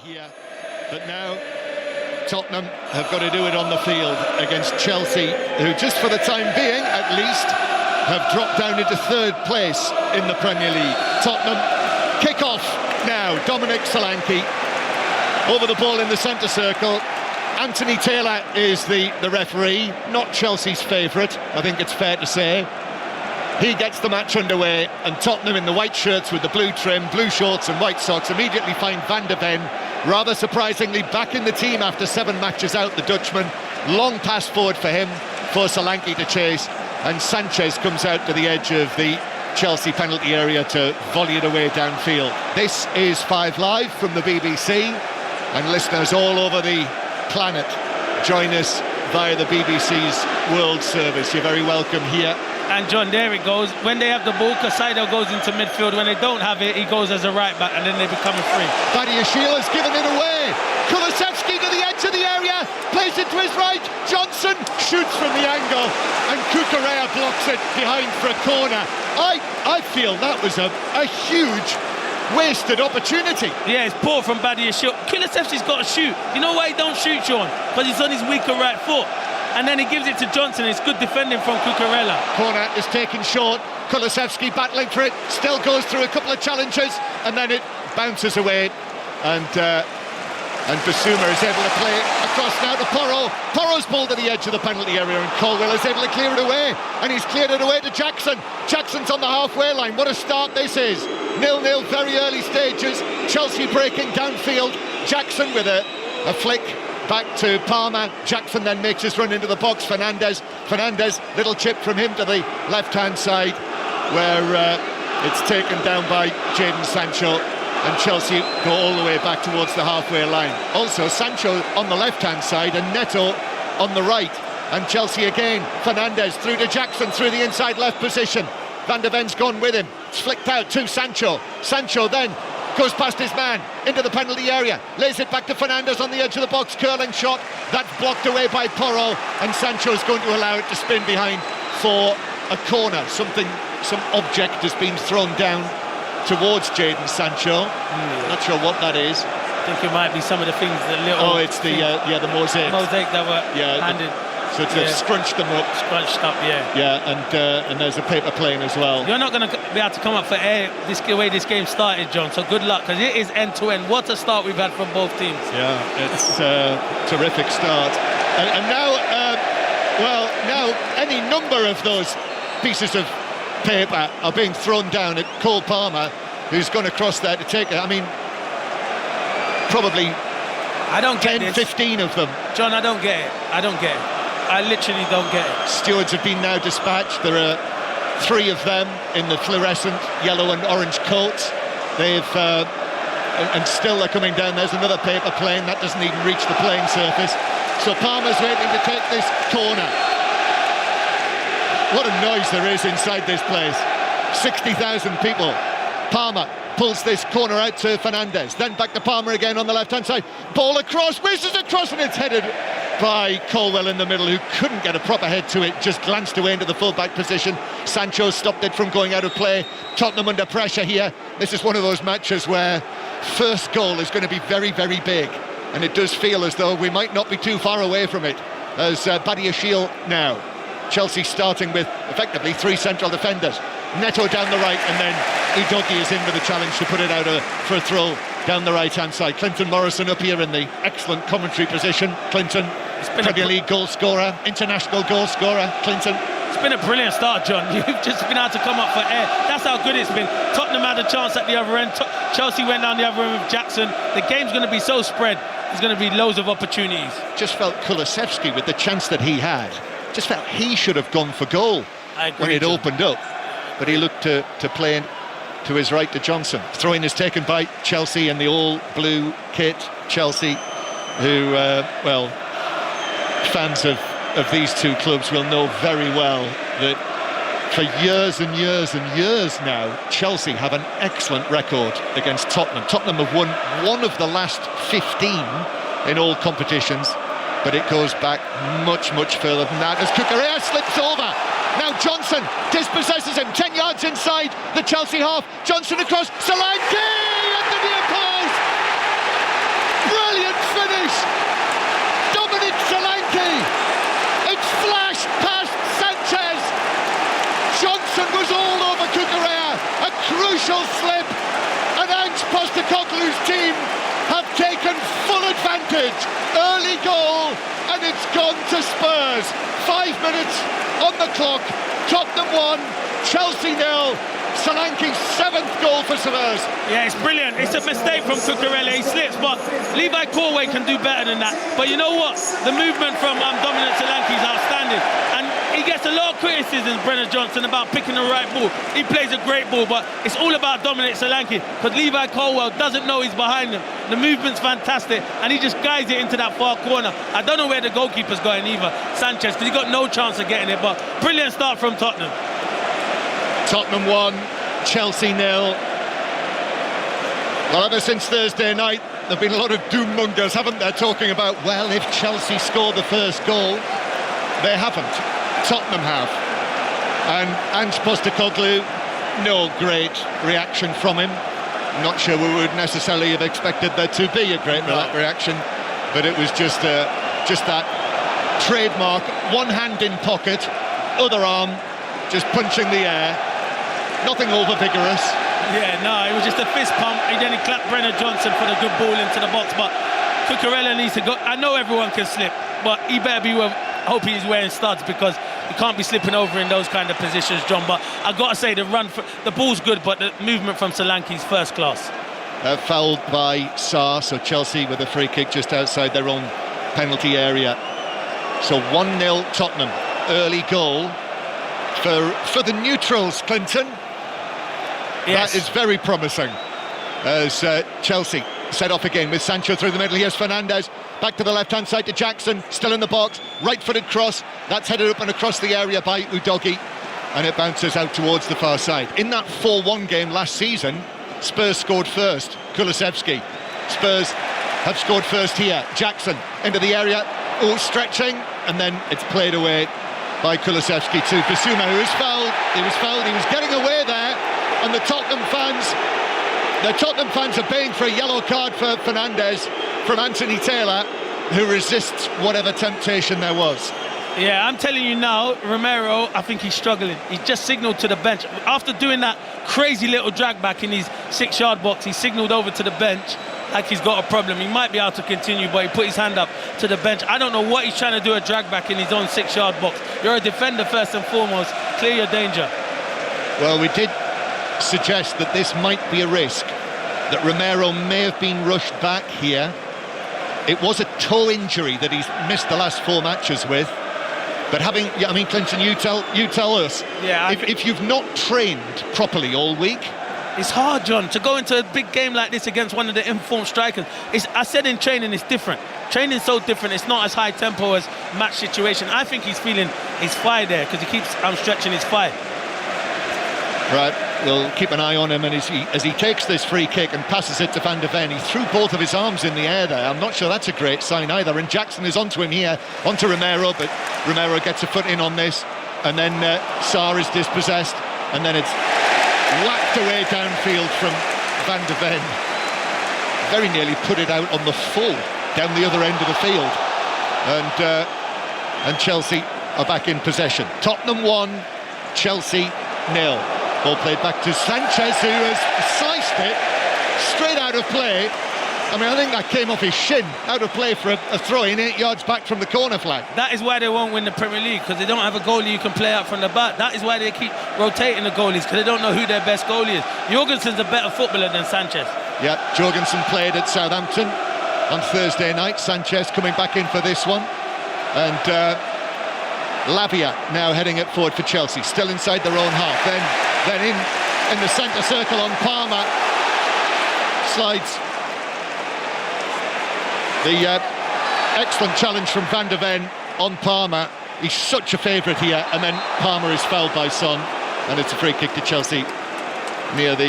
here, but now Tottenham have got to do it on the field against Chelsea, who just for the time being, at least, have dropped down into third place in the Premier League. Tottenham kick off now. Dominic Solanke over the ball in the centre circle. Anthony Taylor is the referee, not Chelsea's favourite, I think it's fair to say. He gets the match underway, and Tottenham in the white shirts with the blue trim, blue shorts and white socks immediately find Van de Ven, rather surprisingly, back in the team after 7 matches out, the Dutchman. Long pass forward for him, for Solanke to chase, and Sanchez comes out to the edge of the Chelsea penalty area to volley it away downfield. This is 5 Live from the BBC, and listeners all over the planet join us via the BBC's World Service. You're very welcome here. And John, there it goes. When they have the ball, Casado goes into midfield. When they don't have it, he goes as a right back, and then they become a free. Badiashile has given it away. Kulusevski to the edge of the area, plays it to his right. Johnson shoots from the angle, and Cucurella blocks it behind for a corner. I feel that was a huge wasted opportunity. Yeah, it's poor from Badiashile. Kulusevski's got to shoot. You know why he don't shoot, Sean? Because he's on his weaker right foot. And then he gives it to Johnson. It's good defending from Cucurella. Corner is taken short. Kulusevski battling for it. Still goes through a couple of challenges, and then it bounces away. And Basuma is able to play across now to Porro. Porro's ball to the edge of the penalty area, and Colwill is able to clear it away. And he's cleared it away to Jackson. Jackson's on the halfway line. What a start this is. 0-0, very early stages. Chelsea breaking downfield. Jackson with a flick back to Palmer. Jackson then makes his run into the box. Fernandez, little chip from him to the left-hand side, where it's taken down by Jadon Sancho, and Chelsea go all the way back towards the halfway line. Also, Sancho on the left-hand side and Neto on the right. And Chelsea again, Fernandez through to Jackson, through the inside left position. Van de Ven's gone with him. It's flicked out to Sancho. Sancho then goes past his man into the penalty area, lays it back to Fernandez on the edge of the box, curling shot that's blocked away by Porro, and Sancho's going to allow it to spin behind for a corner. Some object has been thrown down towards Jadon Sancho. Not sure what that is. I think it might be some of the things that little... Oh, it's the mosaic. Mosaic that were handed. So to scrunched them up. Scrunched up, yeah. Yeah, and there's a paper plane as well. You're not going to be able to come up for air the way this game started, John, so good luck, because it is end-to-end. What a start we've had from both teams. Yeah, it's a terrific start. And now, now any number of those pieces of paper are being thrown down at Cole Palmer, who's gone across there to take it. I mean, probably I don't get 10, 15 of them. John, I don't get it. I literally don't get it. Stewards have been now dispatched. There are 3 of them in the fluorescent yellow and orange coats. They've and still they're coming down. There's another paper plane that doesn't even reach the playing surface. So Palmer's waiting to take this corner. What a noise there is inside this place. 60,000 people. Palmer pulls this corner out to Fernandez, then back to Palmer again on the left-hand side. Ball across, whizzes across, and it's headed by Colwill in the middle, who couldn't get a proper head to it, just glanced away into the full-back position. Sancho stopped it from going out of play. Tottenham under pressure here. This is one of those matches where first goal is going to be very, very big, and it does feel as though we might not be too far away from it. As Badiashile now. Chelsea starting with effectively 3 central defenders. Neto down the right, and then Udogie is in with a challenge to put it out for a throw down the right-hand side. Clinton Morrison up here in the excellent commentary position. Clinton, Premier League goal scorer, international goal scorer. Clinton. It's been a brilliant start, John. You've just been able to come up for air. That's how good it's been. Tottenham had a chance at the other end. Chelsea went down the other end with Jackson. The game's going to be so spread. There's going to be loads of opportunities. Just felt Kulusevski, with the chance that he had, just felt he should have gone for goal when it opened up. But he looked to play to his right to Johnson. Throw-in is taken by Chelsea in the all-blue kit. Chelsea, who, fans of these two clubs will know very well that for years and years and years now, Chelsea have an excellent record against Tottenham. Tottenham have won 1 of the last 15 in all competitions, but it goes back much, much further than that as Cucurella slips over. Now Johnson dispossesses him, 10 yards inside the Chelsea half. Johnson across, Solanke at the near post! crucial slip, and Ange Postecoglou's team have taken full advantage. Early goal, and it's gone to Spurs. 5 minutes on the clock. Tottenham 1, Chelsea 0. Solanke's 7th goal for Spurs. Yeah, it's brilliant. It's a mistake from Cucurella. He slips, but Levi Corway can do better than that. But you know what? The movement from Dominic Solanke is outstanding. And he gets a lot of criticism, Brennan Johnson, about picking the right ball. He plays a great ball, but it's all about Dominic Solanke because Levi Colwill doesn't know he's behind him. The movement's fantastic, and he just guides it into that far corner. I don't know where the goalkeeper's going either, Sanchez, because he got no chance of getting it, but brilliant start from Tottenham. Tottenham 1, Chelsea 0. Well, ever since Thursday night, there have been a lot of doom-mongers, haven't there, talking about, well, if Chelsea score the first goal. They haven't. Tottenham have. And Ange Postecoglou, no great reaction from him. I'm not sure we would necessarily have expected there to be a great reaction, but it was just that trademark, one hand in pocket, other arm just punching the air. Nothing over-vigorous. Yeah, no, it was just a fist pump. He then clapped Brennan Johnson for the good ball into the box, but Cucurella needs to go. I know everyone can slip, but he better be hope he's wearing studs because he can't be slipping over in those kind of positions, John. But I've got to say, the ball's good, but the movement from Solanke's first class. Fouled by Sarr, so Chelsea with a free kick just outside their own penalty area. So 1-0 Tottenham. Early goal for the neutrals, Clinton. Yes. That is very promising as Chelsea set off again with Sancho through the middle. Here's Fernandes, back to the left-hand side to Jackson, still in the box, right-footed cross, that's headed up and across the area by Udogie, and it bounces out towards the far side. In that 4-1 game last season, Spurs scored first, Kulusevski. Spurs have scored first here, Jackson into the area, stretching, and then it's played away by Kulusevski to Bissouma, who was fouled. He was getting away there, and the Tottenham fans are paying for a yellow card for Fernandes from Anthony Taylor, who resists whatever temptation there was. Yeah, I'm telling you now, Romero, I think he's struggling. He just signalled to the bench. After doing that crazy little drag back in his 6-yard box, he signalled over to the bench like he's got a problem. He might be able to continue, but he put his hand up to the bench. I don't know what he's trying to do, a drag back in his own 6-yard box. You're a defender first and foremost. Clear your danger. Well, we did suggest that this might be a risk, that Romero may have been rushed back here. It was a toe injury that he's missed the last 4 matches with. But Clinton, you tell us, if you've not trained properly all week, it's hard, John, to go into a big game like this against one of the informed strikers. I said in training it's different. Training's so different. It's not as high tempo as match situation. I think he's feeling his thigh there because he keeps stretching his thigh. Right, we'll keep an eye on him, and as he takes this free kick and passes it to Van de Ven, he threw both of his arms in the air there. I'm not sure that's a great sign either, and Jackson is onto him here, onto Romero, but Romero gets a foot in on this, and then Sarr is dispossessed, and then it's whacked away downfield from Van de Ven. Very nearly put it out on the full, down the other end of the field. And Chelsea are back in possession. Tottenham 1, Chelsea 0. Ball played back to Sanchez, who has sliced it straight out of play. I think that came off his shin, out of play for a throw-in 8 yards back from the corner flag. That is why they won't win the Premier League, because they don't have a goalie you can play out from the back. That is why they keep rotating the goalies, because they don't know who their best goalie is. Jorgensen's a better footballer than Sanchez. Yeah, Jorgensen played at Southampton on Thursday night. Sanchez coming back in for this one. And Lavia now heading it forward for Chelsea, still inside their own half. Then in the centre circle on Palmer, slides the excellent challenge from Van de Ven on Palmer. He's such a favourite here, and then Palmer is fouled by Son, and it's a free kick to Chelsea near the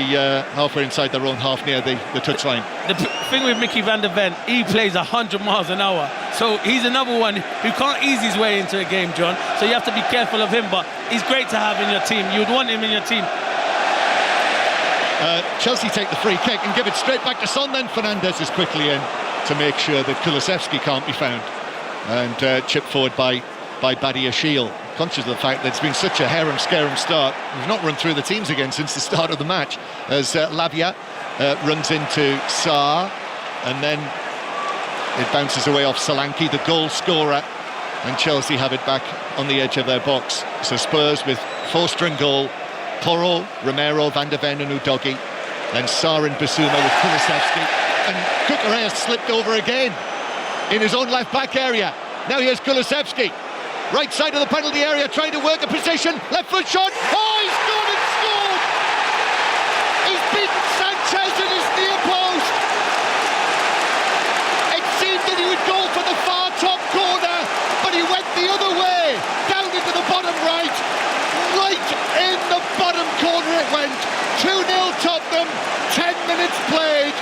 halfway inside their own half, near the touchline. The thing with Mickey Van de Ven, he plays 100 miles an hour, so he's another one who can't ease his way into a game, John, so you have to be careful of him, but he's great to have in your team. You would want him in your team. Chelsea take the free kick and give it straight back to Son, then Fernandes is quickly in to make sure that Kulusevski can't be found, and chipped forward by Badiashile. conscious of the fact that it's been such a harem-scarum start. We've not run through the teams again since the start of the match, as Lavia runs into Sarr, and then it bounces away off Solanke, the goal scorer, and Chelsea have it back on the edge of their box. So Spurs with Forster in goal, Porro, Romero, Van der Ven and Udogie, then Sarr and Basuma with Kulusevski, and Cucurella slipped over again in his own left-back area. Now here's Kulusevski, right side of the penalty area, trying to work a position, left foot shot, oh, he's gone and scored! He's beaten Sanchez in his near post. It seemed that he would go for the far top corner, but he went the other way, down into the bottom right in the bottom corner it went. 2-0 Tottenham, 10 minutes played.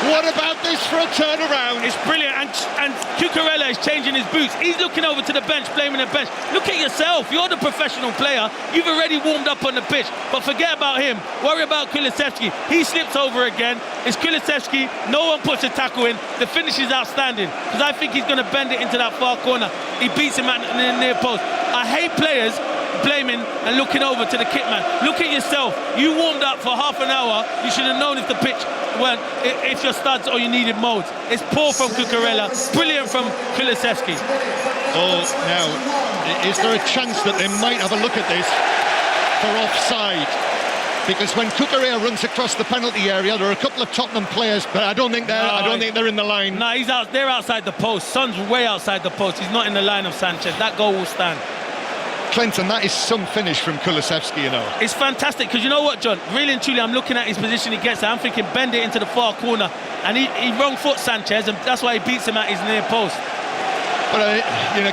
What about this for a turnaround? It's brilliant, and Cucurella is changing his boots. He's looking over to the bench, blaming the bench. Look at yourself, you're the professional player. You've already warmed up on the pitch, but forget about him. Worry about Kulusevski. He slips over again. It's Kulusevski, no one puts a tackle in. The finish is outstanding, because I think he's going to bend it into that far corner. He beats him at the near post. I hate players blaming and looking over to the kit man. Look at yourself. You warmed up for half an hour. You should have known if the pitch weren't, if your studs or you needed modes. It's poor from Cucurella, brilliant from Kulusevski. Oh, now, is there a chance that they might have a look at this for offside? Because when Cucurella runs across the penalty area, there are a couple of Tottenham players, but I don't think they're in the line. No, he's out. They're outside the post. Son's way outside the post. He's not in the line of Sanchez. That goal will stand. Clinton, that is some finish from Kulusevski, you know. It's fantastic, because you know what, John? Really and truly, I'm looking at his position he gets there. I'm thinking bend it into the far corner. And he wrong foot Sanchez, and that's why he beats him at his near post. But,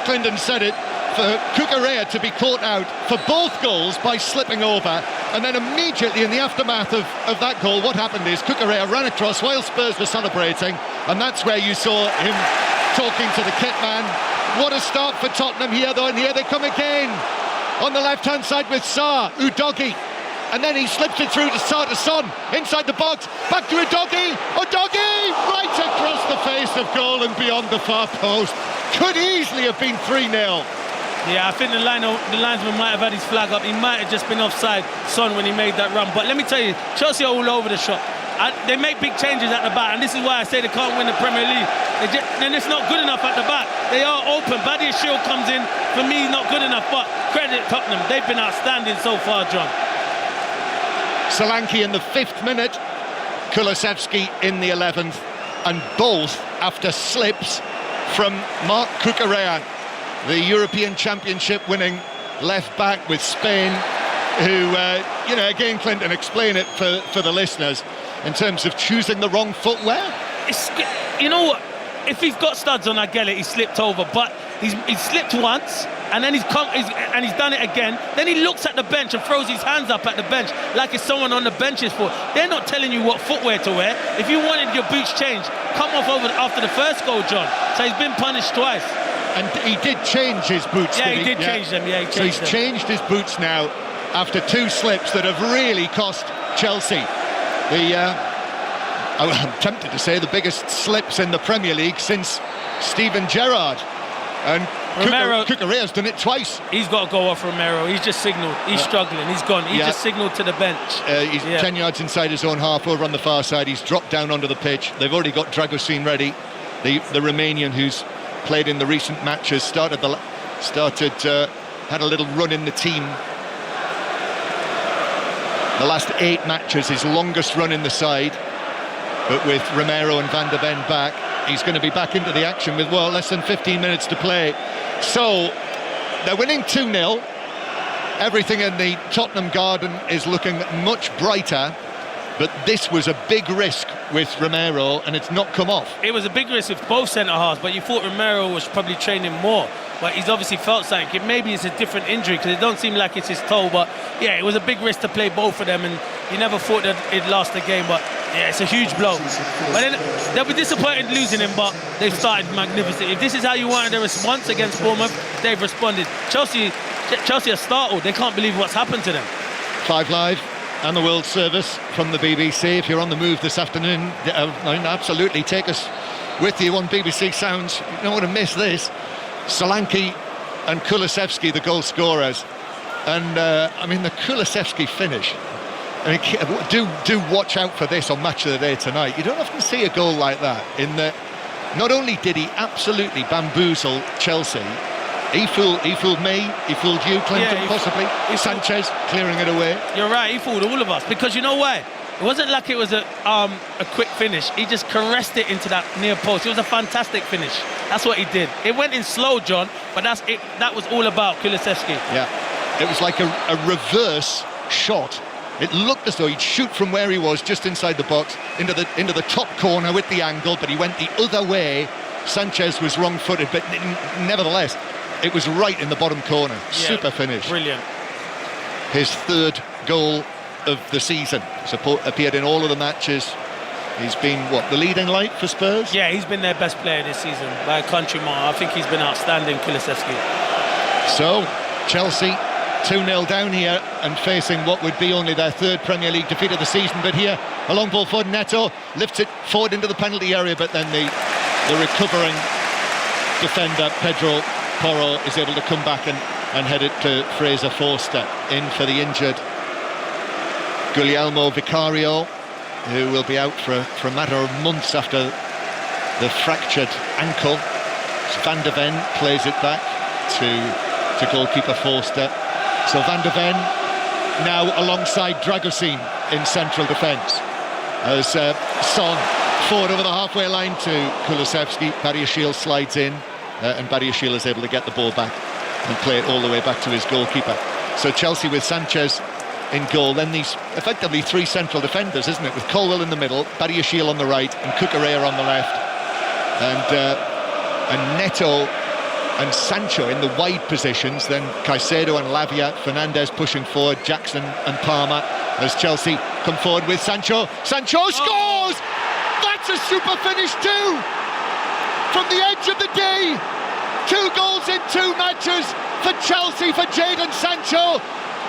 Clinton said it, for Cucurella to be caught out for both goals by slipping over, and then immediately in the aftermath of that goal, what happened is Cucurella ran across while Spurs were celebrating, and that's where you saw him talking to the kit man. What a start for Tottenham here, though, and here they come again. On the left-hand side with Sarr, Udogie. And then he slips it through to Sarr to Son, inside the box, back to Udogie. Udogie! Right across the face of goal and beyond the far post. Could easily have been 3-0. Yeah, I think the linesman might have had his flag up. He might have just been offside, Son, when he made that run. But let me tell you, Chelsea are all over the shop. They make big changes at the back, and this is why I say they can't win the Premier League. And it's not good enough at the back. They are open. Badia Shield comes in, for me, not good enough, but credit Tottenham. They've been outstanding so far, John. Solanke in the 5th minute, Kulusevski in the 11th, and both after slips from Marc Cucurella, the European Championship winning left back with Spain, who, again, Clinton, explain it for the listeners, in terms of choosing the wrong footwear. You know what? If he's got studs on, I get it. He slipped over, but he's slipped once, and then he's done it again. Then he looks at the bench and throws his hands up at the bench like it's someone on the bench's foot. They're not telling you what footwear to wear. If you wanted your boots changed, come off over after the first goal, John. So he's been punished twice. And he did change his boots. Yeah, he did change them. Yeah, so he's changed his boots now after 2 slips that have really cost Chelsea. I'm tempted to say the biggest slips in the Premier League since Steven Gerrard. And Cucurella's done it twice. He's got to go off Romero. He's just signalled. He's struggling. He's gone. He just signalled to the bench. He's 10 yards inside his own half, over on the far side. He's dropped down onto the pitch. They've already got Dragosin ready, the Romanian who's played in the recent matches. Had a little run in the team. The last 8 matches, his longest run in the side. But with Romero and Van der Ven back, he's going to be back into the action with, less than 15 minutes to play. So, they're winning 2-0. Everything in the Tottenham garden is looking much brighter. But this was a big risk with Romero, and it's not come off. It was a big risk with both centre-halves, but you thought Romero was probably training more. But he's obviously felt something. Maybe it's a different injury, because it don't seem like it's his toe. But, yeah, it was a big risk to play both of them, and you never thought that it'd last the game. But, yeah, it's a huge blow. But then they'll be disappointed losing him, but they've started magnificent. If this is how you wanted their response against Bournemouth, they've responded. Chelsea are startled. They can't believe what's happened to them. 5 Live and the World Service from the BBC. If you're on the move this afternoon, absolutely take us with you on BBC Sounds. You don't want to miss this. Solanke and Kulusevski, the goal scorers. And I mean, the Kulusevski finish. I mean, do watch out for this on Match of the Day tonight. You don't often see a goal like that. In that, not only did he absolutely bamboozle Chelsea, he fooled me, he fooled you, Clinton, possibly. Sanchez clearing it away. You're right, he fooled all of us, because you know why? It wasn't like it was a quick finish. He just caressed it into that near post. It was a fantastic finish. That's what he did. It went in slow, John, but that's it. That was all about Kulusevski. Yeah, it was like a reverse shot. It looked as though he'd shoot from where he was, just inside the box, into the top corner with the angle, but he went the other way. Sanchez was wrong-footed, but nevertheless, it was right in the bottom corner. Yeah, super finish. Brilliant. His third goal of the season. Appeared in all of the matches. He's been, the leading light for Spurs? Yeah, he's been their best player this season by a country mile. I think he's been outstanding, Kulusevski. So, Chelsea 2-0 down here and facing what would be only their third Premier League defeat of the season. But here, a long ball forward, Neto lifts it forward into the penalty area, but then the recovering defender, Pedro Porro, is able to come back and head it to Fraser Forster. In for the injured Guglielmo Vicario, who will be out for a matter of months after the fractured ankle. Van de Ven plays it back to goalkeeper Forster. So Van de Ven now alongside Dragusin in central defence, as Son forward over the halfway line to Kulusevski. Badiashile slides in, and Badiashile is able to get the ball back and play it all the way back to his goalkeeper. So Chelsea with Sanchez in goal, then these effectively three central defenders, isn't it, with Colwill in the middle, Badiashile on the right and Cucurella on the left, and Neto and Sancho in the wide positions, then Caicedo and Lavia, Fernandes pushing forward, Jackson and Palmer, as Chelsea come forward with Sancho. Sancho scores! That's a super finish too! From the edge of the day, 2 goals in 2 matches for Chelsea, for Jadon Sancho.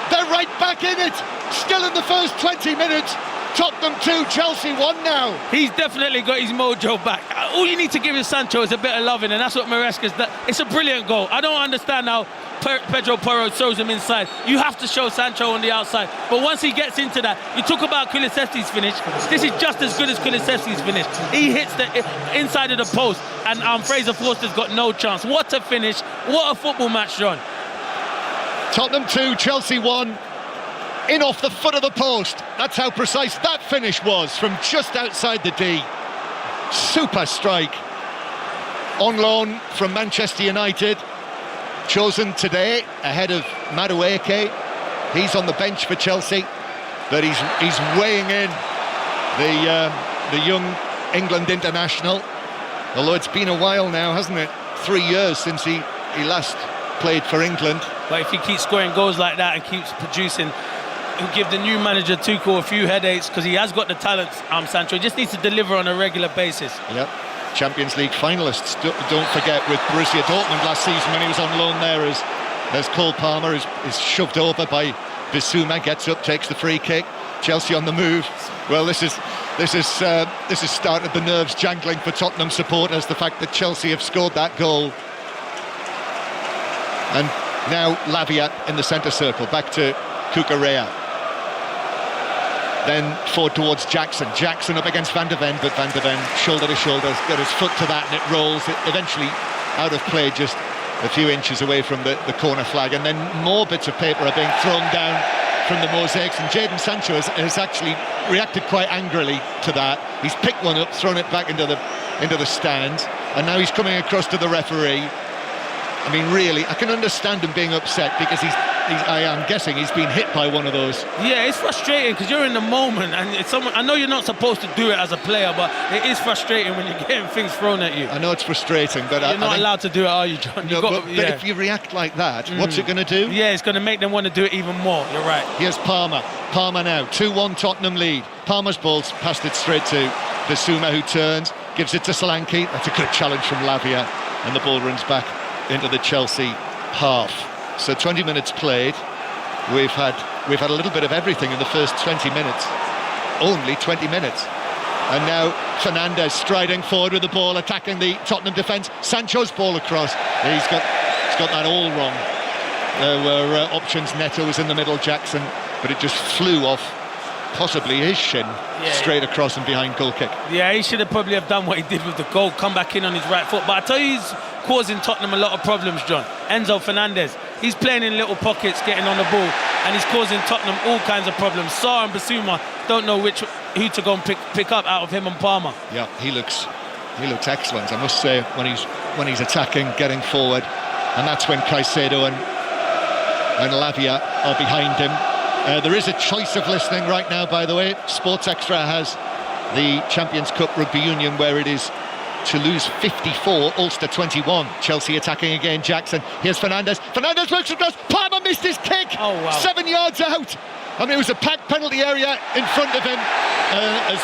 They're right back in it, still in the first 20 minutes. Tottenham 2, Chelsea 1 now. He's definitely got his mojo back. All you need to give is Sancho is a bit of loving, and that's what Maresca's done. It's a brilliant goal. I don't understand how Pedro Porro throws him inside. You have to show Sancho on the outside. But once he gets into that, you talk about Kulusevski's finish. This is just as good as Kulusevski's finish. He hits the inside of the post, and Fraser Forster's got no chance. What a finish. What a football match, John. Tottenham 2, Chelsea 1. In off the foot of the post. That's how precise that finish was, from just outside the D. Super strike. On loan from Manchester United. Chosen today ahead of Madueke. He's on the bench for Chelsea, but he's weighing in the young England international. Although it's been a while now, hasn't it? 3 years since he last played for England. But if he keeps scoring goals like that and keeps producing, he'll give the new manager Tuchel a few headaches, because he has got the talent, Sancho. He just needs to deliver on a regular basis. Yep. Champions League finalists, don't forget, with Borussia Dortmund last season when he was on loan there, as Cole Palmer is shoved over by Bissouma, gets up, takes the free kick. Chelsea on the move. Well, this has started the nerves jangling for Tottenham supporters, the fact that Chelsea have scored that goal. And now Lavia in the centre circle, back to Cucurella. Then forward towards Jackson. Jackson up against Van de Ven, but Van de Ven shoulder to shoulder, got his foot to that, and it rolls. It eventually out of play, just a few inches away from the corner flag. And then more bits of paper are being thrown down from the mosaics, and Jadon Sancho has actually reacted quite angrily to that. He's picked one up, thrown it back into the stands, and now he's coming across to the referee. I mean, really, I can understand him being upset, because I am guessing he's been hit by one of those. Yeah, it's frustrating, because you're in the moment, and it's I know you're not supposed to do it as a player, but it is frustrating when you're getting things thrown at you. I know it's frustrating, but you're not allowed to do it, are you, John? No, but if you react like that, what's it going to do? Yeah, it's going to make them want to do it even more. You're right. Here's Palmer. Palmer now, 2-1 Tottenham lead. Palmer's ball's passed it straight to Bissouma, who turns, gives it to Solanke. That's a good challenge from Lavia, and the ball runs back into the Chelsea half. So 20 minutes played. We've had a little bit of everything in the first 20 minutes. Only 20 minutes. And now Fernandes striding forward with the ball, attacking the Tottenham defence. Sancho's ball across. He's got that all wrong. There were options. Neto was in the middle, Jackson, but it just flew off possibly his shin, straight across and behind goal kick. Yeah, he should have probably have done what he did with the goal, come back in on his right foot. But I tell you, he's causing Tottenham a lot of problems, John. Enzo Fernandez, he's playing in little pockets, getting on the ball, and he's causing Tottenham all kinds of problems. Sarr and Basuma don't know who to go and pick up out of him and Palmer. Yeah, he looks excellent, I must say, when he's attacking, getting forward, and that's when Caicedo and Lavia are behind him. There is a choice of listening right now, by the way. Sports Extra has the Champions Cup Rugby Union, where it is Toulouse 54, Ulster 21. Chelsea attacking again, Jackson. Here's Fernandez. Fernandez looks across. Palmer missed his kick. Oh, wow. 7 yards out. I mean, it was a packed penalty area in front of him as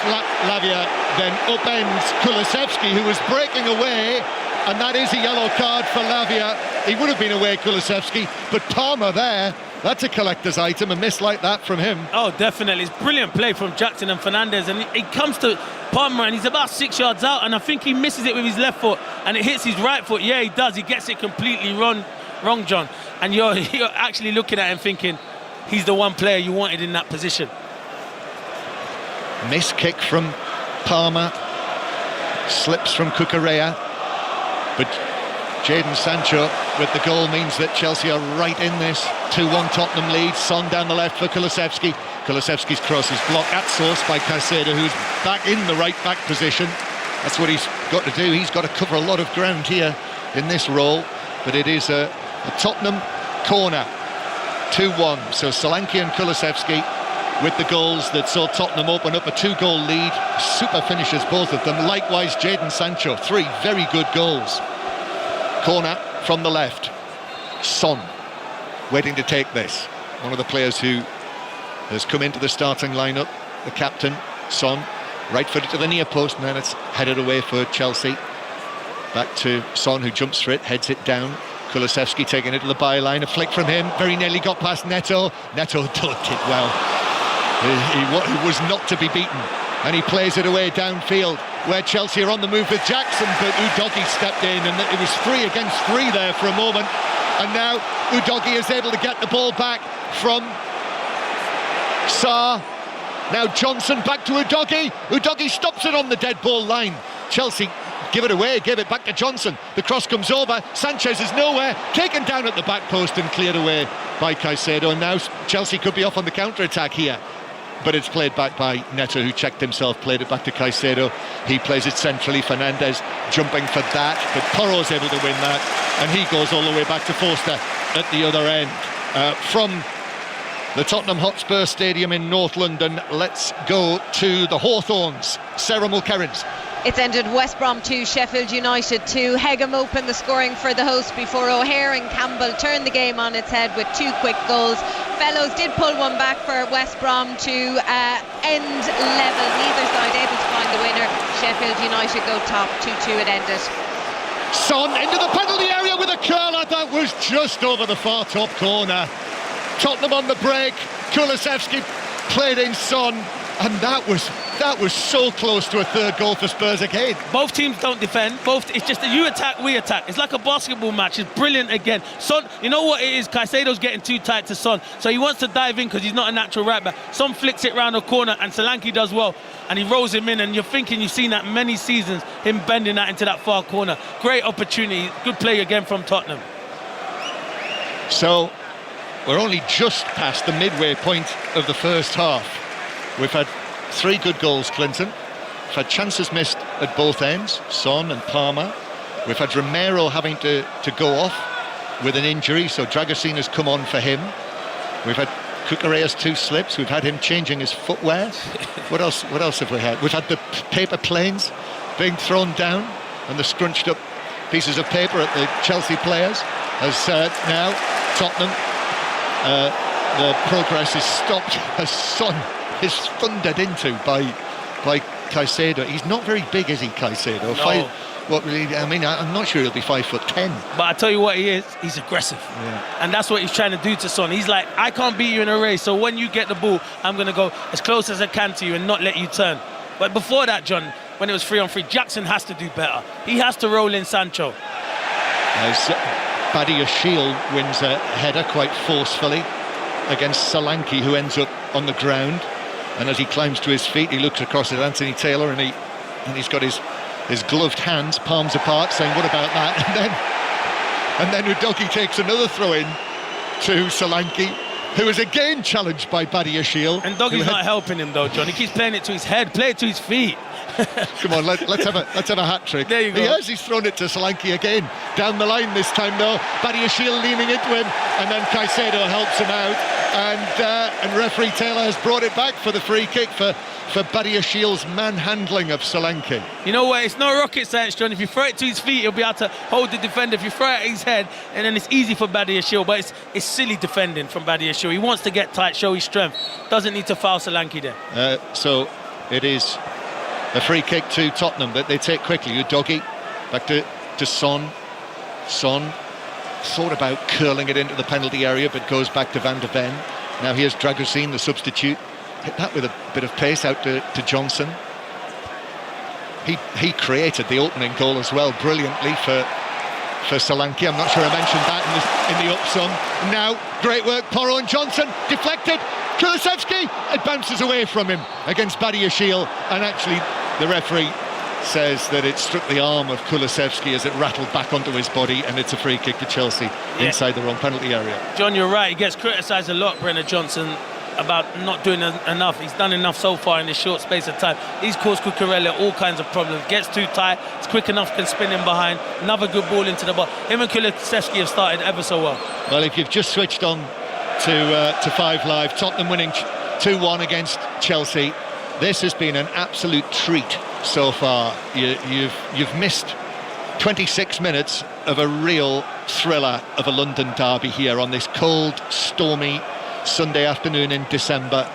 Lavia then upends Kulusevski, who was breaking away. And that is a yellow card for Lavia. He would have been away, Kulusevski, but Palmer there, that's a collector's item, a miss like that from him. Oh, definitely. It's brilliant play from Jackson and Fernandez, and he comes to Palmer and he's about 6 yards out, and I think he misses it with his left foot and it hits his right foot. Yeah, he does. He gets it completely wrong, John. And you're actually looking at him thinking he's the one player you wanted in that position. Miss kick from Palmer, slips from Cucurella, but Jadon Sancho with the goal means that Chelsea are right in this. 2-1 Tottenham lead. Son down the left for Kulusevski. Kulusevski's cross is blocked at source by Caicedo, who's back in the right back position. That's what he's got to do. He's got to cover a lot of ground here in this role, but it is a Tottenham corner. 2-1. So Solanke and Kulusevski with the goals that saw Tottenham open up a 2-goal lead. Super finishes, both of them. Likewise, Jadon Sancho. 3 very good goals. Corner from the left. Son waiting to take this. One of the players who has come into the starting lineup, the captain, Son. Right-footed to the near post, and then it's headed away for Chelsea. Back to Son, who jumps for it, heads it down. Kulusevski taking it to the byline. A flick from him. Very nearly got past Neto. Neto ducked it well. He was not to be beaten, and he plays it away downfield, where Chelsea are on the move with Jackson, but Udogie stepped in, and it was 3 against 3 there for a moment, and now Udogie is able to get the ball back from Sarr. Now Johnson back to Udogie. Udogie stops it on the dead ball line. Chelsea give it away, give it back to Johnson. The cross comes over. Sanchez is nowhere. Taken down at the back post and cleared away by Caicedo, and now Chelsea could be off on the counter-attack here. But it's played back by Neto, who checked himself, played it back to Caicedo. He plays it centrally. Fernandez jumping for that, but Porro's able to win that, and he goes all the way back to Forster at the other end. From the Tottenham Hotspur Stadium in North London, let's go to the Hawthorns. Sarah Mulkerrins. It's ended West Brom 2, Sheffield United 2. Hegham opened the scoring for the host before O'Hare and Campbell turned the game on its head with 2 quick goals. Fellows did pull one back for West Brom to end level. Neither side able to find the winner. Sheffield United go top. 2-2 it ended. Son into the penalty area with a curler that was just over the far top corner. Tottenham on the break. Kulusevski played in Son, and that was so close to a third goal for Spurs again. Both teams don't defend. It's just that you attack, we attack. It's like a basketball match. It's brilliant again. Son, you know what it is? Caicedo's getting too tight to Son, so he wants to dive in because he's not a natural right back. Son flicks it round the corner, and Solanke does well, and he rolls him in, and you're thinking you've seen that many seasons, him bending that into that far corner. Great opportunity. Good play again from Tottenham. So we're only just past the midway point of the first half. We've had 3 good goals, Clinton. We've had chances missed at both ends, Son and Palmer. We've had Romero having to go off with an injury, so Dragosine has come on for him. We've had Cucurella's 2 slips. We've had him changing his footwear. What else have we had? We've had the paper planes being thrown down and the scrunched up pieces of paper at the Chelsea players. As now Tottenham, the progress is stopped as Son is thundered into by Caicedo. He's not very big, is he, Caicedo? No. I'm not sure he'll be 5'10". But I tell you what he is, he's aggressive. Yeah. And that's what he's trying to do to Son. He's like, I can't beat you in a race, so when you get the ball, I'm going to go as close as I can to you and not let you turn. But before that, John, when it was 3-on-3, Jackson has to do better. He has to roll in Sancho. Badiashile wins a header quite forcefully against Solanke, who ends up on the ground. And as he climbs to his feet, he looks across at Anthony Taylor, and he's got his gloved hands, palms apart, saying, "What about that?" And then Udogie takes another throw in to Solanke, who is again challenged by Badiashile. And Doggie's not helping him though, John. He keeps playing it to his head, play it to his feet. Come on, let's have a hat trick. There you go. He's thrown it to Solanke again. Down the line this time though. Badiashile leaning into him, and then Caicedo helps him out. And referee Taylor has brought it back for the free kick for Badiashile's manhandling of Solanke. You know what? It's no rocket science, John. If you throw it to his feet, he'll be able to hold the defender. If you throw it at his head, and then it's easy for Badiashile, but it's silly defending from Badiashile. He wants to get tight, show his strength. Doesn't need to foul Solanke there. So it is a free kick to Tottenham that they take quickly. Udogie back to Son. Son thought about curling it into the penalty area, but goes back to Van de Ven. Now here's Dragosine, the substitute. Hit that with a bit of pace out to Johnson. He created the opening goal as well, brilliantly for Solanke. I'm not sure I mentioned that in the up-sum. Now, great work, Porro and Johnson, deflected. Kulusevski, it bounces away from him against Badiashile, and actually the referee says that it struck the arm of Kulusevski as it rattled back onto his body, and it's a free kick to Chelsea inside their own penalty area. John, you're right. He gets criticised a lot, Brennan Johnson, about not doing enough. He's done enough so far in this short space of time. He's caused Cucurella all kinds of problems. Gets too tight, it's quick enough, can spin him behind. Another good ball into the ball. Him and Kulusevski have started ever so well. Well, if you've just switched on to 5 Live, Tottenham winning 2-1 against Chelsea. This has been an absolute treat so far. You've missed 26 minutes of a real thriller of a London derby here on this cold, stormy Sunday afternoon in December,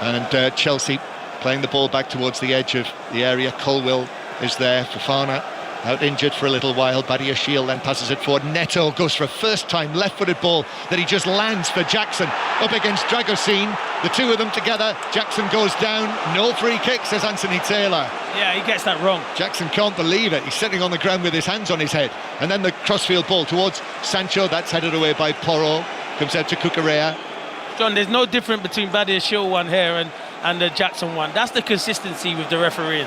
and Chelsea playing the ball back towards the edge of the area. Colwill is there. Fofana out injured for a little while. Badiashile then passes it forward. Neto goes for a first-time left-footed ball that he just lands for Jackson up against Dragosine. The two of them together. Jackson goes down. No free kick, says Anthony Taylor. Yeah, he gets that wrong. Jackson can't believe it. He's sitting on the ground with his hands on his head. And then the crossfield ball towards Sancho. That's headed away by Porro. Comes out to Cucurella. John, there's no difference between Badiashile one here and the Jackson one. That's the consistency with the refereeing.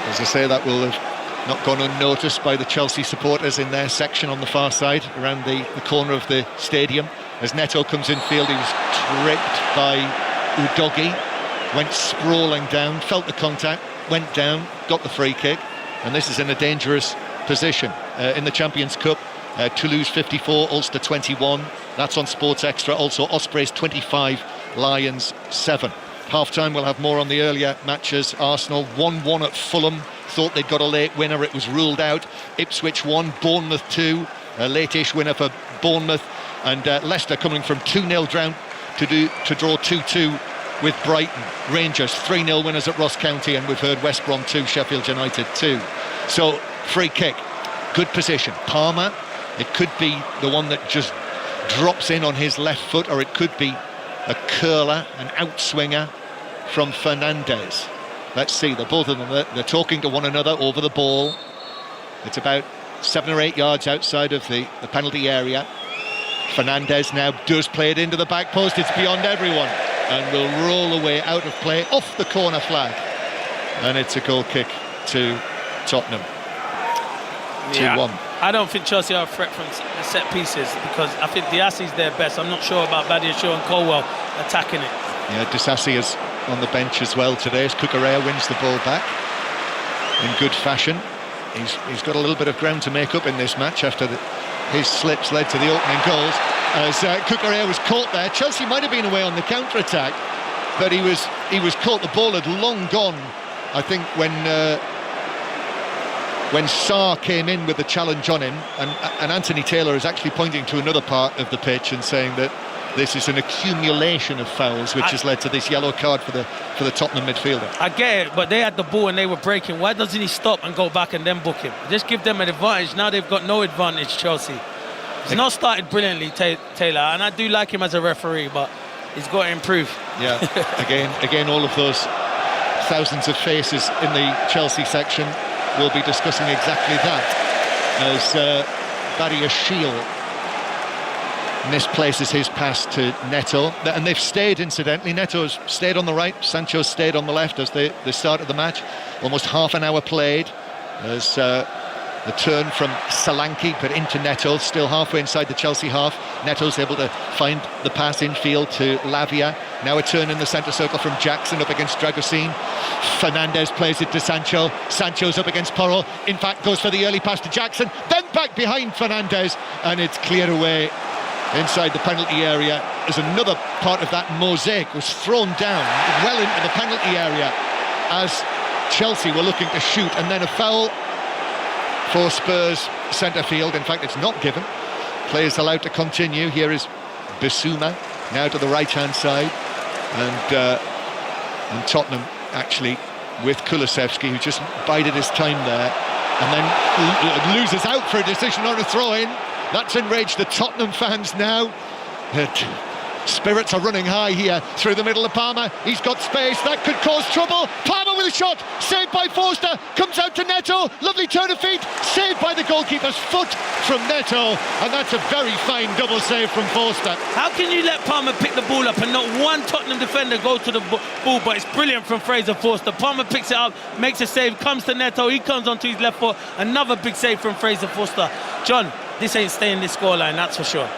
As I say, that will have not gone unnoticed by the Chelsea supporters in their section on the far side, around the corner of the stadium. As Neto comes in field, he was tripped by Udogie, went sprawling down, felt the contact, went down, got the free kick, and this is in a dangerous position. In the Champions Cup, Toulouse 54, Ulster 21. That's on Sports Extra. Also Ospreys 25, Lions 7. Half-time, we'll have more on the earlier matches. Arsenal 1-1 at Fulham. Thought they'd got a late winner. It was ruled out. Ipswich 1, Bournemouth 2. A late-ish winner for Bournemouth. And Leicester coming from 2-0 down to draw 2-2 with Brighton. Rangers 3-0 winners at Ross County. And we've heard West Brom 2, Sheffield United 2. So, free kick. Good position. Palmer. It could be the one that just drops in on his left foot, or it could be a curler, an outswinger from Fernandez. Let's see, both of them, they're talking to one another over the ball. It's about 7 or 8 yards outside of the penalty area. Fernandez now does play it into the back post. It's beyond everyone and will roll away out of play off the corner flag. And it's a goal kick to Tottenham. 2-1. I don't think Chelsea are a threat from the set pieces, because I think Diassi's their best. I'm not sure about Badiashile and Colwell attacking it. Yeah, Disassi is on the bench as well today as Cucurella wins the ball back in good fashion. He's got a little bit of ground to make up in this match after his slips led to the opening goals. As Cucurella was caught there, Chelsea might have been away on the counter-attack, but he was caught. The ball had long gone, I think, when Sarr came in with the challenge on him, and Anthony Taylor is actually pointing to another part of the pitch and saying that this is an accumulation of fouls which has led to this yellow card for the Tottenham midfielder. I get it, but they had the ball and they were breaking. Why doesn't he stop and go back and then book him? Just give them an advantage. Now they've got no advantage, Chelsea. He's not started brilliantly, Taylor, and I do like him as a referee, but he's got to improve. Yeah, again, all of those thousands of faces in the Chelsea section will be discussing exactly that, as Badiashile misplaces his pass to Neto, and they've stayed, incidentally. Neto's stayed on the right, Sancho's stayed on the left as they started the match. Almost half an hour played as the turn from Solanke but into Neto, still halfway inside the Chelsea half. Neto's able to find the pass infield to Lavia. Now a turn in the centre circle from Jackson up against Dragusin. Fernandes plays it to Sancho. Sancho's up against Porro. In fact, goes for the early pass to Jackson, then back behind Fernandes, and it's cleared away inside the penalty area as another part of that mosaic was thrown down well into the penalty area as Chelsea were looking to shoot, and then a foul for Spurs centre field. In fact, it's not given. Play is allowed to continue. Here is Bissouma now to the right hand side, and Tottenham actually with Kulusevski, who just bided his time there and then loses out for a decision on a throw-in. That's enraged the Tottenham fans now. Spirits are running high here through the middle of Palmer. He's got space, that could cause trouble. Palmer with a shot, saved by Forster, comes out to Neto, lovely turn of feet, saved by the goalkeeper's foot from Neto, and that's a very fine double save from Forster. How can you let Palmer pick the ball up and not one Tottenham defender go to the ball? But it's brilliant from Fraser Forster. Palmer picks it up, makes a save, comes to Neto, he comes onto his left foot, another big save from Fraser Forster. John, this ain't staying this scoreline, that's for sure.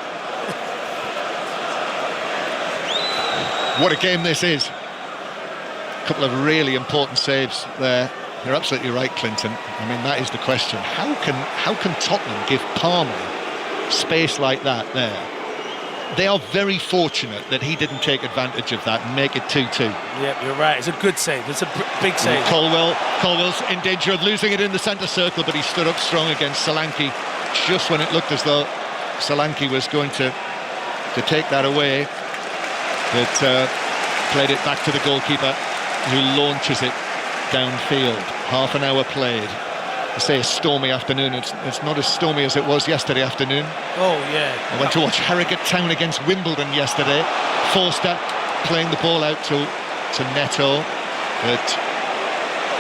What a game this is. A couple of really important saves there. You're absolutely right, Clinton. I mean, that is the question. How can Tottenham give Palmer space like that there? They are very fortunate that he didn't take advantage of that and make it 2-2. Yep, you're right. It's a good save. It's a big save. Colwell's in danger of losing it in the centre circle, but he stood up strong against Solanke just when it looked as though Solanke was going to take that away. But played it back to the goalkeeper, who launches it downfield. Half an hour played. I say a stormy afternoon. It's not as stormy as it was yesterday afternoon. Oh yeah. I went to watch Harrogate Town against Wimbledon yesterday. Forster playing the ball out to Neto, but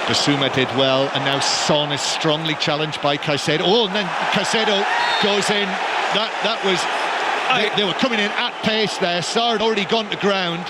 Bissouma did well, and now Son is strongly challenged by Caicedo. Oh, and then Caicedo goes in. That was. They were coming in at pace there. Sarr had already gone to ground,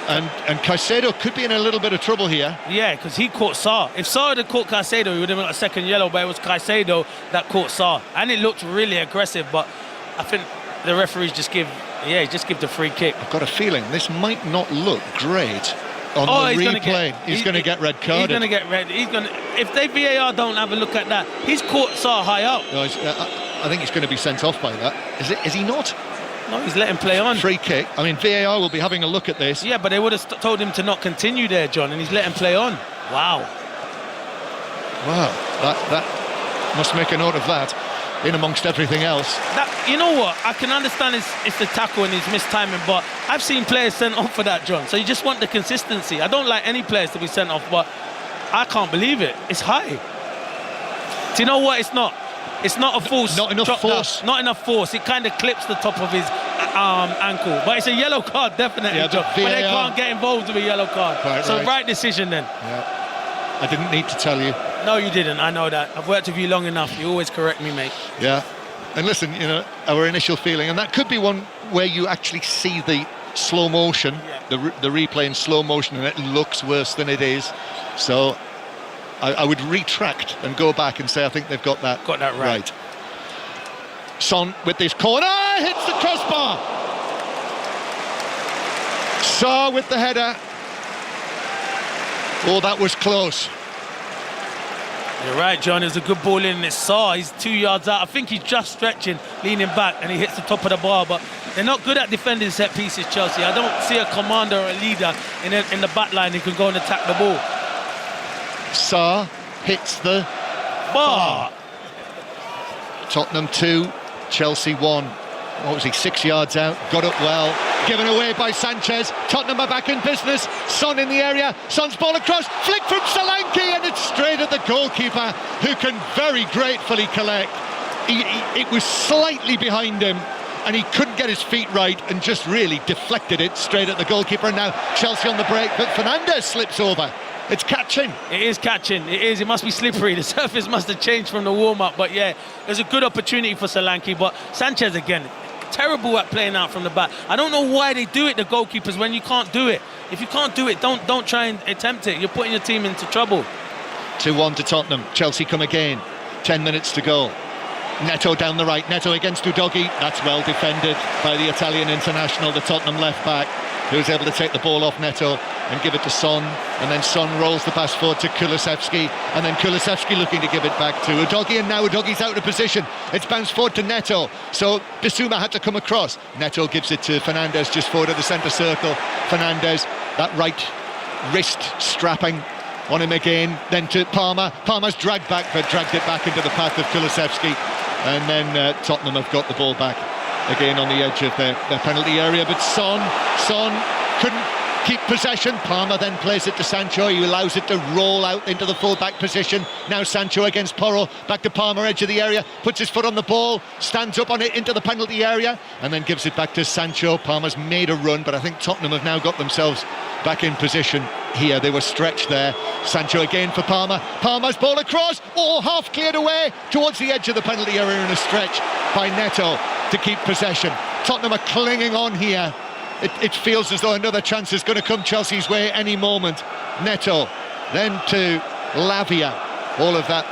and Caicedo could be in a little bit of trouble here. Yeah, because he caught Sarr. If Sarr had caught Caicedo, he would have got a second yellow, but it was Caicedo that caught Sarr, and it looked really aggressive. But I think the referees just give the free kick. I've got a feeling this might not look great on the replay. He's going to get red carded. He's going to get red. If they VAR don't have a look at that, he's caught Sarr high up. No, I think he's going to be sent off by that. Is he not? No, he's let him play on. Free kick. I mean, VAR will be having a look at this. Yeah, but they would have told him to not continue there, John, and he's let him play on. Wow. That must make a note of that, in amongst everything else. You know what? I can understand it's the tackle and his mistiming, but I've seen players sent off for that, John. So you just want the consistency. I don't like any players to be sent off, but I can't believe it. It's high. Do you know what? It's not. It's not a force. Not enough force. Not enough force. It kind of clips the top of his ankle. But it's a yellow card, definitely, yeah, John. But they can't get involved with a yellow card. Right decision then. Yeah. I didn't need to tell you. No, you didn't. I know that. I've worked with you long enough. You always correct me, mate. Yeah. And listen, our initial feeling, and that could be one where you actually see the slow motion, the replay in slow motion, and it looks worse than it is. So I would retract and go back and say I think they've got that right. Son with this corner, hits the crossbar. Sarr with the header. Oh, that was close. You're right, John. It's a good ball in. It's Sarr. He's 2 yards out. I think he's just stretching, leaning back, and he hits the top of the bar. But they're not good at defending set pieces, Chelsea. I don't see a commander or a leader in the back line who can go and attack the ball. Sarr hits the bar. Tottenham 2, Chelsea 1. What was he, 6 yards out? Got up well. Given away by Sanchez. Tottenham are back in business. Son in the area. Son's ball across. Flick from Solanke, and it's straight at the goalkeeper, who can very gratefully collect. It was slightly behind him, and he couldn't get his feet right and just really deflected it straight at the goalkeeper. And now Chelsea on the break, but Fernandes slips over. It's catching. It is catching. It is. It must be slippery. The surface must have changed from the warm-up. But yeah, there's a good opportunity for Solanke. But Sanchez again, terrible at playing out from the back. I don't know why they do it, the goalkeepers, when you can't do it. If you can't do it, don't try and attempt it. You're putting your team into trouble. 2-1 to Tottenham. Chelsea come again. 10 minutes to go. Neto down the right. Neto against Udogie. That's well defended by the Italian international, the Tottenham left back, who's able to take the ball off Neto and give it to Son, and then Son rolls the pass forward to Kulusevski, and then Kulusevski looking to give it back to Udogie, and now Udogie's out of position. It's bounced forward to Neto, so Bissouma had to come across. Neto gives it to Fernandes just forward of the centre circle. Fernandes, that right wrist strapping on him again, then to Palmer. Palmer's dragged back, but dragged it back into the path of Kulusevski, and then Tottenham have got the ball back again on the edge of their penalty area, but Son couldn't keep possession. Palmer then plays it to Sancho. He allows it to roll out into the full-back position. Now Sancho against Porro, back to Palmer, edge of the area, puts his foot on the ball, stands up on it into the penalty area, and then gives it back to Sancho. Palmer's made a run, but I think Tottenham have now got themselves back in position here. They were stretched there. Sancho again for Palmer. Palmer's ball across, half cleared away towards the edge of the penalty area in a stretch by Neto to keep possession. Tottenham are clinging on here. It feels as though another chance is going to come Chelsea's way any moment. Neto, then to Lavia. All of that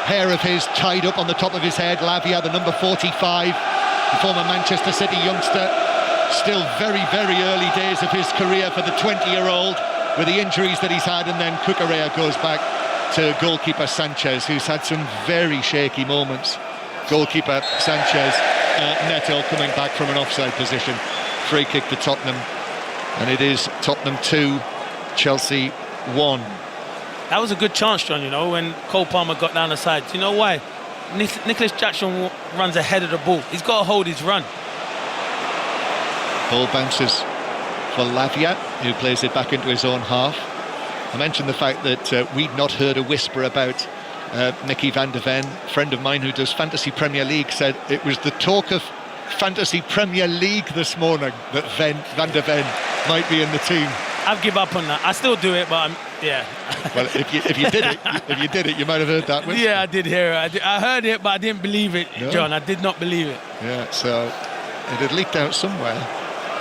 hair of his tied up on the top of his head. Lavia, the number 45, the former Manchester City youngster. Still very, very early days of his career for the 20-year-old, with the injuries that he's had, and then Cucurella goes back to goalkeeper Sanchez, who's had some very shaky moments. Goalkeeper Sanchez, Neto coming back from an offside position. Free kick to Tottenham, and it is Tottenham 2, Chelsea 1. That was a good chance, John, you know, when Cole Palmer got down the side. Do you know why? Nicholas Jackson runs ahead of the ball. He's got to hold his run. Ball bounces for Lavia, who plays it back into his own half. I mentioned the fact that we'd not heard a whisper about Mickey van de Ven. A friend of mine who does Fantasy Premier League said it was the talk of Fantasy Premier League this morning that Van de Ven might be in the team. I've given up on that. I still do it, but yeah. Well, if you did it, you might have heard that whisper. Yeah, I did hear it. I heard it, but I didn't believe it, no. John. I did not believe it. Yeah, so it had leaked out somewhere.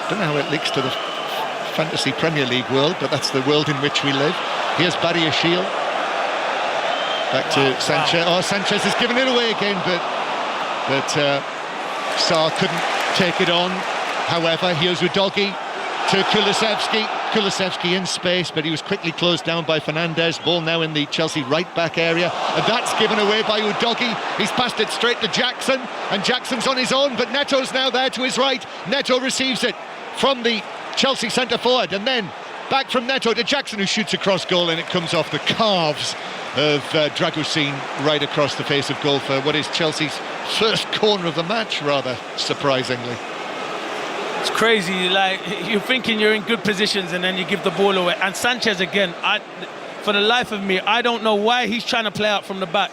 Don't know how it leaks to the Fantasy Premier League world, but that's the world in which we live. Here's Barry Ashiel. Back to Sanchez. Oh, Sanchez has given it away again, but Sarr couldn't take it on. However, here's Udogie to Kulusevski. Kulusevski in space, but he was quickly closed down by Fernandes. Ball now in the Chelsea right-back area, and that's given away by Udogie. He's passed it straight to Jackson, and Jackson's on his own, but Neto's now there to his right. Neto receives it from the Chelsea centre-forward, and then back from Neto to Jackson, who shoots across goal, and it comes off the calves of Dragusin right across the face of goal for what is Chelsea's first corner of the match, rather surprisingly. It's crazy, like you're thinking you're in good positions and then you give the ball away. And Sanchez again, for the life of me, I don't know why he's trying to play out from the back.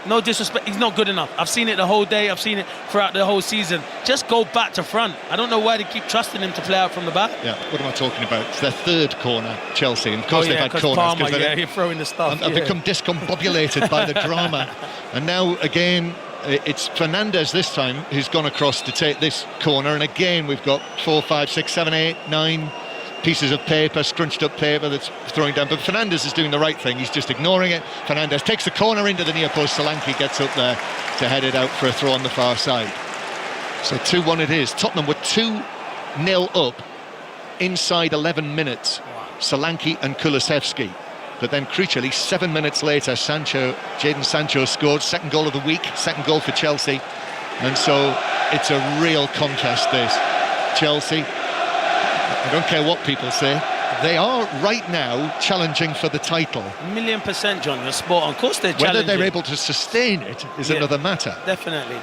No disrespect, he's not good enough. I've seen it the whole day, I've seen it throughout the whole season. Just go back to front. I don't know why they keep trusting him to play out from the back. Yeah, what am I talking about? It's their third corner, Chelsea. And of course they've had corners. Palmer, you're throwing the stuff. I've become discombobulated by the drama. And now again, it's Fernandes this time who's gone across to take this corner, and again we've got 4, 5, 6, 7, 8, 9 pieces of paper, scrunched up paper that's throwing down, but Fernandes is doing the right thing. He's just ignoring it. Fernandes takes the corner into the near post. Solanke gets up there to head it out for a throw on the far side. So 2-1 it is. Tottenham were 2-0 up inside 11 minutes. Solanke and Kulusevski. But then crucially, 7 minutes later, Jadon Sancho scored, second goal of the week, second goal for Chelsea. And so it's a real contest, this. Chelsea, I don't care what people say, they are right now challenging for the title. 1,000,000%, John, you're spot on. Of course they're challenging. Whether they're able to sustain it is another matter. Definitely.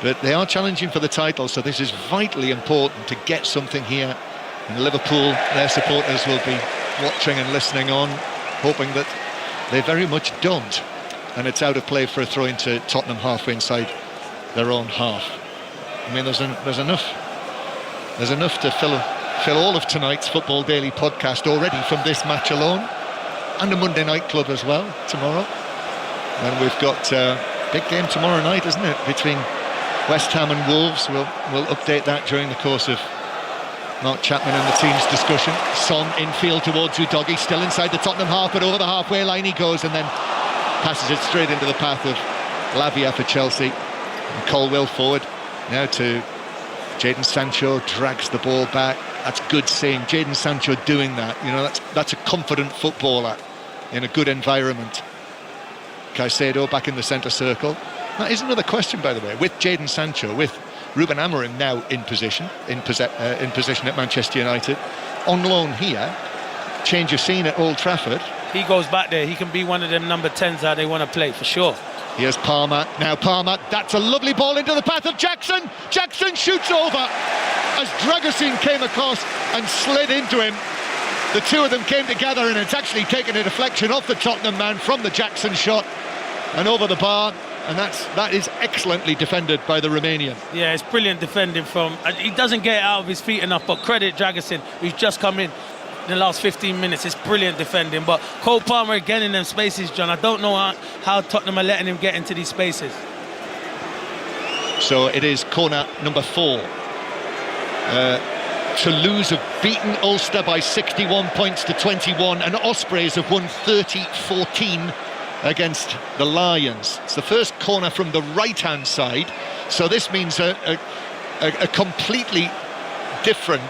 But they are challenging for the title, so this is vitally important to get something here. And Liverpool, their supporters will be watching and listening on, hoping that they very much don't, and it's out of play for a throw into Tottenham halfway inside their own half. I mean, there's enough to fill all of tonight's Football Daily podcast already from this match alone. and a Monday night club as well tomorrow. And we've got a big game tomorrow night, isn't it, between West Ham and Wolves. We'll update that during the course of Mark Chapman and the team's discussion. Son infield towards Udogie, still inside the Tottenham half, but over the halfway line he goes and then passes it straight into the path of Lavia for Chelsea. And Colwill forward now to Jadon Sancho, drags the ball back. That's good seeing Jadon Sancho doing that. You know, that's a confident footballer in a good environment. Caicedo back in the centre circle. That is another question, by the way, with Jadon Sancho, with Ruben Amorim now in position at Manchester United, on loan here, change of scene at Old Trafford. He goes back there, he can be one of them number 10s how they want to play, for sure. Here's Palmer, now Palmer, that's a lovely ball into the path of Jackson. Jackson shoots over as Dragusin came across and slid into him. The two of them came together and it's actually taken a deflection off the Tottenham man from the Jackson shot and over the bar. And that is excellently defended by the Romanian. Yeah, it's brilliant defending from... He doesn't get it out of his feet enough, but credit Dragusin, who's just come in the last 15 minutes. It's brilliant defending. But Cole Palmer again in them spaces, John. I don't know how Tottenham are letting him get into these spaces. So it is corner number 4. Toulouse have beaten Ulster by 61 points to 21, and Ospreys have won 30-14 against the Lions. It's the first corner from the right-hand side, so this means a completely different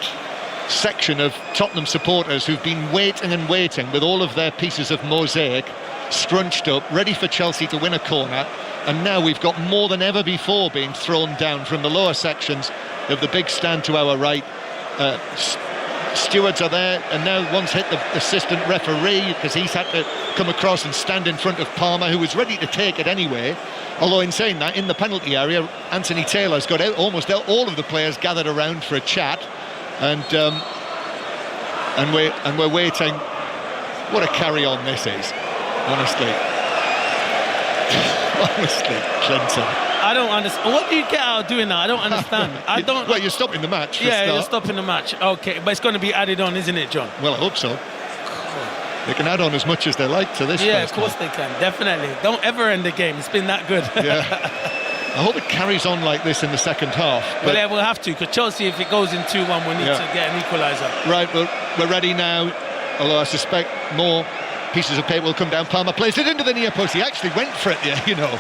section of Tottenham supporters who've been waiting and waiting with all of their pieces of mosaic scrunched up, ready for Chelsea to win a corner, and now we've got more than ever before being thrown down from the lower sections of the big stand to our right. Stewards are there, and now one's hit the assistant referee because he's had to come across and stand in front of Palmer, who was ready to take it anyway. Although in saying that, in the penalty area, Anthony Taylor's got almost all of the players gathered around for a chat, and we're waiting. What a carry on this is, honestly. Honestly, Clinton. I don't understand. What do you get out of doing that? I don't understand. I don't. Well, you're stopping the match. Yeah, you're stopping the match. Okay, but it's going to be added on, isn't it, John? Well, I hope so. They can add on as much as they like to this. Yeah, of course they can. Definitely. Don't ever end the game. It's been that good. Yeah. I hope it carries on like this in the second half. Well, yeah, we'll have to, because Chelsea, if it goes in 2-1, we need to get an equaliser. Right, we're ready now. Although I suspect more pieces of paper will come down. Palmer plays it into the near post. He actually went for it, you know.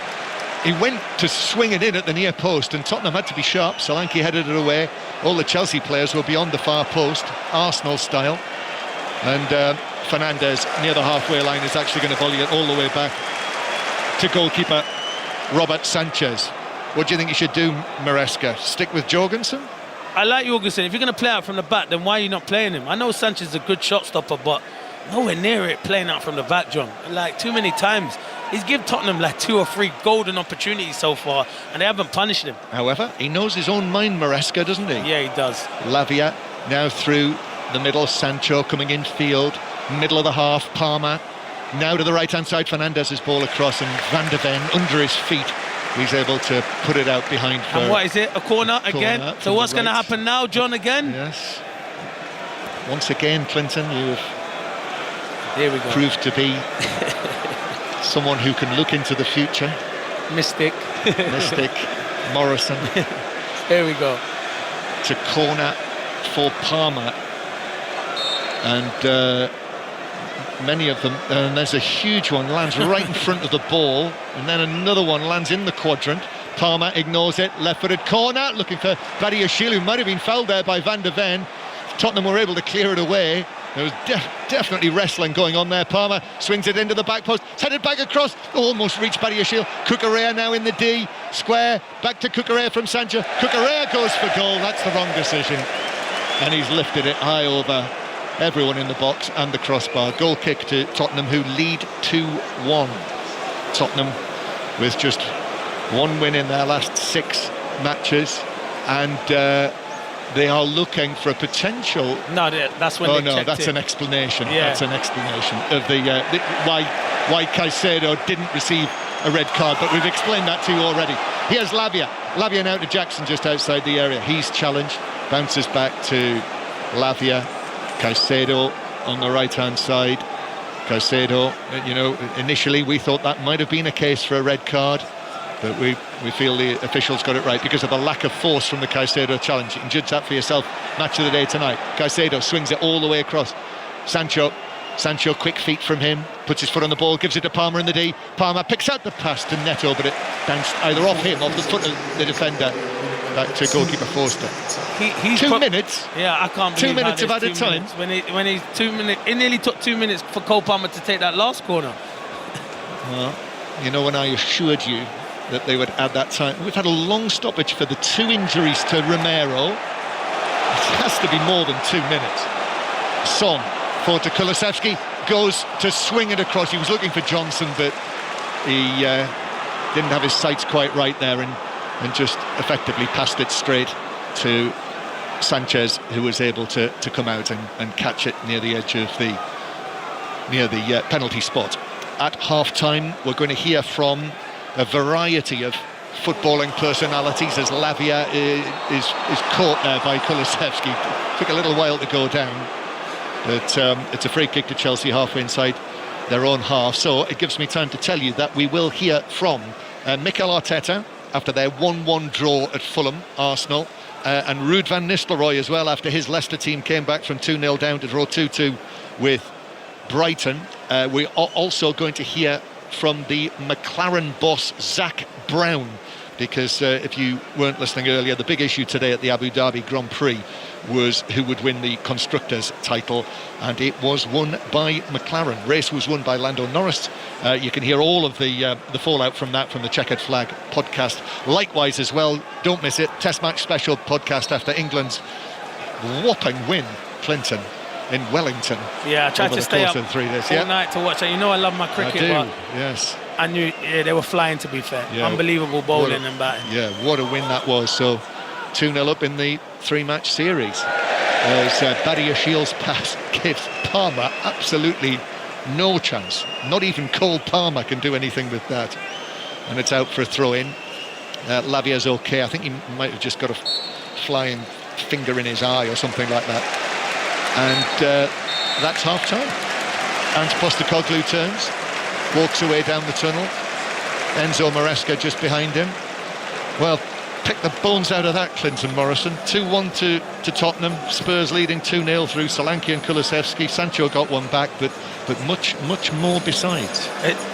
He went to swing it in at the near post, and Tottenham had to be sharp. Solanke headed it away. All the Chelsea players were beyond the far post, Arsenal style. And Fernandez, near the halfway line, is actually going to volley it all the way back to goalkeeper Robert Sanchez. What do you think you should do, Maresca? Stick with Jorgensen? I like Jorgensen. If you're going to play out from the back, then why are you not playing him? I know Sanchez is a good shot stopper, but nowhere near it playing out from the back, John. Like, too many times. He's given Tottenham like 2 or 3 golden opportunities so far, and they haven't punished him. However, he knows his own mind, Maresca, doesn't he? Yeah, he does. Lavia now through the middle. Sancho coming in field. Middle of the half, Palmer. Now to the right-hand side, Fernandez's ball across, and Van de Ven under his feet. He's able to put it out behind for... And what is it? A corner again? So what's going to happen now, John, again? Yes. Once again, Clinton, you've proved to be someone who can look into the future. Mystic. Morrison. There we go. To corner for Palmer. And many of them, and there's a huge one, lands right in front of the ball, and then another one lands in the quadrant. Palmer ignores it, left-footed corner, looking for Badiashile, who might have been fouled there by Van de Ven. Tottenham were able to clear it away. There was definitely wrestling going on there. Palmer swings it into the back post, it's headed back across, almost reached Badiashile. Cucurella now in the D, square, back to Cucurella from Sancho. Cucurella goes for goal, that's the wrong decision. And he's lifted it high over everyone in the box and the crossbar. Goal kick to Tottenham, who lead 2-1. Tottenham with just 1 win in their last 6 matches, and they are looking for a potential... No, that's when oh they no, checked that's it. an explanation. Yeah. That's an explanation of why Caicedo didn't receive a red card, but we've explained that to you already. Here's Lavia. Lavia now to Jackson just outside the area. He's challenged, bounces back to Lavia. Caicedo on the right-hand side. Caicedo, initially we thought that might have been a case for a red card, but we feel the officials got it right because of the lack of force from the Caicedo challenge. You can judge that for yourself. Match of the day tonight. Caicedo swings it all the way across. Sancho, quick feet from him, puts his foot on the ball, gives it to Palmer in the D. Palmer picks out the pass to Neto, but it bounced either off him, off the foot of the defender, back to goalkeeper Forster. He's 2 minutes. Yeah, I can't believe 2 minutes of added time. When he's 2 minutes, it nearly took 2 minutes for Cole Palmer to take that last corner. Well, when I assured you that they would add that time, we've had a long stoppage for the 2 injuries to Romero. It has to be more than 2 minutes. Son, forward to Kulusevski, goes to swing it across. He was looking for Johnson, but he didn't have his sights quite right there, and just effectively passed it straight to Sanchez, who was able to come out and catch it near the edge of the penalty spot. At half-time, we're going to hear from a variety of footballing personalities as Lavia is caught there by Kulusevski. Took a little while to go down, but it's a free kick to Chelsea halfway inside their own half. So it gives me time to tell you that we will hear from Mikel Arteta after their 1-1 draw at Fulham, Arsenal, and Ruud van Nistelrooy as well after his Leicester team came back from 2-0 down to draw 2-2 with Brighton. We are also going to hear from the McLaren boss Zak Brown, because if you weren't listening earlier, the big issue today at the Abu Dhabi Grand Prix was who would win the Constructors' title, and it was won by McLaren. Race was won by Lando Norris. You can hear all of the fallout from that from the Checkered Flag podcast. Likewise as well, don't miss it, Test Match Special podcast after England's whopping win, Clinton, in Wellington. Yeah, I tried to stay up 3 days. all night to watch it. I love my cricket, but yes, I knew they were flying, to be fair. Yeah. Unbelievable bowling and batting. Yeah, what a win that was. So 2-0 up in the 3-match series. As Badia Shields' pass gives Palmer absolutely no chance. Not even Cole Palmer can do anything with that. And it's out for a throw-in. Lavia's okay. I think he might have just got a flying finger in his eye or something like that. And that's half-time. Ange Postecoglou turns, walks away down the tunnel. Enzo Maresca just behind him. Well, pick the bones out of that, Clinton Morrison. 2-1 to Tottenham. Spurs leading 2-0 through Solanke and Kulusevski. Sancho got one back, but much more besides.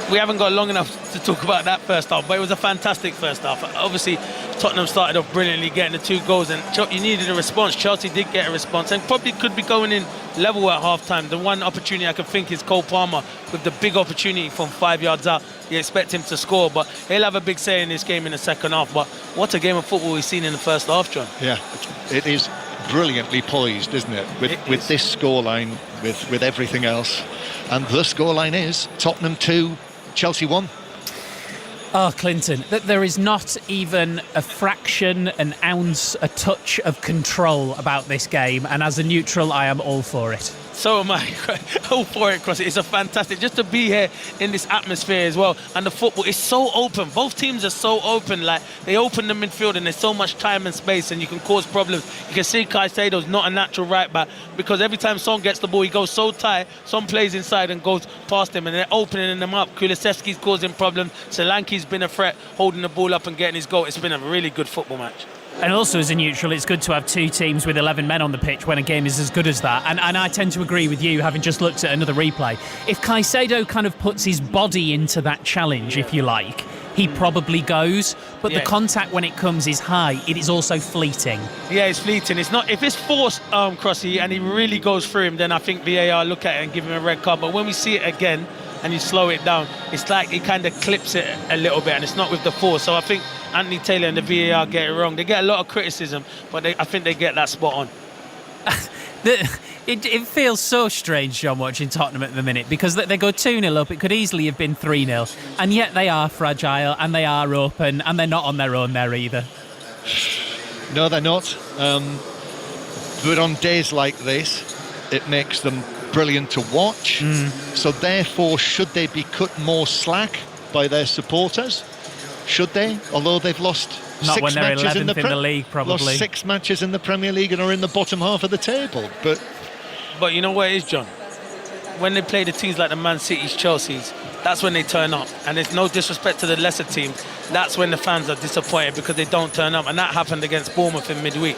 We haven't got long enough to talk about that first half, but it was a fantastic first half. Obviously, Tottenham started off brilliantly, getting the 2 goals, and you needed a response. Chelsea did get a response, and probably could be going in level at half-time. The one opportunity I can think is Cole Palmer with the big opportunity from 5 yards out. You expect him to score, but he'll have a big say in this game in the second half. But what a game of football we've seen in the first half, John. Yeah, it is brilliantly poised, isn't it? With this scoreline, with everything else. And the scoreline is Tottenham 2, Chelsea 1. Oh, Clinton, there is not even a fraction, an ounce, a touch of control about this game. And as a neutral, I am all for it. So am I. All for it, Crossy. It's a fantastic, just to be here in this atmosphere as well. And the football is so open. Both teams are so open. Like, they open the midfield and there's so much time and space, and you can cause problems. You can see Caicedo's not a natural right back, because every time Son gets the ball, he goes so tight. Son plays inside and goes past him, and they're opening them up. Kulusevski's causing problems. Solanke's been a threat, holding the ball up and getting his goal. It's been a really good football match. And also, as a neutral, it's good to have 2 teams with 11 men on the pitch when a game is as good as that. And I tend to agree with you, having just looked at another replay. If Caicedo kind of puts his body into that challenge, if you like, he probably goes. But the contact when it comes is high. It is also fleeting. Yeah, it's fleeting. It's not. If it's forced, Crossy, and he really goes through him, then I think VAR look at it and give him a red card. But when we see it again and you slow it down, it's like he kind of clips it a little bit, and it's not with the force. So I think Anthony Taylor and the VAR get it wrong. They get a lot of criticism, but I think they get that spot on. It feels so strange, John, watching Tottenham at the minute, because they go 2-0 up. It could easily have been 3-0, and yet they are fragile and they are open, and they're not on their own there either. No, they're not. But on days like this, it makes them brilliant to watch. So therefore, should they be cut more slack by their supporters? Should they? Although they've lost Not 6 when they're matches 11th in the league, probably. Lost 6 matches in the Premier League and are in the bottom half of the table. But you know what it is, John? when they play the teams like the Man City's, Chelsea's, that's when they turn up. And there's no disrespect to the lesser teams. That's when the fans are disappointed because they don't turn up. And that happened against Bournemouth in midweek.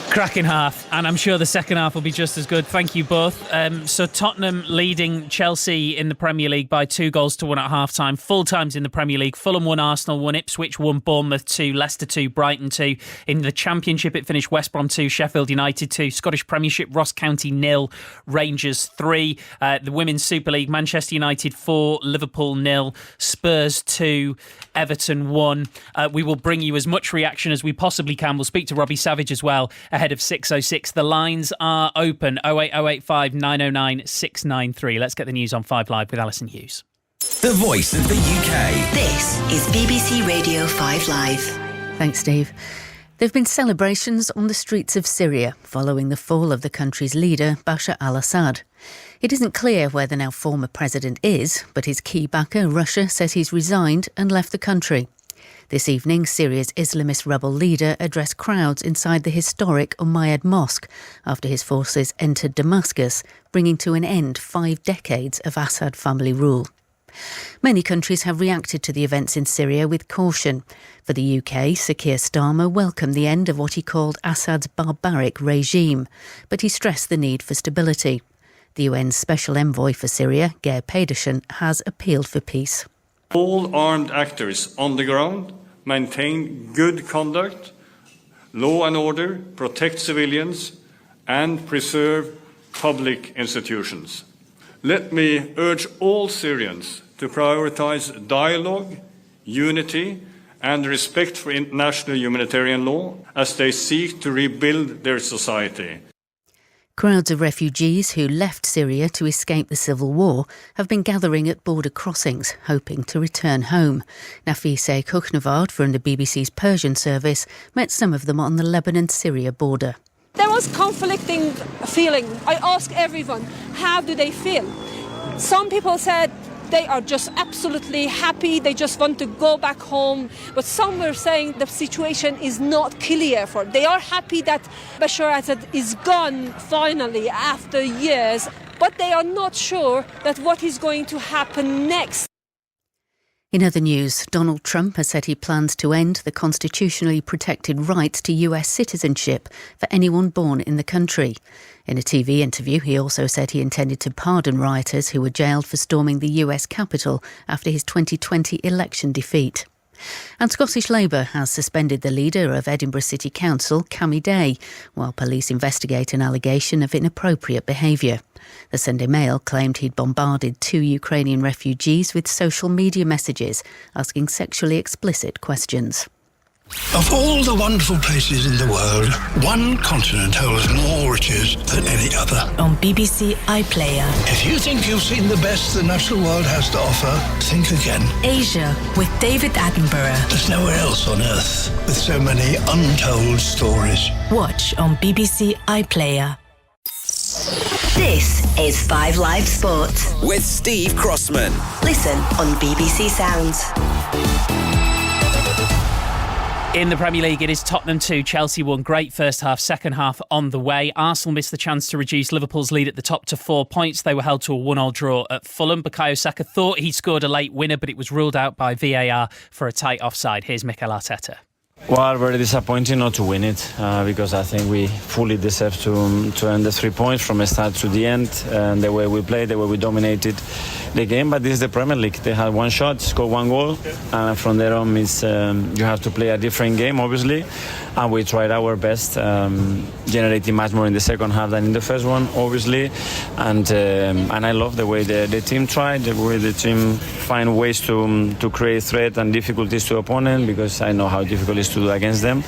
Cracking half, and I'm sure the second half will be just as good. Thank you both. So Tottenham leading Chelsea in the Premier League by 2-1 at half-time. Full times in the Premier League. Fulham 1, Arsenal 1, Ipswich 1, Bournemouth 2, Leicester 2, Brighton 2. In the Championship it finished West Brom 2, Sheffield United 2. Scottish Premiership, Ross County 0, Rangers 3. The Women's Super League, Manchester United 4, Liverpool 0, Spurs 2, Everton 1. We will bring you as much reaction as we possibly can. We'll speak to Robbie Savage as well ahead of 6:06. The lines are open. 08085 909 693. Let's get the news on 5 Live with Alison Hughes. The voice of the UK. This is BBC Radio 5 Live. Thanks, Steve. There have been celebrations on the streets of Syria following the fall of the country's leader, Bashar al-Assad. It isn't clear where the now former president is, but his key backer, Russia, says he's resigned and left the country. This evening, Syria's Islamist rebel leader addressed crowds inside the historic Umayyad Mosque after his forces entered Damascus, bringing to an end 5 decades of Assad family rule. Many countries have reacted to the events in Syria with caution. For the UK, Sir Keir Starmer welcomed the end of what he called Assad's barbaric regime, but he stressed the need for stability. The UN's Special Envoy for Syria, Geir Pedersen, has appealed for peace. All armed actors on the ground maintain good conduct, law and order, protect civilians, and preserve public institutions. Let me urge all Syrians to prioritise dialogue, unity, and respect for international humanitarian law as they seek to rebuild their society. Crowds of refugees who left Syria to escape the civil war have been gathering at border crossings, hoping to return home. Nafise Kukhnavard from the BBC's Persian service met some of them on the Lebanon-Syria border. There was conflicting feeling. I asked everyone, how do they feel? Some people said they are just absolutely happy, they just want to go back home. But some were saying the situation is not clear for them. They are happy that Bashar Assad is gone finally after years, but they are not sure that what is going to happen next. In other news, Donald Trump has said he plans to end the constitutionally protected right to US citizenship for anyone born in the country. In a TV interview, he also said he intended to pardon rioters who were jailed for storming the US Capitol after his 2020 election defeat. And Scottish Labour has suspended the leader of Edinburgh City Council, Cammy Day, while police investigate an allegation of inappropriate behaviour. The Sunday Mail claimed he'd bombarded 2 Ukrainian refugees with social media messages asking sexually explicit questions. Of all the wonderful places in the world, one continent holds more riches than any other. On BBC iPlayer. If you think you've seen the best the natural world has to offer, think again. Asia with David Attenborough. There's nowhere else on Earth with so many untold stories. Watch on BBC iPlayer. This is 5 Live Sports with Steve Crossman. Listen on BBC Sounds. In the Premier League, it is Tottenham 2, Chelsea 1. Great first half, second half on the way. Arsenal missed the chance to reduce Liverpool's lead at the top to 4 points. They were held to a 1-1 draw at Fulham. Bukayo Saka thought he scored a late winner, but it was ruled out by VAR for a tight offside. Here's Mikel Arteta. Well, very disappointing not to win it because I think we fully deserve to earn the 3 points from the start to the end. And the way we played, the way we dominated the game. But this is the Premier League. They had one shot, scored 1 goal, and from there on, you have to play a different game, obviously. And we tried our best, generating much more in the second half than in the first one, obviously. And I love the way the team tried, the way the team find ways to create threat and difficulties to opponent, because I know how difficult it is to do against them.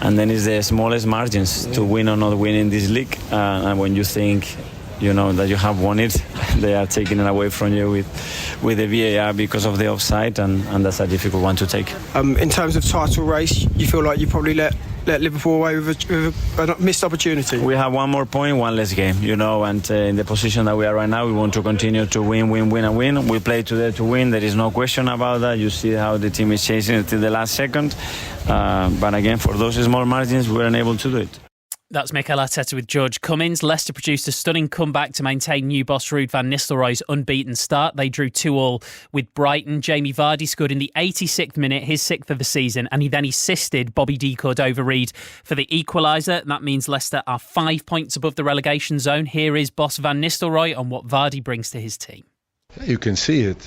And then it's the smallest margins to win or not win in this league. And when you think, that you have won it, they are taking it away from you with the VAR because of the offside, and that's a difficult one to take. In terms of title race, you feel like you probably let Liverpool away with a missed opportunity? We have 1 more point, 1 less game, and in the position that we are right now, we want to continue to win. We play today to win. There is no question about that. You see how the team is chasing it till the last second. But again, for those small margins, we were unable to do it. That's Mikel Arteta with George Cummins. Leicester produced a stunning comeback to maintain new boss Ruud van Nistelrooy's unbeaten start. They drew 2-2 with Brighton. Jamie Vardy scored in the 86th minute, his 6th of the season, and he then assisted Bobby D. Cordova-Reid for the equaliser. That means Leicester are 5 points above the relegation zone. Here is boss Van Nistelrooy on what Vardy brings to his team. You can see it.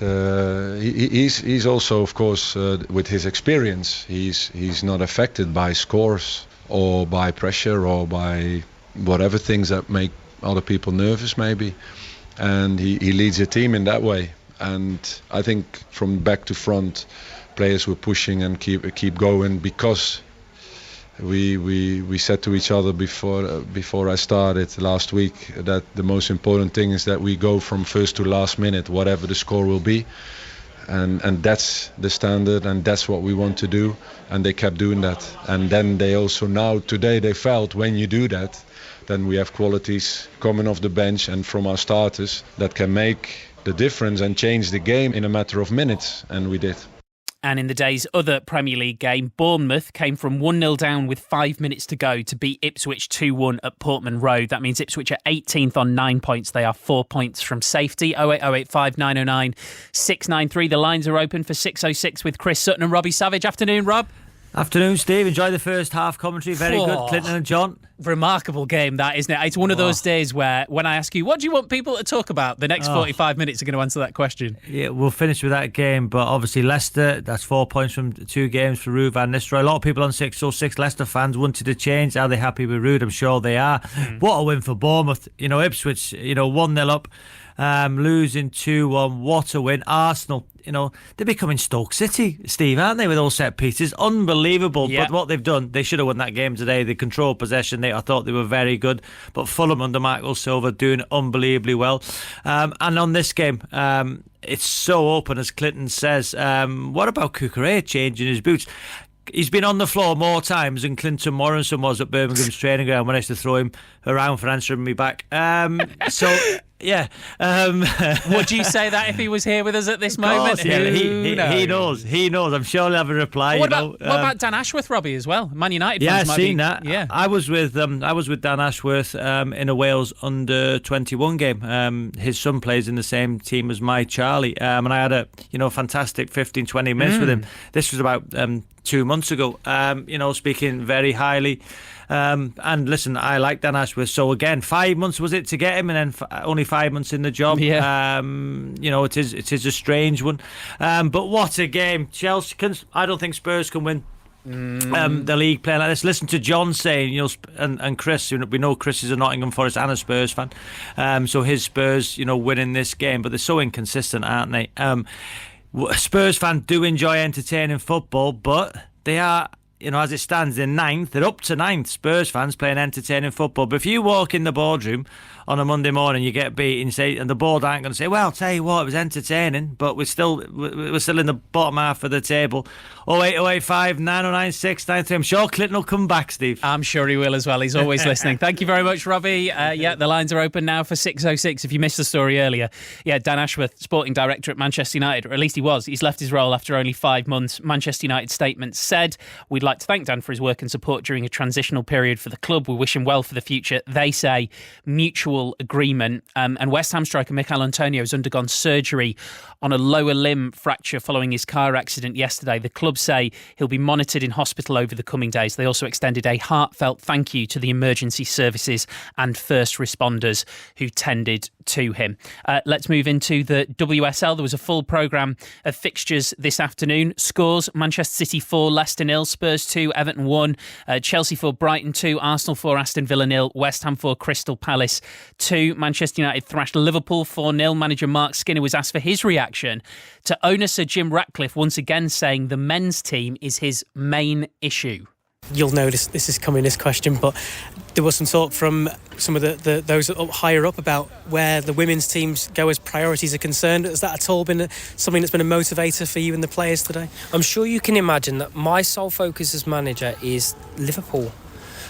He's also, of course, with his experience, he's not affected by scores or by pressure or by whatever things that make other people nervous maybe, and he leads a team in that way. And I think from back to front, players were pushing and keep going, because we said to each other before I started last week that the most important thing is that we go from first to last minute, whatever the score will be. And that's the standard, and that's what we want to do, and they kept doing that. And then they also today they felt when you do that, then we have qualities coming off the bench and from our starters that can make the difference and change the game in a matter of minutes, and we did. And in the day's other Premier League game, Bournemouth came from 1-0 down with 5 minutes to go to beat Ipswich 2-1 at Portman Road. That means Ipswich are 18th on 9 points. They are 4 points from safety. 08085 909 693. The lines are open for 606 with Chris Sutton and Robbie Savage. Afternoon, Rob. Afternoon, Steve. Enjoy the first half commentary. Very good, Clinton and John. Remarkable game, that, isn't it? It's one of those days where when I ask you, what do you want people to talk about? The next 45 minutes are going to answer that question. Yeah, we'll finish with that game, but obviously Leicester, that's 4 points from 2 games for Ruud van Nistelrooy. A lot of people on 606 Leicester fans wanted to change. Are they happy with Ruud? I'm sure they are. What a win for Bournemouth. Ipswich, 1-0 up. Losing 2-1, what a win. Arsenal, they're becoming Stoke City, Steve, aren't they, with all set pieces? Unbelievable. Yeah. But what they've done, they should have won that game today. They controlled possession. I thought they were very good. But Fulham under Michael Silva doing unbelievably well. And on this game, it's so open, as Clinton says. What about Cucurella changing his boots? He's been on the floor more times than Clinton Morrison was at Birmingham's training ground when I used to throw him around for answering me back. Yeah. Would you say that if he was here with us at this moment? Yeah, he knows. He knows. I'm sure he'll have a reply. What about Dan Ashworth, Robbie, as well? Man United yeah, fans I've seen that. Yeah, I was with Dan Ashworth in a Wales under-21 game. His son plays in the same team as my Charlie, and I had a fantastic 15-20 minutes with him. This was about 2 months ago. Speaking very highly. And listen, I like Dan Ashworth. So again, 5 months was it to get him, and then only 5 months in the job. Yeah. It is a strange one. But what a game! Chelsea I don't think Spurs can win the league playing like this. Listen to John saying, and Chris. We know Chris is a Nottingham Forest and a Spurs fan. So his Spurs, winning this game, but they're so inconsistent, aren't they? Spurs fans do enjoy entertaining football, but they are. As it stands in 9th, they're up to 9th. Spurs fans playing entertaining football. But if you walk in the boardroom on a Monday morning, you get beat, and the board aren't going to say, well, I'll tell you what, it was entertaining, but we're still in the bottom half of the table. 08085 909 693. I'm sure Clinton will come back, Steve. I'm sure he will as well. He's always listening. Thank you very much, Robbie. The lines are open now for 606. If you missed the story earlier, Dan Ashworth, sporting director at Manchester United, or at least he was. He's left his role after only 5 months. Manchester United statement said, we'd like to thank Dan for his work and support during a transitional period for the club. We wish him well for the future. They say mutual agreement. And West Ham striker Michail Antonio has undergone surgery on a lower limb fracture following his car accident yesterday. The club say he'll be monitored in hospital over the coming days. They also extended a heartfelt thank you to the emergency services and first responders who tended to him. Let's move into the WSL. There was a full programme of fixtures this afternoon. Scores: Manchester City 4, Leicester 0, Spurs 2, Everton 1, Chelsea 4, Brighton 2, Arsenal 4, Aston Villa 0, West Ham 4, Crystal Palace 2. Manchester United thrashed Liverpool 4-0. Manager Mark Skinner was asked for his reaction to owner Sir Jim Ratcliffe once again saying the men's team is his main issue. You'll notice this is coming, this question, but there was some talk from some of those higher up about where the women's teams go as priorities are concerned. Has that at all been something that's been a motivator for you and the players today? I'm sure you can imagine that my sole focus as manager is Liverpool.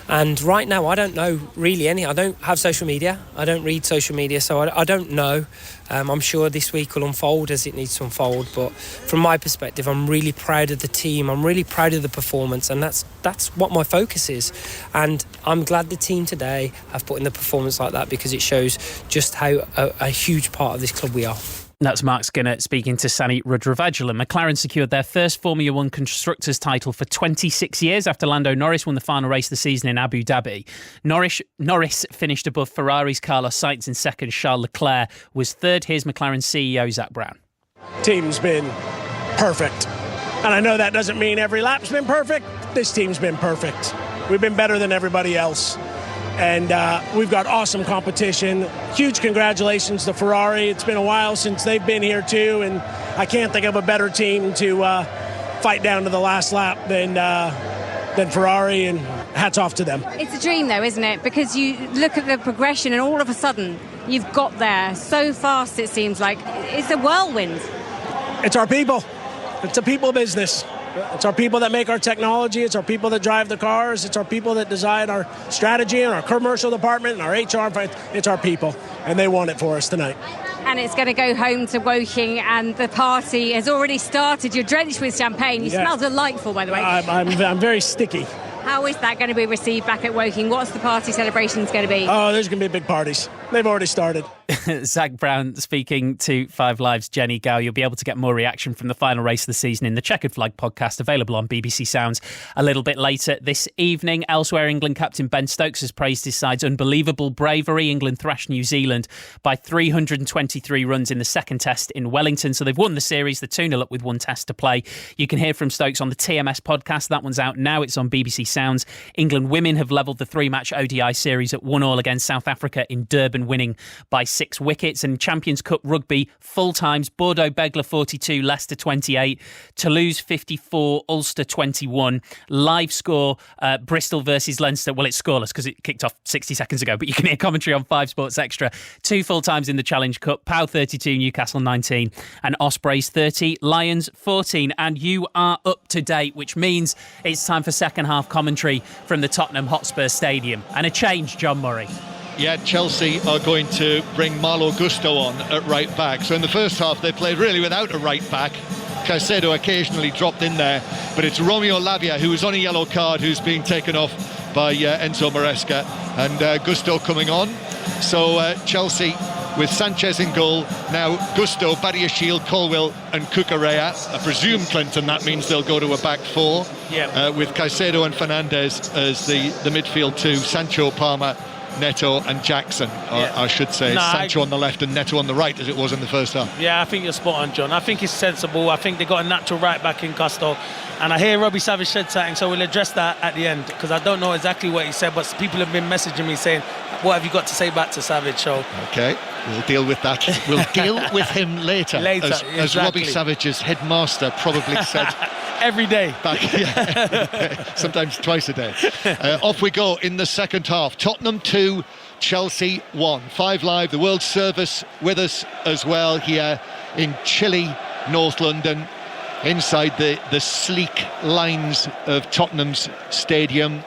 And right now, I don't know really any. I don't have social media. I don't read social media, so I don't know. I'm sure this week will unfold as it needs to unfold. But from my perspective, I'm really proud of the team. I'm really proud of the performance, and that's what my focus is. And I'm glad the team today have put in the performance like that, because it shows just how a huge part of this club we are. That's Mark Skinner speaking to Sani Rudravajalan. McLaren secured their first Formula One Constructors title for 26 years after Lando Norris won the final race of the season in Abu Dhabi. Norris finished above Ferrari's Carlos Sainz in second. Charles Leclerc was third. Here's McLaren CEO Zak Brown. Team's been perfect. And I know that doesn't mean every lap's been perfect. This team's been perfect. We've been better than everybody else. And we've got awesome competition. Huge congratulations to Ferrari. It's been a while since they've been here too, and I can't think of a better team to fight down to the last lap than Ferrari, and hats off to them. It's a dream though, isn't it? Because you look at the progression and all of a sudden you've got there so fast, it seems like. It's a whirlwind. It's our people. It's a people business. It's our people that make our technology. It's our people that drive the cars. It's our people that design our strategy and our commercial department and our HR. It's our people, and they won it for us tonight. And it's going to go home to Woking, and the party has already started. You're drenched with champagne. You smell delightful, by the way. I'm very sticky. How is that going to be received back at Woking? What's the party celebrations going to be? Oh, there's going to be big parties. They've already started. Zak Brown speaking to Five Live's Jenny Gow. You'll be able to get more reaction from the final race of the season in the Checkered Flag podcast, available on BBC Sounds a little bit later this evening. Elsewhere, England captain Ben Stokes has praised his side's unbelievable bravery. England thrashed New Zealand by 323 runs in the second test in Wellington, so they've won the series. They're 2-0 up with one test to play. You can hear from Stokes on the TMS podcast. That one's out now. It's on BBC Sounds. England women have levelled the 3-match ODI series at 1-1 against South Africa in Durban, winning by 6 wickets. And Champions Cup rugby full times: Bordeaux Begler 42, Leicester 28, Toulouse 54, Ulster 21. Live score: Bristol versus Leinster. Well, it's scoreless because it kicked off 60 seconds ago, but you can hear commentary on 5 Sports Extra. 2 full times in the Challenge Cup: Pau 32, Newcastle 19, and Ospreys 30, Lions 14. And you are up to date, which means it's time for second half commentary from the Tottenham Hotspur Stadium. And a change, John Murray. Yeah, Chelsea are going to bring Malo Gusto on at right back. So in the first half, they played really without a right back. Caicedo occasionally dropped in there, but it's Romeo Lavia, who was on a yellow card, who's being taken off by Enzo Maresca, and Gusto coming on. So Chelsea with Sanchez in goal. Now Gusto, Badiashile, Colwill and Cucurella. I presume, Clinton, that means they'll go to a back 4 with Caicedo and Fernandes as the midfield 2, Sancho, Palmer, Neto and Jackson, I should say. Sancho on the left and Neto on the right, as it was in the first half. Yeah, I think you're spot on, John. I think it's sensible. I think they got a natural right back in Gusto, and I hear Robbie Savage said something, so we'll address that at the end, because I don't know exactly what he said, but people have been messaging me saying, what have you got to say back to Savage? So okay, we'll deal with that. We'll deal with him later as Robbie Savage's headmaster probably said. Every day. Sometimes twice a day. Off we go in the second half. Tottenham 2, Chelsea 1. 5 Live, the World Service with us as well here in chilly North London, inside the sleek lines of Tottenham's stadium.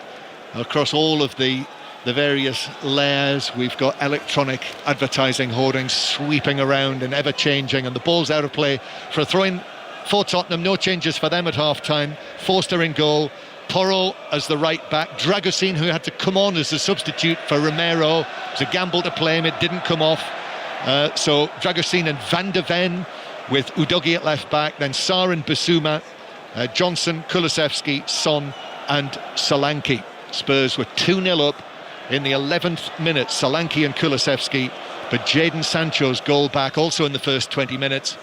Across all of the various layers, we've got electronic advertising hoardings sweeping around and ever changing, and the ball's out of play for a throw-in for Tottenham. No changes for them at half-time. Forster in goal, Porro as the right back, Dragosine, who had to come on as a substitute for Romero. It was a gamble to play him, it didn't come off. So Dragosine and Van de Ven with Udogie at left back, then Sarr and Bissouma, Johnson, Kulusevski, Son and Solanke. Spurs were 2-0 up in the 11th minute. Solanke and Kulusevski, but Jadon Sancho's goal back also in the first 20 minutes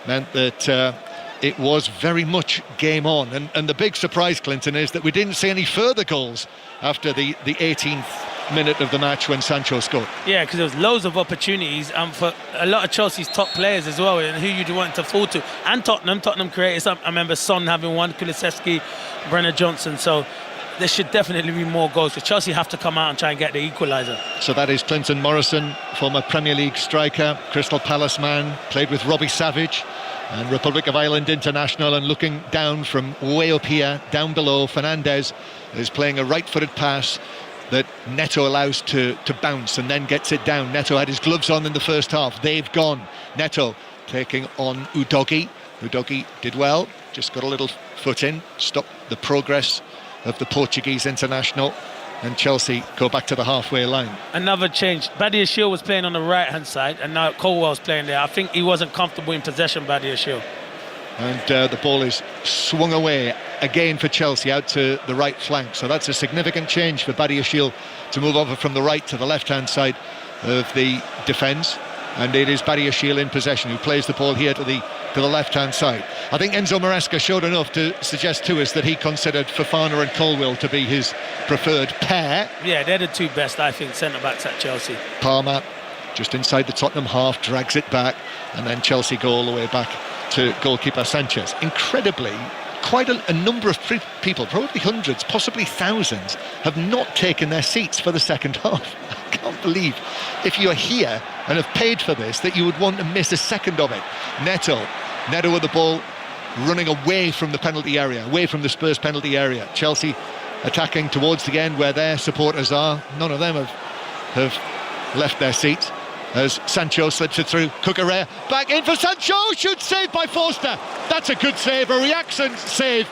meant that it was very much game on. And the big surprise, Clinton, is that we didn't see any further goals after the 18th minute of the match when Sancho scored. Yeah, because there was loads of opportunities for a lot of Chelsea's top players as well, and who you'd want to fall to. And Tottenham created some. I remember Son having one, Kulusevski, Brennan Johnson. So there should definitely be more goals, because Chelsea have to come out and try and get the equaliser. So that is Clinton Morrison, former Premier League striker, Crystal Palace man, played with Robbie Savage. And Republic of Ireland international, and looking down from way up here, down below, Fernandez is playing a right-footed pass that Neto allows to bounce and then gets it down. Neto had his gloves on in the first half. They've gone. Neto taking on Udogie. Udogie did well, just got a little foot in, stopped the progress of the Portuguese international, and Chelsea go back to the halfway line. Another change. Badiashile was playing on the right-hand side, and now Colwell's playing there. I think he wasn't comfortable in possession, Badiashile. And the ball is swung away again for Chelsea out to the right flank. So that's a significant change for Badiashile to move over from the right to the left-hand side of the defence. And it is Badiashile in possession, who plays the ball here to the left-hand side. I think Enzo Maresca showed enough to suggest to us that he considered Fofana and Colwill to be his preferred pair. Yeah, they're the two best, I think, centre-backs at Chelsea. Palmer, just inside the Tottenham half, drags it back, and then Chelsea go all the way back to goalkeeper Sanchez. Incredibly, quite a number of people, probably hundreds, possibly thousands, have not taken their seats for the second half. I can't believe, if you're here and have paid for this, that you would want to miss a second of it. Neto with the ball, running away from the penalty area, away from the Spurs penalty area. Chelsea attacking towards the end where their supporters are. None of them have left their seats as Sancho slips it through. Cucurella back in for Sancho, shoot saved by Forster. That's a good save, a reaction save.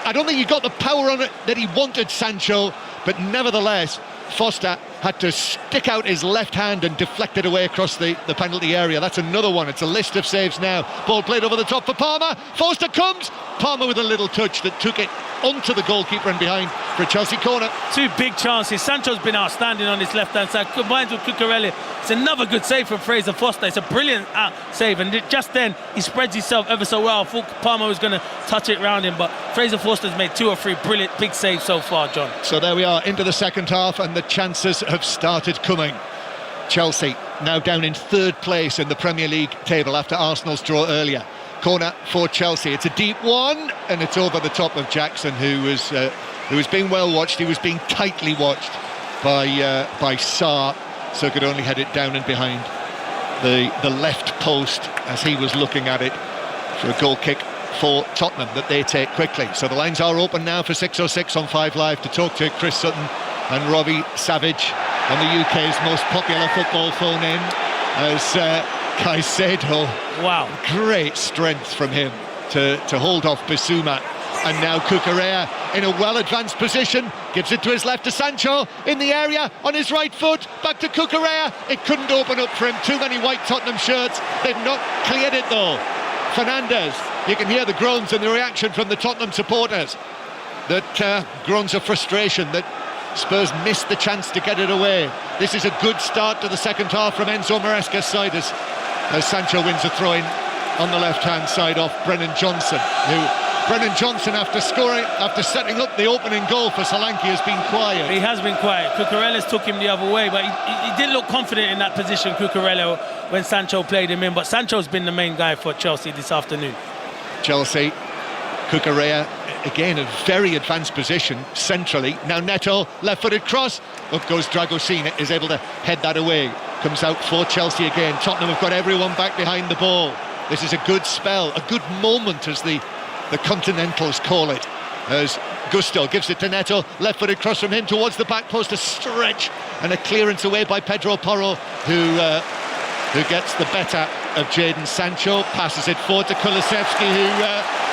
I don't think he got the power on it that he wanted, Sancho, but nevertheless Forster had to stick out his left hand and deflect it away across the penalty area. That's another one. It's a list of saves now. Ball played over the top for Palmer. Forster comes. Palmer with a little touch that took it onto the goalkeeper and behind for a Chelsea corner. Two big chances. Sancho's been outstanding on his left-hand side. Combined with Cucurella. It's another good save from Fraser Forster. It's a brilliant save. And just then, he spreads himself ever so well. I thought Palmer was going to touch it round him, but Fraser Forster's made 2 or 3 brilliant big saves so far, John. So there we are, into the second half, and the chances have started coming. Chelsea now down in 3rd place in the Premier League table after Arsenal's draw earlier. Corner for Chelsea. It's a deep one, and it's over the top of Jackson, who was being well watched. He was being tightly watched by Sarr, so could only head it down and behind the left post as he was looking at it for a goal kick for Tottenham that they take quickly. So the lines are open now for 606 on 5 Live to talk to Chris Sutton and Robbie Savage on the UK's most popular football phone in as Caicedo. Wow, great strength from him to hold off Bissouma. And now Cucurella in a well-advanced position, gives it to his left to Sancho, in the area, on his right foot, back to Cucurella. It couldn't open up for him, too many white Tottenham shirts. They've not cleared it though. Fernandez, you can hear the groans and the reaction from the Tottenham supporters. That groans of frustration that Spurs missed the chance to get it away. This is a good start to the second half from Enzo Maresca's side as Sancho wins a throw-in on the left-hand side off Brennan Johnson, after setting up the opening goal for Solanke, has been quiet. He has been quiet. Cucurella's took him the other way, but he didn't look confident in that position, Cucurella, when Sancho played him in. But Sancho's been the main guy for Chelsea this afternoon. Chelsea, Cucurella, again, a very advanced position centrally. Now Neto, left-footed cross. Up goes Dragosina, is able to head that away. Comes out for Chelsea again. Tottenham have got everyone back behind the ball. This is a good spell, a good moment, as the Continentals call it, as Gusto gives it to Neto, left-footed cross from him towards the back post, a stretch and a clearance away by Pedro Porro, who gets the better of Jadon Sancho, passes it forward to Kulusevski,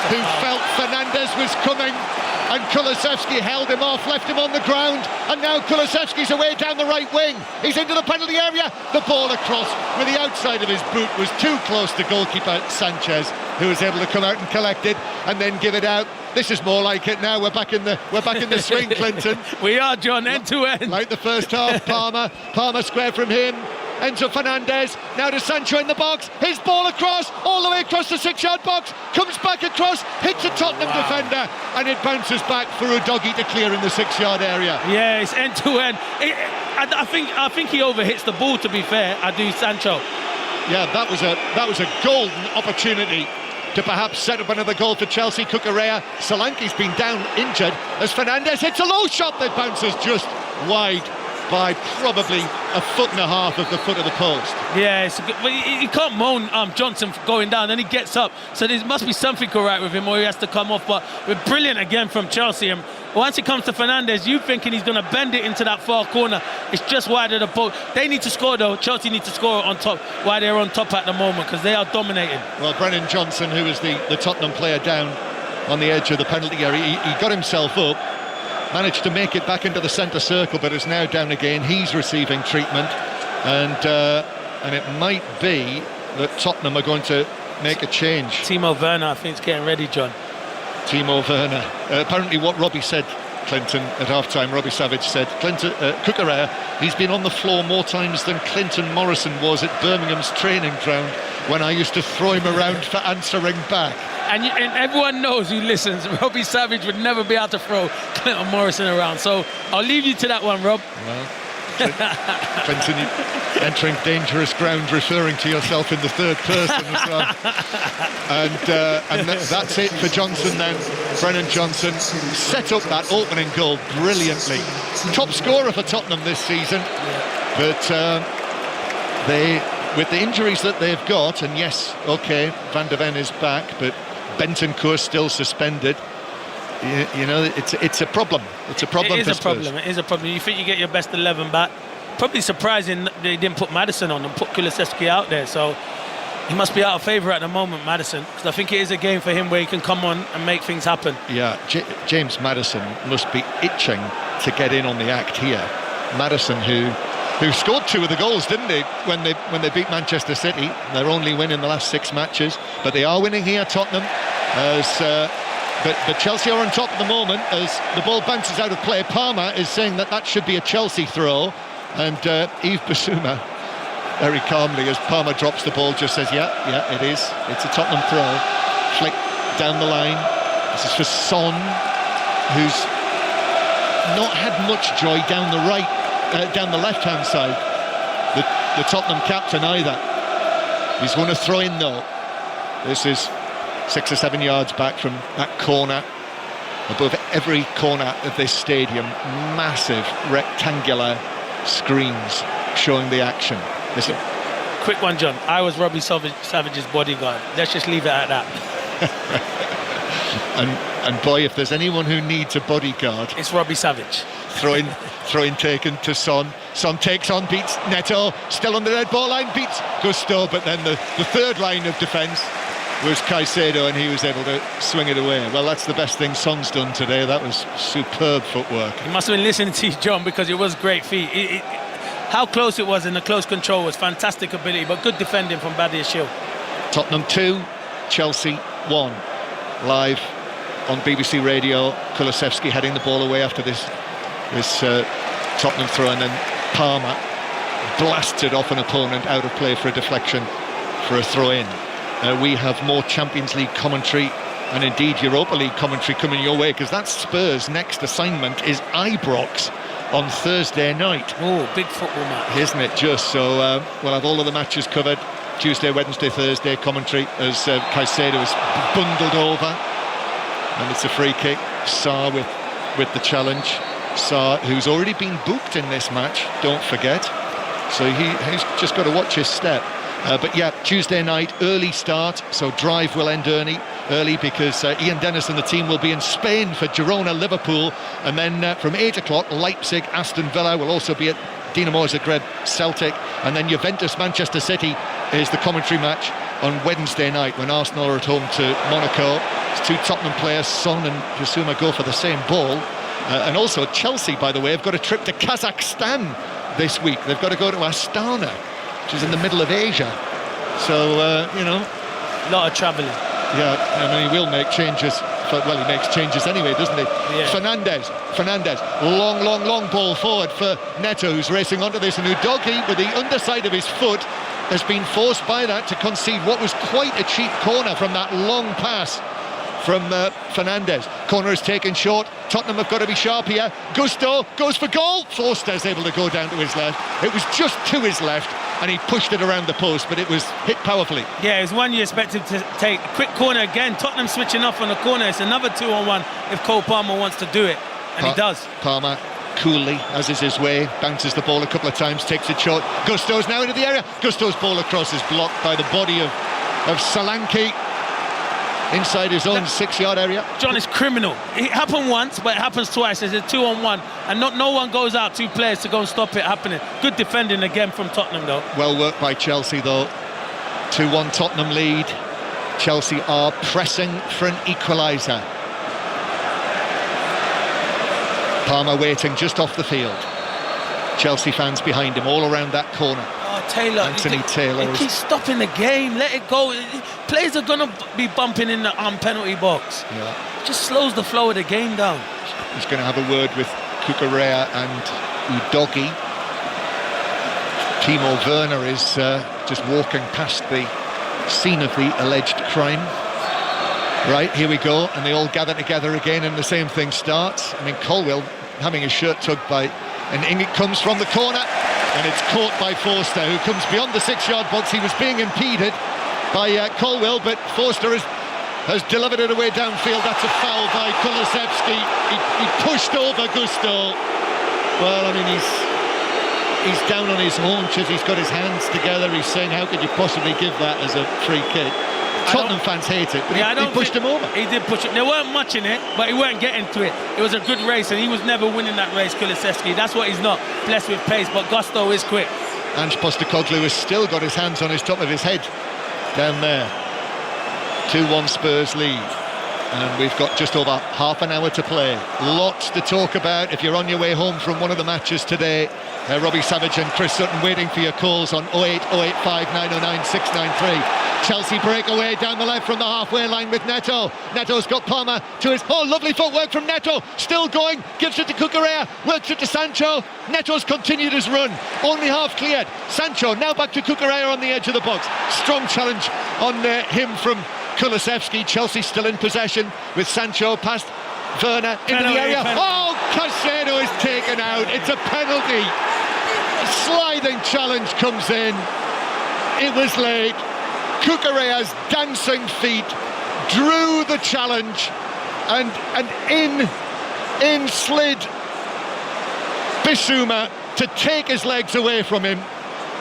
who felt Fernandez was coming, and Kulusevski held him off, left him on the ground, and now Kulusevski's away down the right wing. He's into the penalty area. The ball across with the outside of his boot was too close to goalkeeper Sanchez, who was able to come out and collect it and then give it out. This is more like it now. We're back in the swing, Clinton. We are, John, end to end. Like the first half. Palmer square from him. Enzo Fernandez, now to Sancho in the box, his ball across, all the way across the 6-yard box, comes back across, hits a Tottenham defender, and it bounces back for Udogie to clear in the 6-yard area. Yeah, it's end to end. I think he overhits the ball, to be fair. I do, Sancho. Yeah, that was a golden opportunity to perhaps set up another goal for Chelsea. Cucurella, Solanke's been down injured as Fernandez hits a low shot that bounces just wide by probably a foot and a half of the foot of the post. Yeah, it's a good, well, you can't moan Johnson for going down, then he gets up. So there must be something alright with him, or he has to come off. But we're brilliant again from Chelsea. And once it comes to Fernandes, you thinking he's going to bend it into that far corner. It's just wide of the post. They need to score though. Chelsea need to score on top, while they're on top at the moment, because they are dominating. Well, Brennan Johnson, who was the Tottenham player down on the edge of the penalty area, he got himself up, managed to make it back into the centre circle, but is now down again. He's receiving treatment, and it might be that Tottenham are going to make a change. Timo Werner, I think, is getting ready, John. Timo Werner. Apparently what Robbie said, Clinton, at half-time, Robbie Savage said, Cucurella, he's been on the floor more times than Clinton Morrison was at Birmingham's training ground when I used to throw him around for answering back. And everyone knows who listens, Robbie Savage would never be able to throw Clinton Morrison around. So I'll leave you to that one, Rob. Well, Clinton, entering dangerous ground, referring to yourself in the third person as well. And that's it for Johnson then. Brennan Johnson set up that opening goal brilliantly. Top scorer for Tottenham this season. But with the injuries that they've got, and yes, OK, Van de Ven is back, but Bentancur still suspended. You know, it's a problem. It's a problem. It is a problem. It is a problem. You think you get your best 11 back. Probably surprising they didn't put Maddison on and put Kulusevski out there. So he must be out of favour at the moment, Maddison, because I think it is a game for him where he can come on and make things happen. Yeah, James Maddison must be itching to get in on the act here. Maddison, who scored 2 of the goals, didn't they, when they beat Manchester City? Their only win in the last 6 matches, but they are winning here, Tottenham. But Chelsea are on top at the moment as the ball bounces out of play. Palmer is saying that should be a Chelsea throw, and Yves Bissouma, very calmly, as Palmer drops the ball, just says, yeah, it is. It's a Tottenham throw. Flick down the line. This is for Son, who's not had much joy down the left-hand side. The Tottenham captain either. He's won a throw-in though. This is 6 or 7 yards back from that corner. Above every corner of this stadium, massive rectangular screens showing the action. Listen. Quick one, John. I was Robbie Savage's bodyguard. Let's just leave it at that. and boy, if there's anyone who needs a bodyguard, it's Robbie Savage. Throw-in taken to Son. Son takes on, beats Neto, still on the red ball line, beats Gusto, but then the third line of defence was Caicedo, and he was able to swing it away. Well, that's the best thing Son's done today. That was superb footwork. He must have been listening to you, John, because it was great feet. How close it was, and the close control was fantastic ability, but good defending from Badiashile. Tottenham 2, Chelsea 1. Live on BBC Radio, Kulusevski heading the ball away after this Tottenham throw, and then Palmer blasted off an opponent out of play for a deflection for a throw-in. We have more Champions League commentary and indeed Europa League commentary coming your way, because that Spurs' next assignment is Ibrox on Thursday night. Oh, big football match. Isn't it just? So we'll have all of the matches covered. Tuesday, Wednesday, Thursday commentary as Caicedo is bundled over, and it's a free kick. Sarr with the challenge. Sarr, who's already been booked in this match, don't forget, so he's just got to watch his step. But yeah, Tuesday night, early start, so drive will end early because Ian Dennis and the team will be in Spain for Girona, Liverpool, and then from 8 o'clock, Leipzig, Aston Villa will also be at Dinamo Zagreb, Celtic, and then Juventus, Manchester City is the commentary match on Wednesday night when Arsenal are at home to Monaco. It's 2 Tottenham players, Son and Bissouma, go for the same ball. And also Chelsea, by the way, have got a trip to Kazakhstan this week. They've got to go to Astana, which is in the middle of Asia. So, a lot of travelling. Yeah, and he will make changes. Well, he makes changes anyway, doesn't he? Yeah. Fernandes, long ball forward for Neto, who's racing onto this, and Udogie, with the underside of his foot, has been forced by that to concede what was quite a cheap corner from that long pass from Fernandes. Corner is taken short. Tottenham have got to be sharp here. Gusto goes for goal. Forster's able to go down to his left. It was just to his left, and he pushed it around the post, but it was hit powerfully. Yeah, it was one you expected to take. Quick corner again. Tottenham switching off on the corner. It's another 2-on-1 if Cole Palmer wants to do it, and he does. Palmer coolly, as is his way, bounces the ball a couple of times, takes it short. Gusto's now into the area. Gusto's ball across is blocked by the body of Solanke inside his own 6-yard area. John, is criminal. It happened once, but it happens twice. There's a 2-on-1, and no one goes out, 2 players to go and stop it happening. Good defending again from Tottenham, though. Well worked by Chelsea, though. 2-1 Tottenham lead. Chelsea are pressing for an equaliser. Palmer waiting just off the field. Chelsea fans behind him, all around that corner. Oh, Taylor. Anthony Taylor. He keeps stopping the game. Let it go. Players are going to be bumping in the penalty box. Yeah. Just slows the flow of the game down. He's going to have a word with Cucurella and Udogie. Timo Werner is just walking past the scene of the alleged crime. Right, here we go, and they all gather together again, and the same thing starts. I mean, Colwill having his shirt tugged by, and it comes from the corner, and it's caught by Forster, who comes beyond the 6-yard box. He was being impeded by Colwill, but Forster has delivered it away downfield. That's a foul by Kulusevski. He pushed over Gusto. Well, I mean, he's down on his haunches. He's got his hands together. He's saying, how could you possibly give that as a free kick? Tottenham fans hate it, but he pushed him over. He did push him. There weren't much in it, but he weren't getting to it. It was a good race, and he was never winning that race, Kulusevski. That's what he's not, blessed with pace, but Gusto is quick. Ange Postecoglou has still got his hands on his top of his head down there. 2-1 Spurs lead, and we've got just over half an hour to play. Lots to talk about if you're on your way home from one of the matches today. Robbie Savage and Chris Sutton waiting for your calls on 08 085 909 693. Chelsea break away down the left from the halfway line with Neto. Neto's got Palmer to his... Oh, lovely footwork from Neto. Still going, gives it to Cucurella, works it to Sancho. Neto's continued his run, only half cleared. Sancho now back to Cucurella on the edge of the box. Strong challenge on him from Kulusevski. Chelsea still in possession with Sancho past Werner into the area. Oh, Caicedo is taken out. It's a penalty. A sliding challenge comes in. It was late. Cucurella's dancing feet drew the challenge, and in slid Bissouma to take his legs away from him.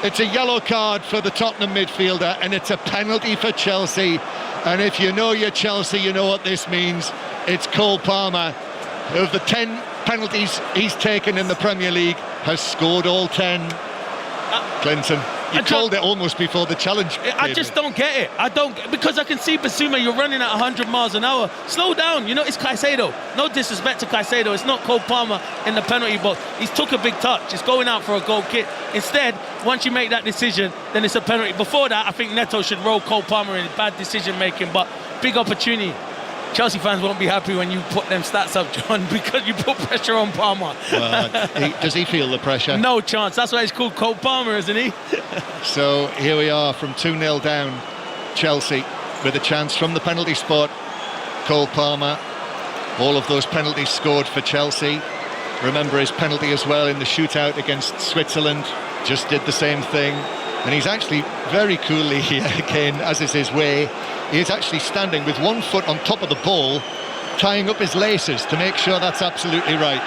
It's a yellow card for the Tottenham midfielder, and it's a penalty for Chelsea. And if you know you're Chelsea, you know what this means. It's Cole Palmer, of the 10 penalties he's taken in the Premier League, has scored all 10. Clinton, you called it almost before the challenge. I just don't get it. Because I can see Bissouma, you're running at 100 miles an hour. Slow down, you know, it's Caicedo. No disrespect to Caicedo, it's not Cole Palmer in the penalty box. He's took a big touch, he's going out for a goal kick. Instead, once you make that decision, then it's a penalty. Before that, I think Neto should roll Cole Palmer in bad decision making, but big opportunity. Chelsea fans won't be happy when you put them stats up, John, because you put pressure on Palmer. Does he feel the pressure? No chance. That's why he's called Cole Palmer, isn't he? So here we are from 2-0 down, Chelsea, with a chance from the penalty spot. Cole Palmer, all of those penalties scored for Chelsea. Remember his penalty as well in the shootout against Switzerland. Just did the same thing. And he's actually very coolly here again, as is his way. He is actually standing with one foot on top of the ball, tying up his laces to make sure that's absolutely right.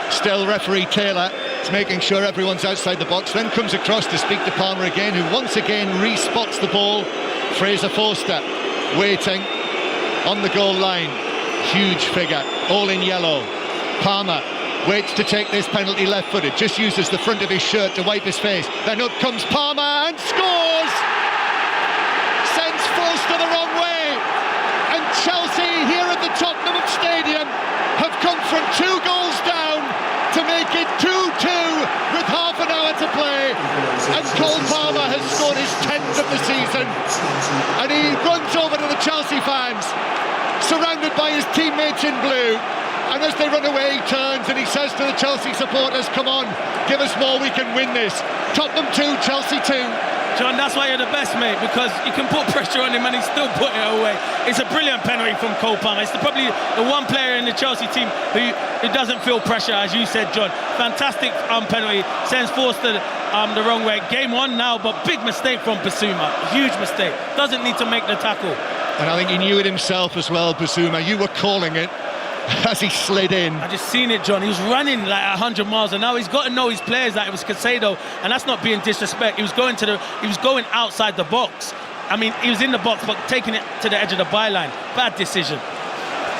Still, referee Taylor is making sure everyone's outside the box, then comes across to speak to Palmer again, who once again re-spots the ball. Fraser Forster waiting on the goal line. Huge figure, all in yellow. Palmer waits to take this penalty left-footed, just uses the front of his shirt to wipe his face. Then up comes Palmer and scores! Sends Forster the wrong way. And Chelsea here at the Tottenham Stadium have come from 2 goals down to make it 2-2 with half an hour to play. And Cole Palmer has scored his 10th of the season. And he runs over to the Chelsea fans, surrounded by his teammates in blue. And as they run away, he turns and he says to the Chelsea supporters, come on, give us more, we can win this. Tottenham 2, Chelsea 2. John, that's why you're the best, mate, because you can put pressure on him and he's still putting it away. It's a brilliant penalty from Cole Palmer. It's probably the one player in the Chelsea team who doesn't feel pressure, as you said, John. Fantastic penalty, sends Forster the wrong way. Game on now, but big mistake from Bissouma. Huge mistake. Doesn't need to make the tackle. And I think he knew it himself as well, Bissouma. You were calling it. as he slid in. I just seen it, John. He was running like 100 miles an hour. He's got to know his players that it was Caicedo, and that's not being disrespect. He was going outside the box. I mean, he was in the box, but taking it to the edge of the byline. Bad decision.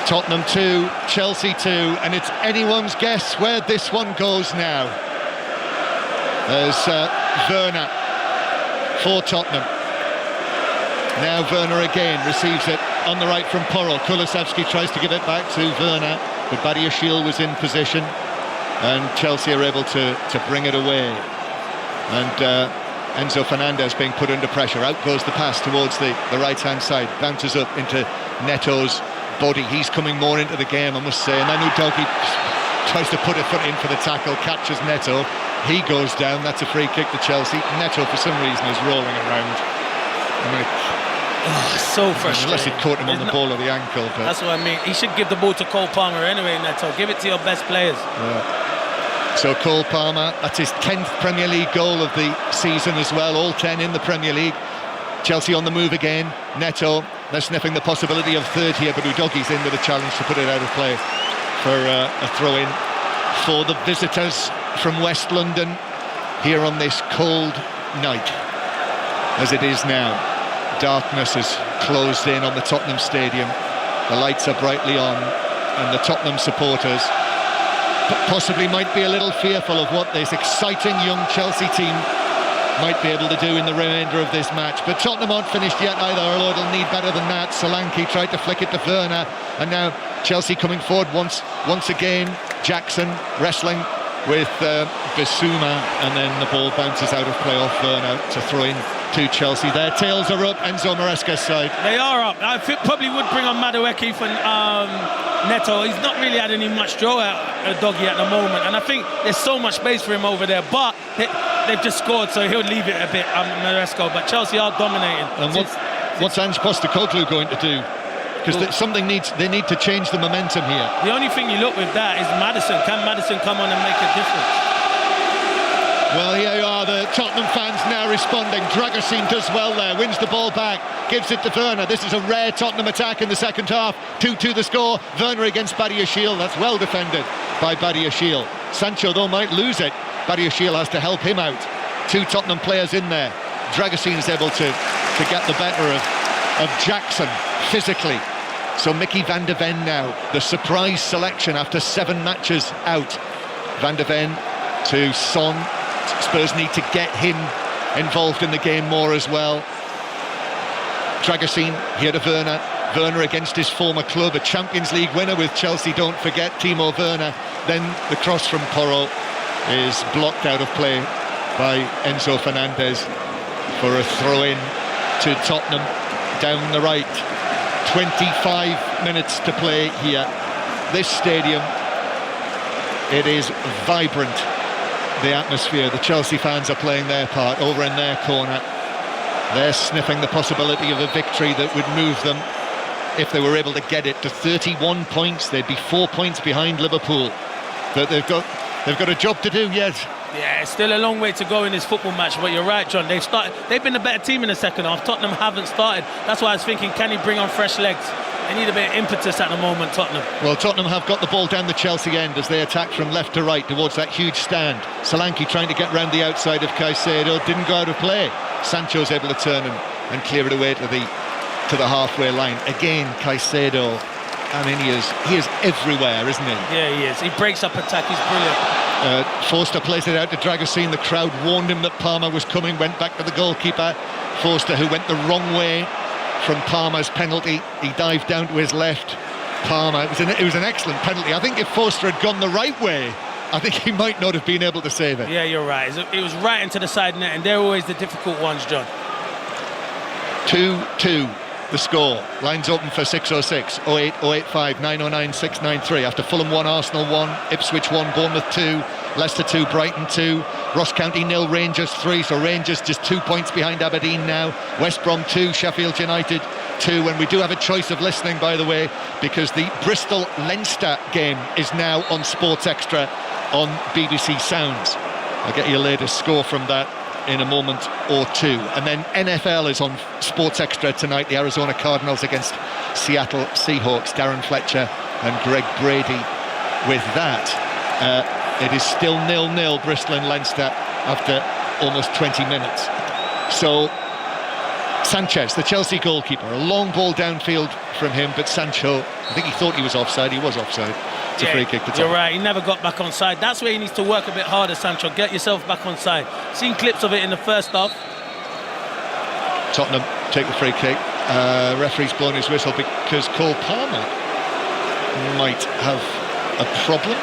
Tottenham 2, Chelsea 2, and it's anyone's guess where this one goes now. There's Werner for Tottenham. Now Werner again receives it on the right from Porro. Kulusevski tries to give it back to Werner, but Badiashile was in position, and Chelsea are able to bring it away. And Enzo Fernandez being put under pressure. Out goes the pass towards the right-hand side. Bounces up into Neto's body. He's coming more into the game, I must say. And then Udogie tries to put a foot in for the tackle, catches Neto. He goes down. That's a free kick to Chelsea. Neto, for some reason, is rolling around. I mean, so frustrating. Unless he caught him on the ball or the ankle. But that's what I mean. He should give the ball to Cole Palmer anyway, Neto. Give it to your best players. Yeah. So Cole Palmer, that's his 10th Premier League goal of the season as well. All 10 in the Premier League. Chelsea on the move again. Neto, they're sniffing the possibility of third here, but Udogie's in with a challenge to put it out of play for a throw-in for the visitors from West London here on this cold night, as it is now. Darkness has closed in on the Tottenham stadium. The lights are brightly on, and the Tottenham supporters possibly might be a little fearful of what this exciting young Chelsea team might be able to do in the remainder of this match. But Tottenham aren't finished yet either, although it'll need better than that. Solanke tried to flick it to Werner, and now Chelsea coming forward once again. Jackson wrestling with Bissouma, and then the ball bounces out of play off Werner to throw in to Chelsea. Their tails are up, Enzo Maresca's side. They are up. I probably would bring on Madueke for Neto. He's not really had any much draw out Doggy at the moment, and I think there's so much space for him over there, but they've just scored, so he'll leave it a bit, Maresca. But Chelsea are dominating. And what's Ange Postecoglou going to do? Because they need to change the momentum here. The only thing you look with that is Maddison. Can Maddison come on and make a difference? Well, here you are, the Tottenham fans now responding. Dragusin does well there, wins the ball back, gives it to Werner. This is a rare Tottenham attack in the second half. 2-2 the score. Werner against Badiashile. That's well defended by Badiashile. Sancho, though, might lose it. Badiashile has to help him out. Two Tottenham players in there. Dragusin is able to get the better of Jackson physically. So Mickey van de Ven now, the surprise selection after 7 matches out. Van de Ven to Son. Spurs need to get him involved in the game more as well. Dragusin here to Werner. Werner against his former club, a Champions League winner with Chelsea, don't forget, Timo Werner. Then the cross from Porro is blocked out of play by Enzo Fernandez for a throw-in to Tottenham down the right. 25 minutes to play here. This stadium, it is vibrant. The atmosphere, the Chelsea fans are playing their part over in their corner. They're sniffing the possibility of a victory that would move them, if they were able to get it, to 31 points. They'd be 4 points behind Liverpool. But they've got a job to do yet. Yeah, it's still a long way to go in this football match, but you're right, John. They've been a better team in the second half. Tottenham haven't started. That's why I was thinking, can he bring on fresh legs? They need a bit of impetus at the moment, Tottenham. Well, Tottenham have got the ball down the Chelsea end as they attack from left to right towards that huge stand. Solanke trying to get round the outside of Caicedo, didn't go out of play. Sancho's able to turn and clear it away to the halfway line. Again, Caicedo, I mean, he is everywhere, isn't he? Yeah, he is. He breaks up attack, he's brilliant. Forster plays it out to Dragusin. The crowd warned him that Palmer was coming, went back to the goalkeeper. Forster, who went the wrong way from Palmer's penalty, he dived down to his left. Palmer, it was an excellent penalty. I think if Forster had gone the right way, I think he might not have been able to save it. Yeah, you're right. It was right into the side net, and they're always the difficult ones, John. 2-2 the score. Lines open for 606 08 085 909 693. After Fulham 1, Arsenal 1, Ipswich 1, Bournemouth 2, Leicester 2, Brighton 2, Ross County 0, Rangers 3. So Rangers just 2 points behind Aberdeen now. West Brom 2, Sheffield United 2. And we do have a choice of listening, by the way, because the Bristol-Leinster game is now on Sports Extra on BBC Sounds. I'll get your latest score from that in a moment or two. And then NFL is on Sports Extra tonight. The Arizona Cardinals against Seattle Seahawks. Darren Fletcher and Greg Brady with that. It is still 0-0 Bristol and Leinster after almost 20 minutes. So Sanchez, the Chelsea goalkeeper, a long ball downfield from him, but Sancho, I think he thought he was offside. He was offside. It's a free kick. You're right, he never got back on side. That's where he needs to work a bit harder, Sancho. Get yourself back on side. Seen clips of it in the first half. Tottenham take the free kick. Referee's blown his whistle because Cole Palmer might have a problem.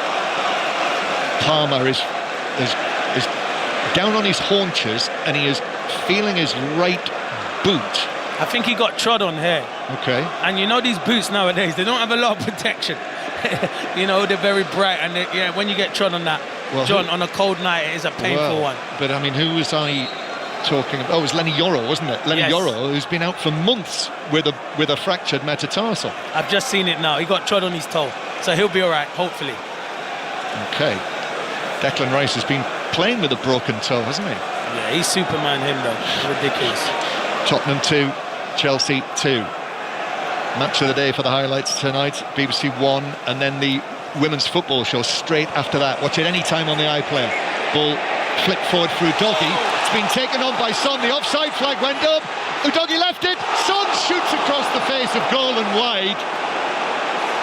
Palmer is down on his haunches and he is feeling his right boot. I think he got trod on here. Okay. And you know these boots nowadays, they don't have a lot of protection. You know, they're very bright, and when you get trod on that, well, John, on a cold night, it is a painful one. But I mean, who was I talking about? Oh, it was Lenny Yoro, wasn't it? Lenny Yoro, who's been out for months with a fractured metatarsal. I've just seen it now. He got trod on his toe, so he'll be all right, hopefully. Okay. Declan Rice has been playing with a broken toe, hasn't he? Yeah, he's Superman, him though. Ridiculous. Tottenham 2, Chelsea 2. Match of the day for the highlights tonight, BBC One, and then the women's football show straight after that. Watch it any time on the iPlayer. Ball flicked forward through Udogie. It's been taken on by Son. The offside flag went up. Udogie left it. Son shoots across the face of goal and wide.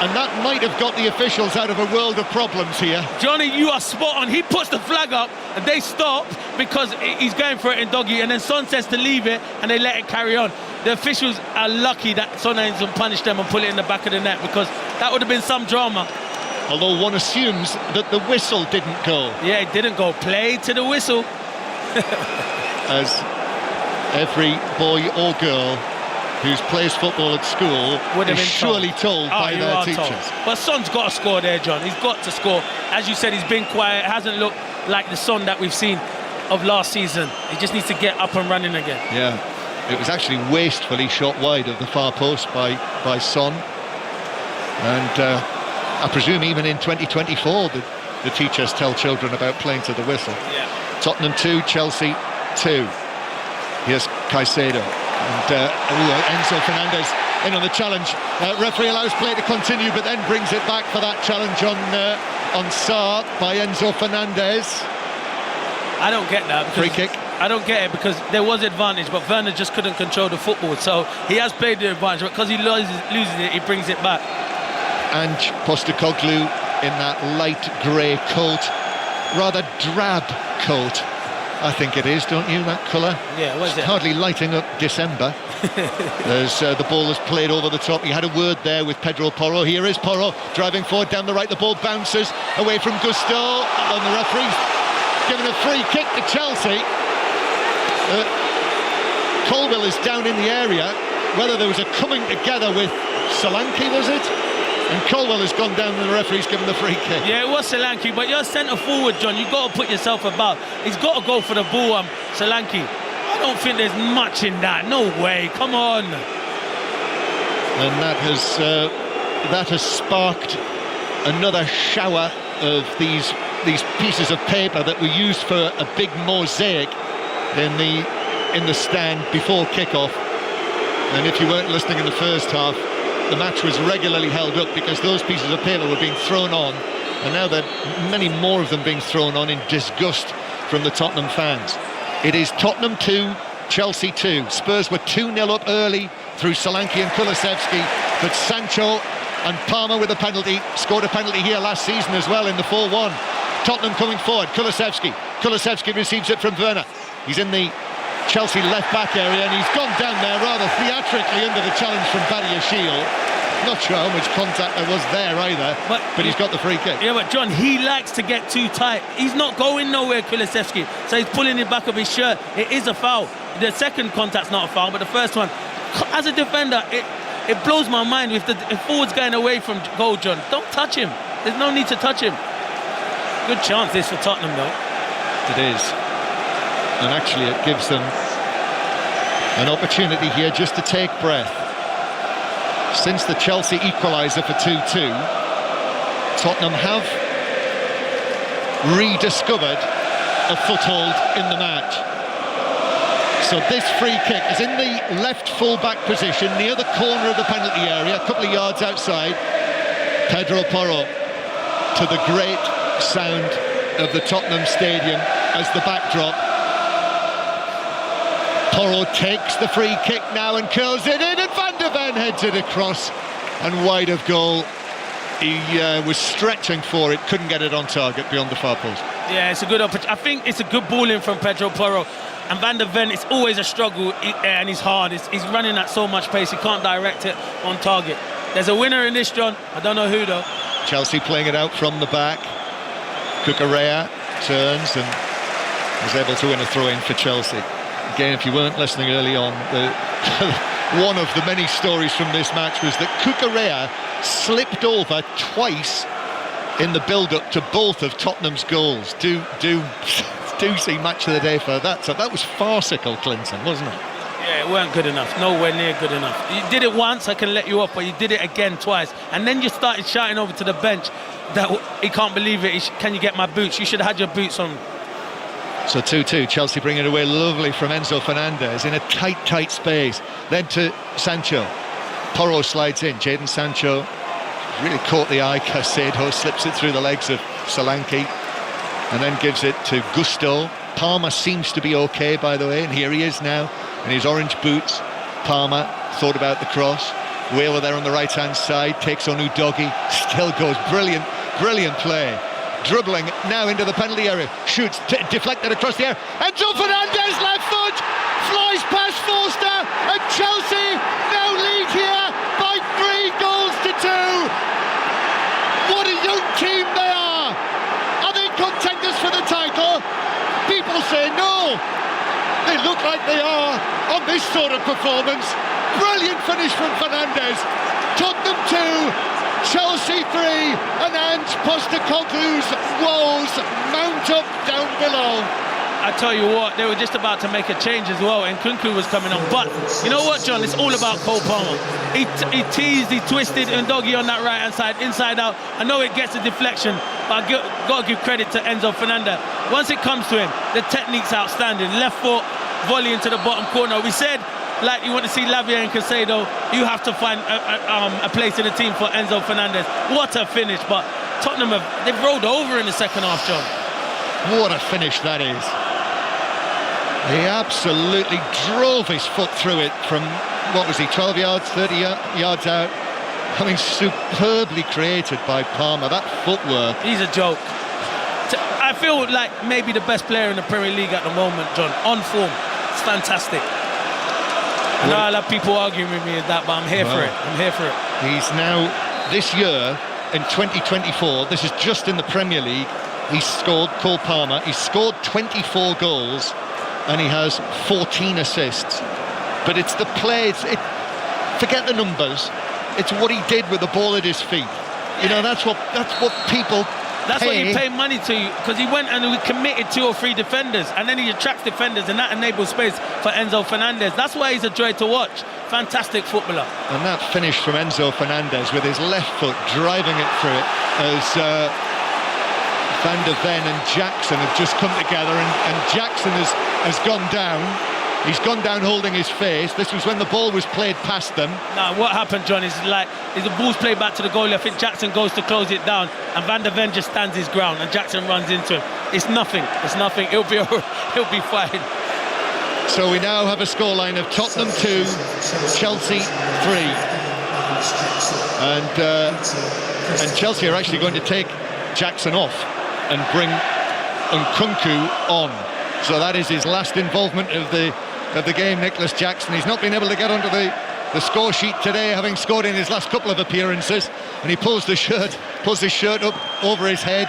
And that might have got the officials out of a world of problems here. Johnny, you are spot on. He puts the flag up and they stop because he's going for it in Udogie, and then Son says to leave it and they let it carry on. The officials are lucky that Son hasn't punished them and put it in the back of the net, because that would have been some drama. Although one assumes that the whistle didn't go. Yeah, it didn't go. Play to the whistle. As every boy or girl who plays football at school is surely told by their teachers. But Son's got to score there, John. He's got to score. As you said, he's been quiet. Hasn't looked like the Son that we've seen of last season. He just needs to get up and running again. Yeah, it was actually wastefully shot wide of the far post by Son. And I presume even in 2024 the teachers tell children about playing to the whistle. Yeah. Tottenham 2, Chelsea 2. Here's Caicedo. And Enzo Fernandez in on the challenge. Referee allows play to continue, but then brings it back for that challenge on Sarr by Enzo Fernandez. I don't get that. Free kick. I don't get it, because there was advantage, but Werner just couldn't control the football. So he has played the advantage, but because he loses it, he brings it back. And Postecoglou in that light grey coat, rather drab coat, I think it is, don't you, that colour? Yeah, what is it? Hardly lighting up December. There's the ball is played over the top. He had a word there with Pedro Porro. Here is Porro driving forward down the right. The ball bounces away from Gusto, and the referee's given a free kick to Chelsea. Colwell is down in the area. Whether there was a coming together with Solanke, was it? And Colwell has gone down and the referee's given the free kick. Yeah, it was Solanke, but you're centre forward, John. You've got to put yourself about. He's got to go for the ball, Solanke. I don't think there's much in that. No way. Come on. And that has sparked another shower of these pieces of paper that were used for a big mosaic in the stand before kick-off. And if you weren't listening in the first half, the match was regularly held up because those pieces of paper were being thrown on, and now there are many more of them being thrown on in disgust from the Tottenham fans. It is Tottenham 2, Chelsea 2. Spurs were 2-0 up early through Solanke and Kulusevski, but Sancho and Palmer with a penalty. Scored a penalty here last season as well in the 4-1. Tottenham coming forward. Kulusevski receives it from Werner. He's in the Chelsea left-back area, and he's gone down there rather theatrically under the challenge from Badiashile. Not sure how much contact there was there either, but he's got the free kick. Yeah, but John, he likes to get too tight. He's not going nowhere, Kulusevski, so he's pulling it back of his shirt. It is a foul. The second contact's not a foul, but the first one, as a defender, it blows my mind if the forward's going away from goal, John. Don't touch him. There's no need to touch him. Good chance this for Tottenham, though. It is. And actually it gives them an opportunity here just to take breath. Since the Chelsea equaliser for 2-2, Tottenham have rediscovered a foothold in the match. So this free kick is in the left full-back position near the corner of the penalty area, a couple of yards outside. Pedro Porro, to the great sound of the Tottenham Stadium as the backdrop. Porro takes the free kick now and curls it in, and Van de Ven heads it across and wide of goal. He was stretching for it, couldn't get it on target beyond the far post. Yeah, it's a good opportunity. I think it's a good ball in from Pedro Porro. And Van de Ven, it's always a struggle, and he's hard. He's running at so much pace, he can't direct it on target. There's a winner in this, John. I don't know who, though. Chelsea playing it out from the back. Cucurella turns and was able to win a throw-in for Chelsea. Again, if you weren't listening early on, one of the many stories from this match was that Cucurella slipped over twice in the build-up to both of Tottenham's goals. Do see match of the day for that. So that was farcical, Clinton, wasn't it? Yeah, it weren't good enough. Nowhere near good enough. You did it once, I can let you off, but you did it again twice. And then you started shouting over to the bench that he can't believe it. Can you get my boots? You should have had your boots on. So 2-2, Chelsea bringing it away lovely from Enzo Fernandez in a tight space. Then to Sancho. Porro slides in. Jadon Sancho really caught the eye. Caicedo slips it through the legs of Solanke and then gives it to Gusto. Palmer seems to be okay, by the way, and here he is now in his orange boots. Palmer thought about the cross. Wheeler there on the right-hand side, takes on Udogie, still goes. Brilliant play. Dribbling now into the penalty area, shoots, deflected across the air. Enzo Fernandez, left foot, flies past Forster, and Chelsea now lead here by 3 goals to 2. What a young team they are! Are they contenders for the title? People say no. They look like they are on this sort of performance. Brilliant finish from Fernandez. Tottenham 2. Chelsea 3, and Ange Postecoglou's woes mount up down below. I tell you what, they were just about to make a change as well, and Nkunku was coming on. But you know what, John? It's all about Cole Palmer. He teased, he twisted Udogie on that right-hand side, inside out. I know it gets a deflection, but I've got to give credit to Enzo Fernandez. Once it comes to him, the technique's outstanding. Left foot, volley into the bottom corner. We said, like you want to see Lavia and Caicedo, you have to find a place in the team for Enzo Fernandez. What a finish, but Tottenham, they've rolled over in the second half, John. What a finish that is. He absolutely drove his foot through it from, what was he, 12 yards, 30 yards out. I mean, superbly created by Palmer, that footwork. He's a joke. I feel like maybe the best player in the Premier League at the moment, John, on form. It's fantastic. I know I'll have people arguing with me with that, but I'm here for it. I'm here for it. He's now, this year, in 2024, this is just in the Premier League, he's scored, Cole Palmer, he's scored 24 goals and he has 14 assists. But it's the play, forget the numbers, it's what he did with the ball at his feet. You know, that's what people That's what you pay money to, because he went and we committed 2 or 3 defenders, and then he attracts defenders, and that enables space for Enzo Fernandez. That's why he's a joy to watch. Fantastic footballer. And that finish from Enzo Fernandez with his left foot driving it through it as Van de Ven and Jackson have just come together, and Jackson has gone down. He's gone down holding his face. This was when the ball was played past them. Now, what happened, John, is the ball's played back to the goalie. I think Jackson goes to close it down, and Van de Ven just stands his ground, and Jackson runs into him. It's nothing. It'll be fine. So we now have a scoreline of Tottenham 2, Chelsea 3. And Chelsea are actually going to take Jackson off and bring Nkunku on. So that is his last involvement of the game, Nicholas Jackson. He's not been able to get onto the score sheet today, having scored in his last couple of appearances, and he pulls his shirt up over his head.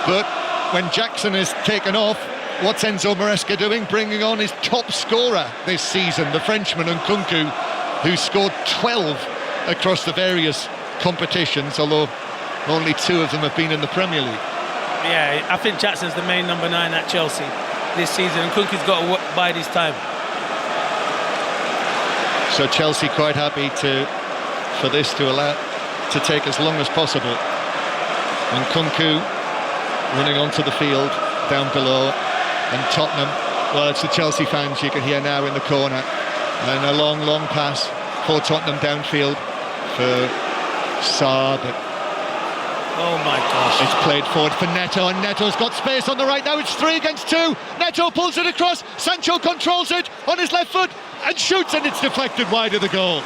But when Jackson is taken off, what's Enzo Maresca doing? Bringing on his top scorer this season, the Frenchman Nkunku, who scored 12 across the various competitions, although only 2 of them have been in the Premier League. Yeah, I think Jackson's the main number 9 at Chelsea this season, and Nkunku's got to bide his time. So Chelsea quite happy for this to take as long as possible. And Nkunku running onto the field down below, and Tottenham, well, it's the Chelsea fans you can hear now in the corner, and a long pass for Tottenham downfield for Saar, but Oh my gosh. It's played forward for Neto, and Neto's got space on the right. Now it's 3 against 2. Neto pulls it across. Sancho controls it on his left foot and shoots, and it's deflected wide of the goal.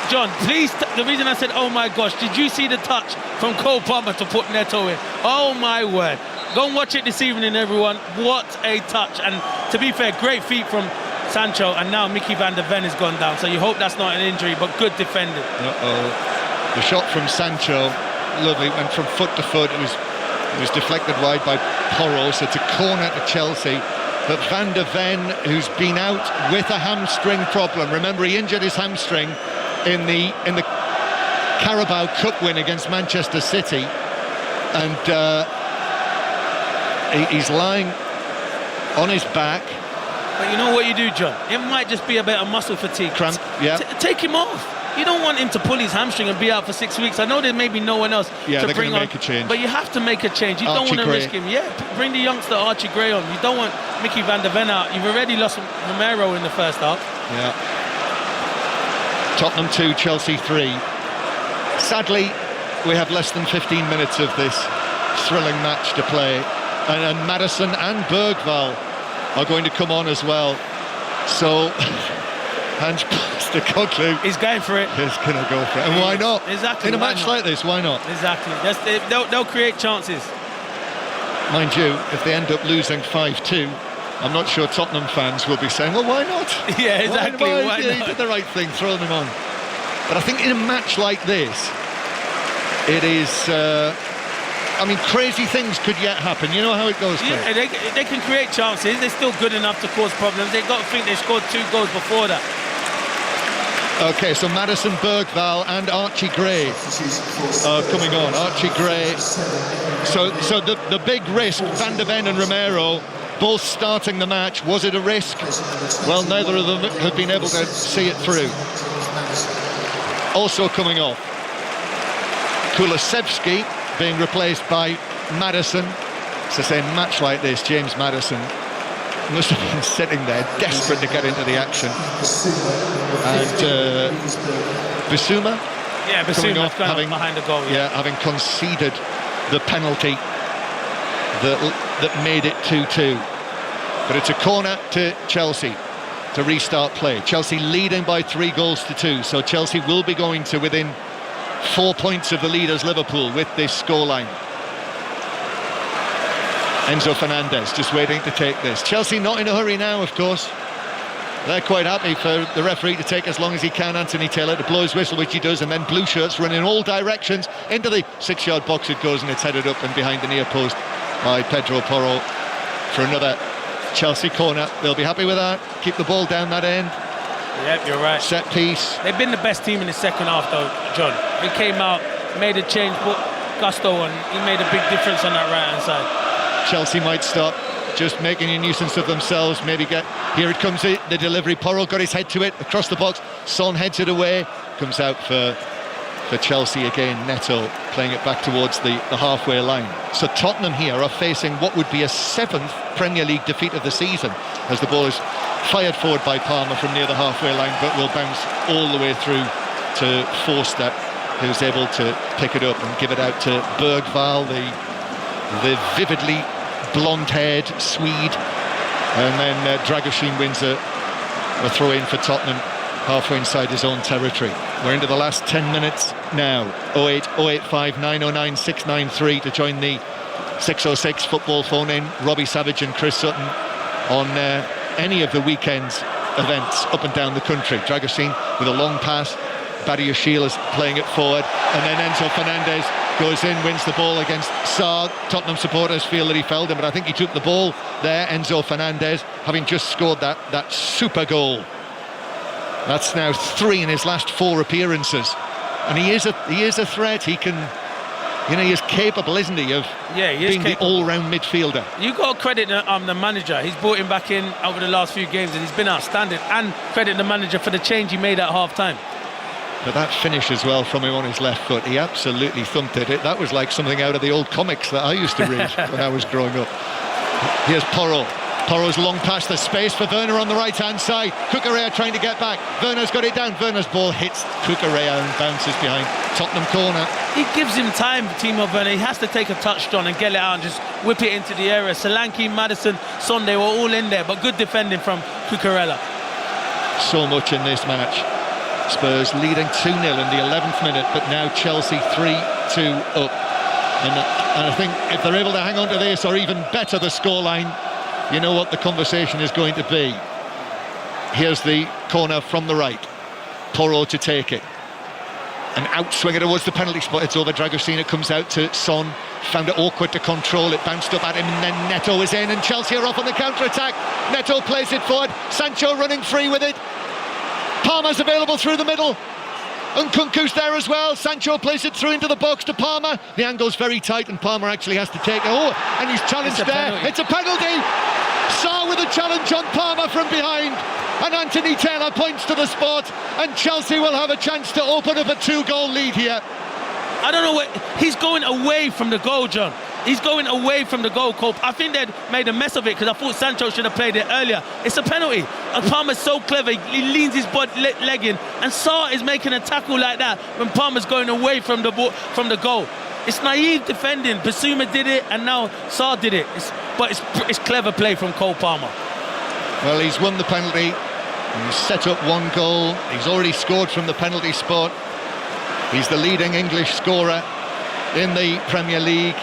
John, please, the reason I said oh my gosh, did you see the touch from Cole Palmer to put Neto in? Oh my word. Go and watch it this evening, everyone. What a touch. And to be fair, great feet from Sancho, and now Mickey van der Ven has gone down, so you hope that's not an injury, but good defending. The shot from Sancho, lovely, went from foot to foot. It was deflected wide by Porro, so it's a corner to Chelsea. But Van der Ven, who's been out with a hamstring problem, remember he injured his hamstring in the Carabao Cup win against Manchester City, and he's lying on his back. But you know what you do, John? It might just be a bit of muscle fatigue. Cramp, yeah. Take him off. You don't want him to pull his hamstring and be out for 6 weeks. I know there may be no one else to bring on, make a change. but you have to make a change. You don't want to risk him. Yeah, bring the youngster Archie Gray on. You don't want Mickey van der Ven out. You've already lost Romero in the first half. Yeah. Tottenham 2, Chelsea 3. Sadly, we have less than 15 minutes of this thrilling match to play, and Maddison and Bergvall are going to come on as well. So Hans Postecoglou, he's going for it. He's going to go for it, and why not? Exactly. In a match like this, why not? Exactly. They'll create chances. Mind you, if they end up losing 5-2, I'm not sure Tottenham fans will be saying, well, why not? Yeah, exactly. Why not? He did the right thing, throwing him on. But I think in a match like this, it is... I mean, crazy things could yet happen. You know how it goes, Chris? Yeah, they can create chances. They're still good enough to cause problems. They've got to think they scored 2 goals before that. OK, so Maddison, Bergvall and Archie Gray are coming on. Archie Gray. So the big risk, Van der Ven and Romero both starting the match. Was it a risk? Well, neither of them have been able to see it through. Also coming off, Kulusevski being replaced by Maddison. So say, a match like this, James Maddison must have been sitting there desperate to get into the action. And Bissouma, yeah, Bissouma's going behind the goal. Yeah, having conceded the penalty that made it 2-2. But it's a corner to Chelsea to restart play. Chelsea leading by 3 goals to 2. So Chelsea will be going to within 4 points of the leaders Liverpool with this scoreline. Enzo Fernandez just waiting to take this. Chelsea not in a hurry now, of course. They're quite happy for the referee to take as long as he can, Anthony Taylor, to blow his whistle, which he does, and then blue shirts run in all directions into the 6-yard box it goes, and it's headed up and behind the near post by Pedro Porro for another Chelsea corner. They'll be happy with that. Keep the ball down that end. Yep, you're right. Set piece. They've been the best team in the second half, though, John. He came out, made a change, put Gusto on. He made a big difference on that right-hand side. Chelsea might stop just making a nuisance of themselves. Maybe here it comes, the delivery. Porro got his head to it across the box. Son heads it away. Comes out for Chelsea again. Neto playing it back towards the halfway line. So Tottenham here are facing what would be a 7th Premier League defeat of the season, as the ball is fired forward by Palmer from near the halfway line, but will bounce all the way through to Forster, who's able to pick it up and give it out to Bergvall, the vividly blonde-haired Swede, and then Dragoshin wins a throw-in for Tottenham halfway inside his own territory. We're into the last 10 minutes now. 08085 909 693 to join the 606 football phone-in. Robbie Savage and Chris Sutton on any of the weekend's events up and down the country. Dragoshin with a long pass. Badiashile is playing it forward, and then Enzo Fernandez goes in, wins the ball against Sarr. Tottenham supporters feel that he felled him, but I think he took the ball there, Enzo Fernandez, having just scored that super goal. That's now 3 in his last 4 appearances, and he is a threat. He can, he is capable, isn't he, of being the all-round midfielder. You got to credit the manager. He's brought him back in over the last few games, and he's been outstanding. And credit the manager for the change he made at half-time. But that finish as well from him on his left foot, he absolutely thumped it. That was like something out of the old comics that I used to read when I was growing up. Here's Porro. Porro's long past the space for Werner on the right-hand side. Cucurella trying to get back. Werner's got it down. Werner's ball hits Cucurella and bounces behind Tottenham corner. He gives him time, Timo Werner. He has to take a touch, John, and get it out and just whip it into the area. Solanke, Maddison, Sunday were all in there, but good defending from Cucurella. So much in this match. Spurs leading 2-0 in the 11th minute, but now Chelsea 3-2 up. And I think if they're able to hang on to this, or even better the scoreline, you know what the conversation is going to be. Here's the corner from the right. Porro to take it. An outswinger towards the penalty spot. It's over. Dragosina comes out to Son. Found it awkward to control. It bounced up at him, and then Neto is in, and Chelsea are off on the counter-attack. Neto plays it forward. Sancho running free with it. Palmer's available through the middle. Nkunku's there as well. Sancho plays it through into the box to Palmer. The angle's very tight, and Palmer actually has to take it. Oh, and he's challenged there. It's a penalty. Sarr with a challenge on Palmer from behind. And Anthony Taylor points to the spot, and Chelsea will have a chance to open up a 2-goal lead here. I don't know what he's going away from the goal, John. He's going away from the goal, Cope. I think they'd made a mess of it because I thought Sancho should have played it earlier. It's a penalty. And Palmer's so clever. He leans his leg in, and Sarr is making a tackle like that when Palmer's going away from the goal. It's naive defending. Basuma did it, and now Sarr did it. But it's clever play from Cole Palmer. Well, he's won the penalty. He's set up 1 goal. He's already scored from the penalty spot. He's the leading English scorer in the Premier League.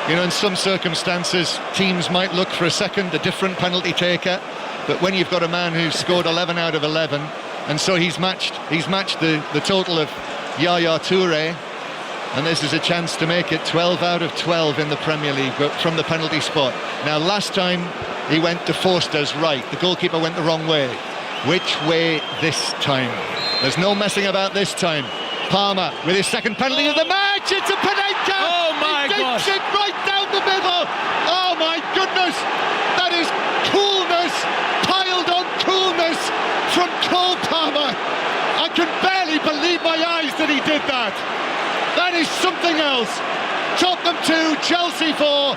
You know, in some circumstances, teams might look for a different penalty taker. But when you've got a man who's scored 11 out of 11, and so he's matched the total of Yaya Toure, and this is a chance to make it 12 out of 12 in the Premier League, but from the penalty spot. Now, last time he went to Forster's right. The goalkeeper went the wrong way. Which way this time? There's no messing about this time. Palmer with his second penalty of the match. It's a Panenka! Oh my God! He dinks it right down the middle. Oh my goodness! That is coolness, piled on coolness from Cole Palmer. I can barely believe my eyes that he did that. That is something else. Tottenham 2, Chelsea 4.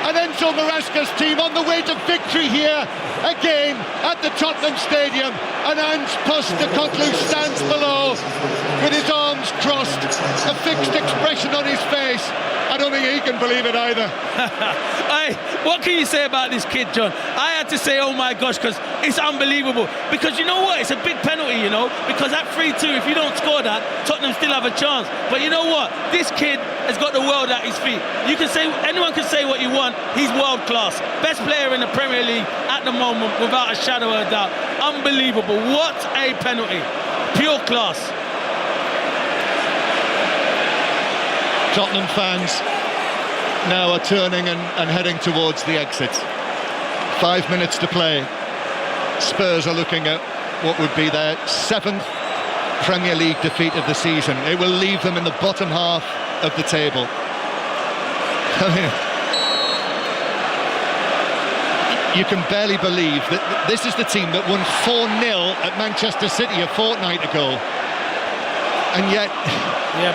And Enzo Maresca's team on the way to victory here again at the Tottenham Stadium. And Ange Postecoglou stands below with his arms crossed, a fixed expression on his face. I don't think he can believe it either. Hey, what can you say about this kid, John? I had to say, oh my gosh, because it's unbelievable. Because you know what? It's a big penalty, you know, because at 3-2, if you don't score that, Tottenham still have a chance. But you know what? This kid has got the world at his feet. You can say, anyone can say what you want. He's world class. Best player in the Premier League at the moment, without a shadow of a doubt. Unbelievable. What a penalty. Pure class. Tottenham fans now are turning and heading towards the exit. 5 minutes to play. Spurs are looking at what would be their 7th Premier League defeat of the season. It will leave them in the bottom half of the table. I mean, you can barely believe that this is the team that won 4-0 at Manchester City a fortnight ago. And yet,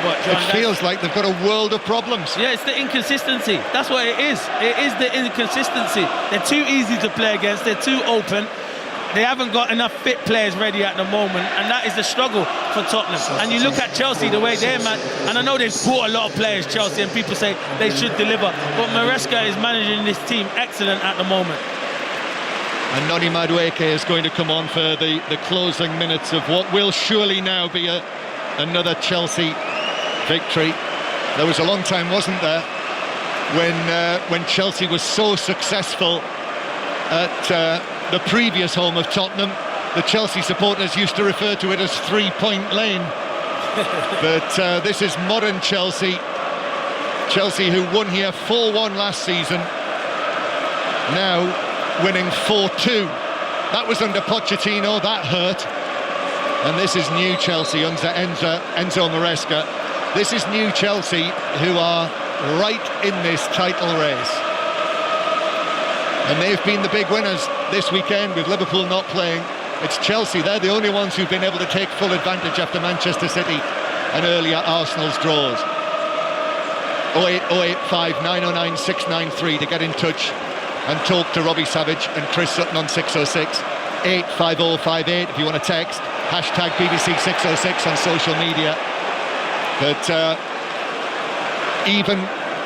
but John, it feels like they've got a world of problems. Yeah, it's the inconsistency. That's what it is. It is the inconsistency. They're too easy to play against. They're too open. They haven't got enough fit players ready at the moment, and that is the struggle for Tottenham. And you look at Chelsea, the way they're and I know they've bought a lot of players, Chelsea, and people say they should deliver. But Maresca is managing this team excellent at the moment. And Noni Madueke is going to come on for the closing minutes of what will surely now be another Chelsea victory. There was a long time, wasn't there, when Chelsea was so successful at the previous home of Tottenham. The Chelsea supporters used to refer to it as 3-point lane. But this is modern Chelsea. Chelsea who won here 4-1 last season, now winning 4-2. That was under Pochettino, that hurt. And this is new Chelsea under Enzo Maresca. This is new Chelsea who are right in this title race. And they've been the big winners this weekend with Liverpool not playing. It's Chelsea, they're the only ones who've been able to take full advantage after Manchester City and earlier Arsenal's draws. 08085 909 693 to get in touch and talk to Robbie Savage and Chris Sutton on 606 85058 if you want to text. Hashtag BBC 606 on social media. But even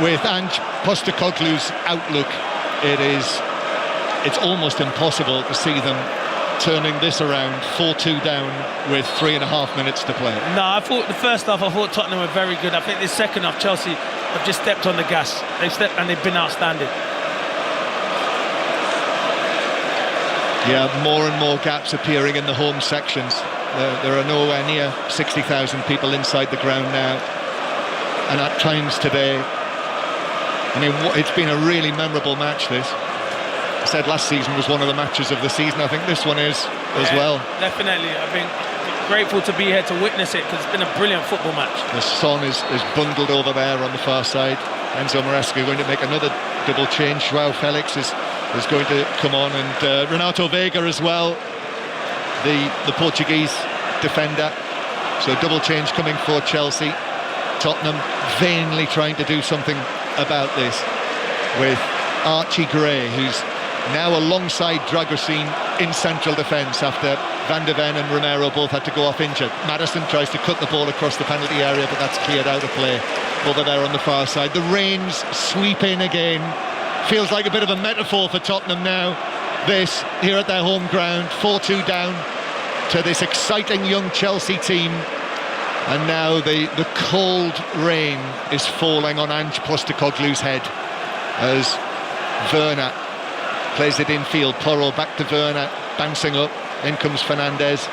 with Ange Postecoglou's outlook, it's almost impossible to see them turning this around 4-2 down with 3.5 minutes to play. No, I thought the first half, Tottenham were very good. I think the second half, Chelsea have just stepped on the gas. They've been outstanding. Yeah, more and more gaps appearing in the home sections. There are nowhere near 60,000 people inside the ground now. And at times today, I mean, it's been a really memorable match, this. I said last season was one of the matches of the season. I think this one is as well. Definitely. I've been grateful to be here to witness it because it's been a brilliant football match. The Son is bundled over there on the far side. Enzo Maresca going to make another double change. João Felix is going to come on, and Renato Veiga as well, the Portuguese defender. So double change coming for Chelsea. Tottenham vainly trying to do something about this with Archie Gray, who's now alongside Dragusin in central defence after Van de Ven and Romero both had to go off injured. Maddison tries to cut the ball across the penalty area, but that's cleared out of play over there on the far side. The rains sweep in again. Feels like a bit of a metaphor for Tottenham now. This, here at their home ground, 4-2 down to this exciting young Chelsea team. And now the cold rain is falling on Ange Postecoglou's head as Werner plays it infield. Porro back to Werner, bouncing up. In comes Fernandes,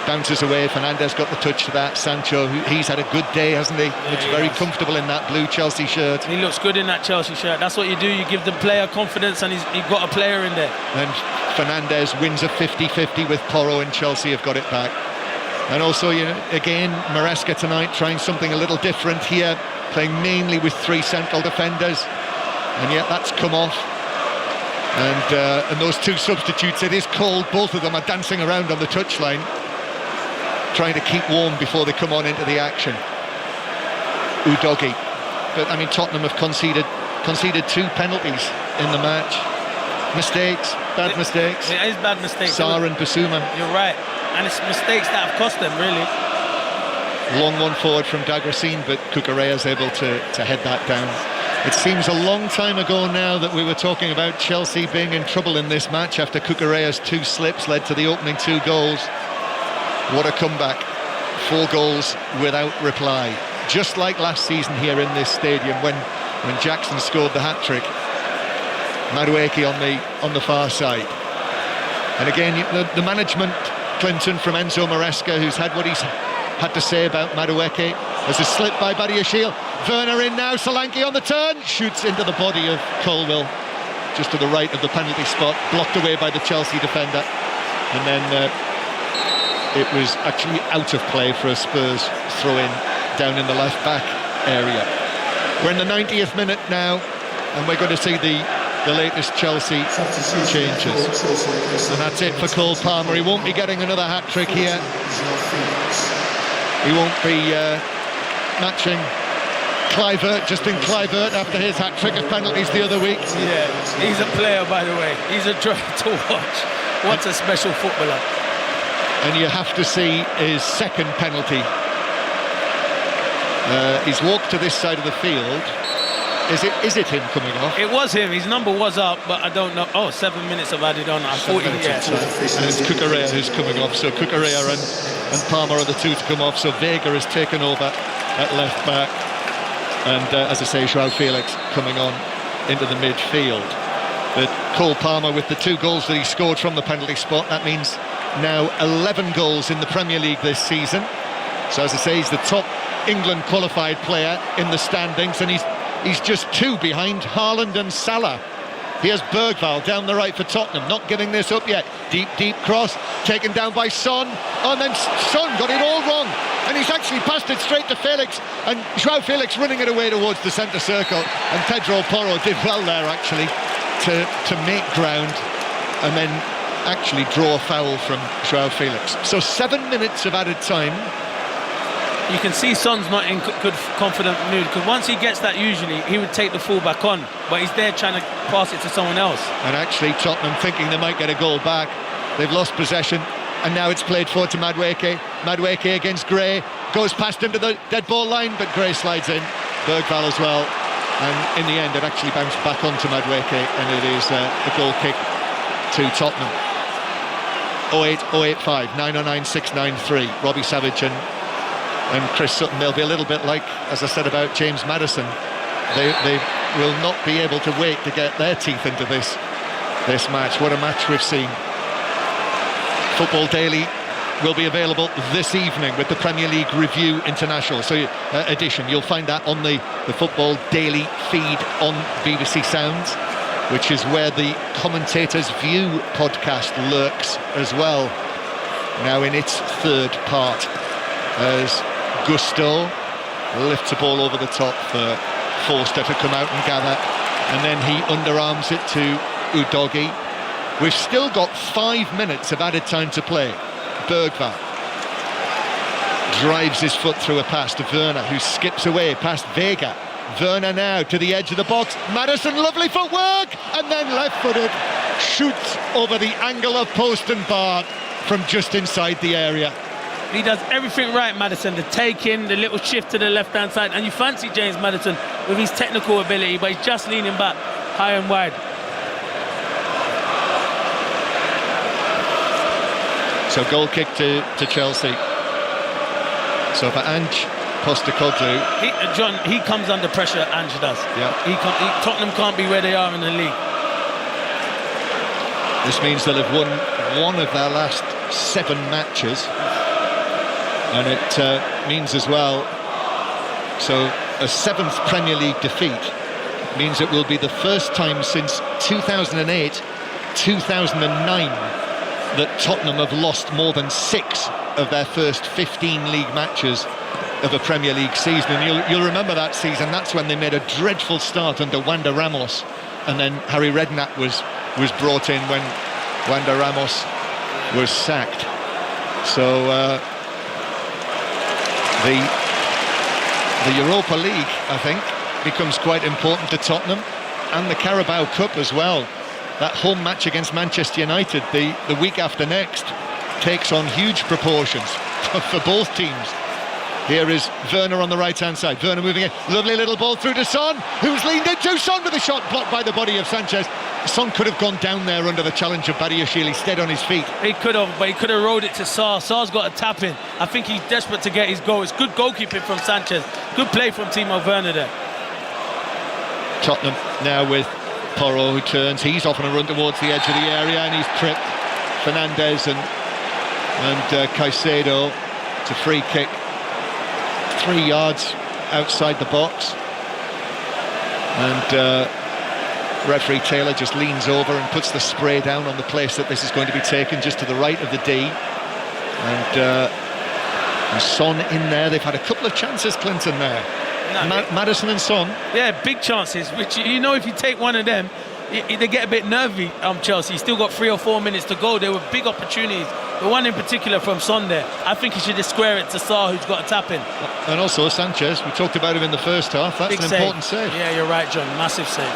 bounces away. Fernandes got the touch to that. Sancho, he's had a good day, hasn't he? Yeah, looks very comfortable in that blue Chelsea shirt. He looks good in that Chelsea shirt. That's what you do. You give the player confidence, and he's got a player in there. And Fernandes wins a 50-50 with Porro, and Chelsea have got it back. And also, again, Maresca tonight trying something a little different here, playing mainly with three central defenders, and yet that's come off. And those two substitutes, it is cold. Both of them are dancing around on the touchline, trying to keep warm before they come on into the action. Udogie. But I mean, Tottenham have conceded 2 penalties in the match. Mistakes, bad mistakes. It is bad mistakes. Sarr and Bissouma. You're right. And it's mistakes that have cost them, really. Long one forward from Dragusin, but Cucurella's able to head that down. It seems a long time ago now that we were talking about Chelsea being in trouble in this match after Cucurella's 2 slips led to the opening 2 goals. What a comeback. 4 goals without reply. Just like last season here in this stadium when Jackson scored the hat-trick. Madueke on the far side. And again, the management, Clinton, from Enzo Maresca, who's had what he's had to say about Madueke. There's a slip by Badiashile. Werner in now, Solanke on the turn, shoots into the body of Colwill, just to the right of the penalty spot, blocked away by the Chelsea defender. And then it was actually out of play for a Spurs throw-in down in the left-back area. We're in the 90th minute now, and we're going to see the latest Chelsea changes. And that's it for Cole Palmer. He won't be getting another hat-trick here. He won't be matching Justin Kluivert after his hat-trick of penalties the other week. Yeah, he's a player, by the way. He's a joy to watch. What a special footballer. And you have to see his second penalty. He's walked to this side of the field. Is it him coming off? It was him. His number was up, but I don't know. Oh, 7 minutes have added on. I thought And it's Cucurella who's coming off. So Cucurella and Palmer are the two to come off. So Veiga has taken over at left back. And as I say, João Felix coming on into the midfield. But Cole Palmer with the 2 goals that he scored from the penalty spot. That means now 11 goals in the Premier League this season. So as I say, he's the top England qualified player in the standings, and he's just 2 behind Haaland and Salah. Here's Bergvall down the right for Tottenham, not giving this up yet. Deep cross, taken down by Son. And then Son got it all wrong. And he's actually passed it straight to Felix. And João Felix running it away towards the centre circle. And Pedro Porro did well there, actually, to make ground and then actually draw a foul from João Felix. So 7 minutes of added time. You can see Son's not in good, confident mood, because once he gets that, usually he would take the full-back on, but he's there trying to pass it to someone else. And actually Tottenham thinking they might get a goal back. They've lost possession, and now it's played forward to Madueke. Madueke against Gray. goes past him to the dead ball line, but Gray slides in. Bergvall as well. And in the end, it actually bounced back onto Madueke, and it is a goal kick to Tottenham. 08085 909 693. Robbie Savage and Chris Sutton, they'll be a little bit like, as I said about James Maddison, they will not be able to wait to get their teeth into this match. What a match we've seen. Football Daily will be available this evening with the Premier League Review International edition. You'll find that on the Football Daily feed on BBC Sounds, which is where the Commentators View podcast lurks as well, now in its third part, as Gusto lifts a ball over the top for Forster to come out and gather, and then he underarms it to Udogie. We've still got 5 minutes of added time to play. Bergvall drives his foot through a pass to Werner, who skips away past Vega. Werner now to the edge of the box. Maddison, lovely footwork, and then left-footed shoots over the angle of post and bar from just inside the area. He does everything right, Maddison. The take in, the little shift to the left-hand side, and you fancy James Maddison with his technical ability, but he's just leaning back high and wide. So goal kick to Chelsea. So for Ange Postecoglou, John, he comes under pressure. Ange does. Yeah. Tottenham can't be where they are in the league. This means they'll have won one of their last 7 matches, and it means as well. So a 7th Premier League defeat means it will be the first time since 2008, 2009. that Tottenham have lost more than 6 of their first 15 league matches of a Premier League season. And you'll remember that season. That's when they made a dreadful start under Wanda Ramos, and then Harry Redknapp was brought in when Wanda Ramos was sacked. So the Europa League, I think, becomes quite important to Tottenham, and the Carabao Cup as well. That home match against Manchester United the week after next takes on huge proportions for both teams. Here is Werner on the right-hand side. Werner moving in. Lovely little ball through to Son, who's leaned into Son with a shot blocked by the body of Sanchez. Son could have gone down there under the challenge of Badiashile. He stayed on his feet. He could have, but he could have rode it to Sarr. Sarr's got a tap in. I think he's desperate to get his goal. It's good goalkeeping from Sanchez. Good play from Timo Werner there. Tottenham now with Porro, who turns. He's off on a run towards the edge of the area, and he's tripped. Fernandez and Caicedo. It's a free kick 3 yards outside the box, and referee Taylor just leans over and puts the spray down on the place that this is going to be taken, just to the right of the D. And Son in there. They've had a couple of chances, Clinton, there. Maddison and Son. Yeah, big chances, which, you know, if you take one of them, they get a bit nervy. Chelsea still got 3 or 4 minutes to go. There were big opportunities. The one in particular from Son there, I think he should just square it to Sarr, who's got a tap in. And also Sanchez, we talked about him in the first half. That's an important save. Yeah, you're right, John. Massive save.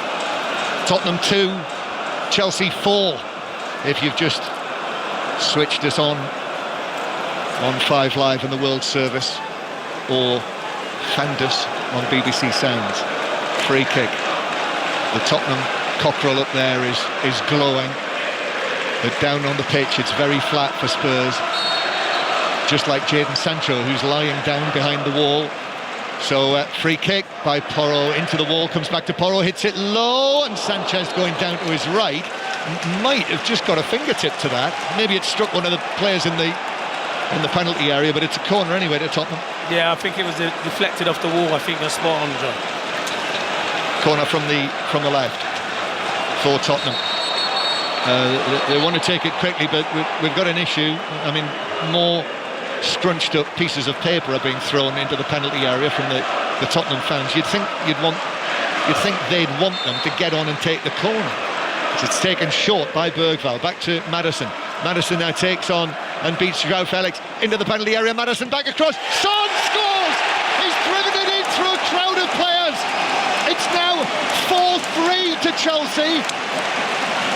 Tottenham 2, Chelsea 4. If you've just switched us on 5 Live in the World Service, or found us on BBC Sounds. Free kick. The Tottenham cockerel up there is glowing. But down on the pitch, it's very flat for Spurs. Just like Jadon Sancho, who's lying down behind the wall. So free kick by Porro into the wall, comes back to Porro, hits it low, and Sanchez going down to his right might have just got a fingertip to that. Maybe it struck one of the players in the penalty area, but it's a corner anyway to Tottenham. Yeah, I think it was deflected off the wall. I think that's spot on, John. Corner from the left for Tottenham. They want to take it quickly, but we've got an issue. I mean, more scrunched up pieces of paper are being thrown into the penalty area from the Tottenham fans. You'd think they'd want them to get on and take the corner. It's taken short by Bergvall. Back to Maddison. Maddison now takes on and beats João Felix into the penalty area. Maddison back across. Son scores! He's driven it in through a crowd of players. It's now 4-3 to Chelsea.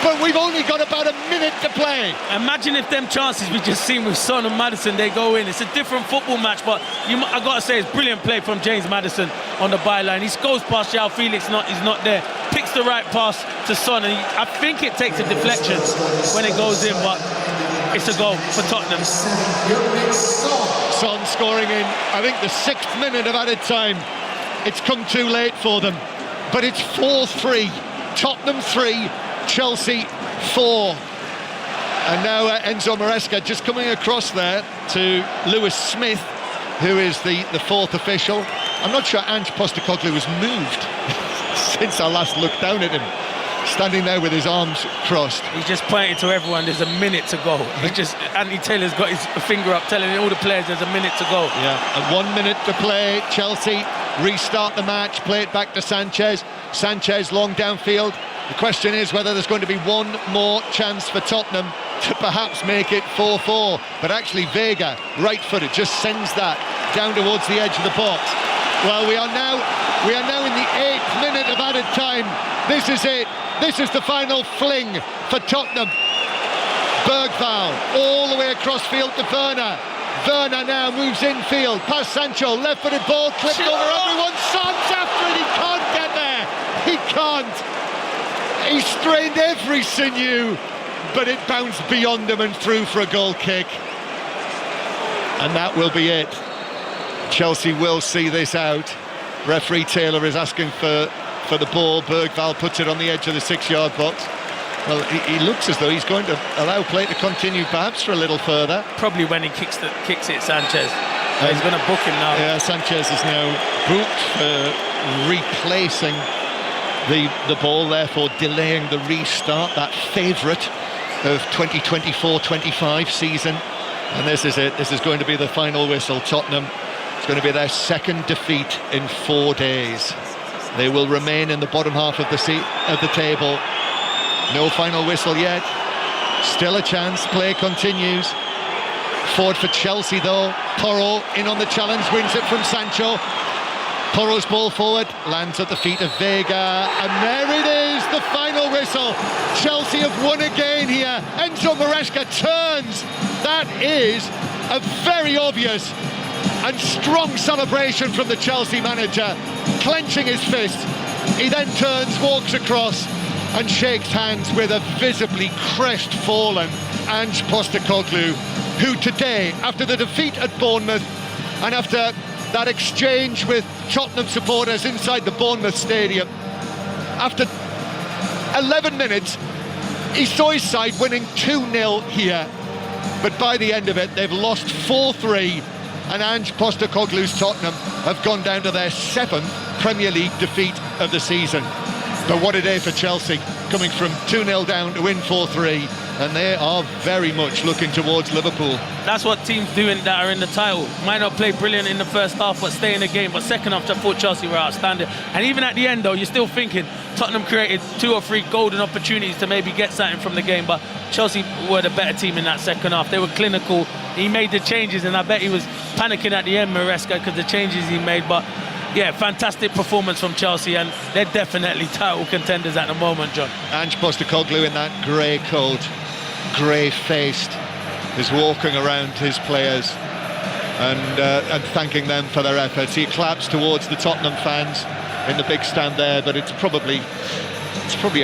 but we've only got about a minute to play. Imagine if them chances we just seen with Son and Maddison, they go in. It's a different football match, but I got to say it's brilliant play from James Maddison on the byline. He goes past João Felix, he's not there. Picks the right pass to Son, and I think it takes a deflection when it goes in, but it's a goal for Tottenham. Son scoring in, I think, the 6th minute of added time. It's come too late for them, but it's 4-3. Tottenham 3, Chelsea 4. And now Enzo Maresca just coming across there to Lewis Smith, who is the fourth official. I'm not sure Ange Postecoglou has moved since I last looked down at him, standing there with his arms crossed. He's just pointing to everyone, there's a minute to go. Anthony Taylor's got his finger up telling all the players there's a minute to go. Yeah, and 1 minute to play. Chelsea restart the match, play it back to Sanchez. Sanchez long downfield. The question is whether there's going to be one more chance for Tottenham to perhaps make it 4-4. But actually Vega, right-footed, just sends that down towards the edge of the box. Well, we are now in the 8th minute of added time. This is it. This is the final fling for Tottenham. Bergvall all the way across field to Werner. Werner now moves infield past Sancho, left-footed ball clipped over everyone. Son's after it. He can't get there. He can't. He strained every sinew, but it bounced beyond him and through for a goal kick. And that will be it. Chelsea will see this out. Referee Taylor is asking for the ball. Bergvall puts it on the edge of the 6-yard box. Well, he looks as though he's going to allow play to continue perhaps for a little further. Probably when he kicks it, Sanchez. He's going to book him now. Yeah, Sanchez is now booked for replacing the ball, therefore delaying the restart, that favourite of 2024-25 season. And this is it. This is going to be the final whistle. Tottenham, it's going to be their second defeat in 4 days. They will remain in the bottom half of the table. No final whistle yet. Still a chance. Play continues. Forward for Chelsea though. Porro in on the challenge, wins it from Sancho. Porro's ball forward, lands at the feet of Vega, and there it is, the final whistle. Chelsea have won again here. Enzo Maresca turns. That is a very obvious and strong celebration from the Chelsea manager, clenching his fist. He then turns, walks across and shakes hands with a visibly crestfallen Ange Postecoglou, who today, after the defeat at Bournemouth and after that exchange with Tottenham supporters inside the Bournemouth stadium, after 11 minutes, he saw his side winning 2-0 here. But by the end of it, they've lost 4-3, and Ange Postecoglou's Tottenham have gone down to their 7th Premier League defeat of the season. But what a day for Chelsea, coming from 2-0 down to win 4-3, and they are very much looking towards Liverpool. That's what teams do that are in the title. Might not play brilliant in the first half, but stay in the game. But second half, I thought Chelsea were outstanding. And even at the end, though, you're still thinking Tottenham created 2 or 3 golden opportunities to maybe get something from the game, but Chelsea were the better team in that second half. They were clinical. He made the changes, and I bet he was panicking at the end, Maresca, because the changes he made. But yeah, fantastic performance from Chelsea, and they're definitely title contenders at the moment, John. Ange Postecoglou in that grey coat, grey-faced, is walking around his players and thanking them for their efforts. He claps towards the Tottenham fans in the big stand there, but it's probably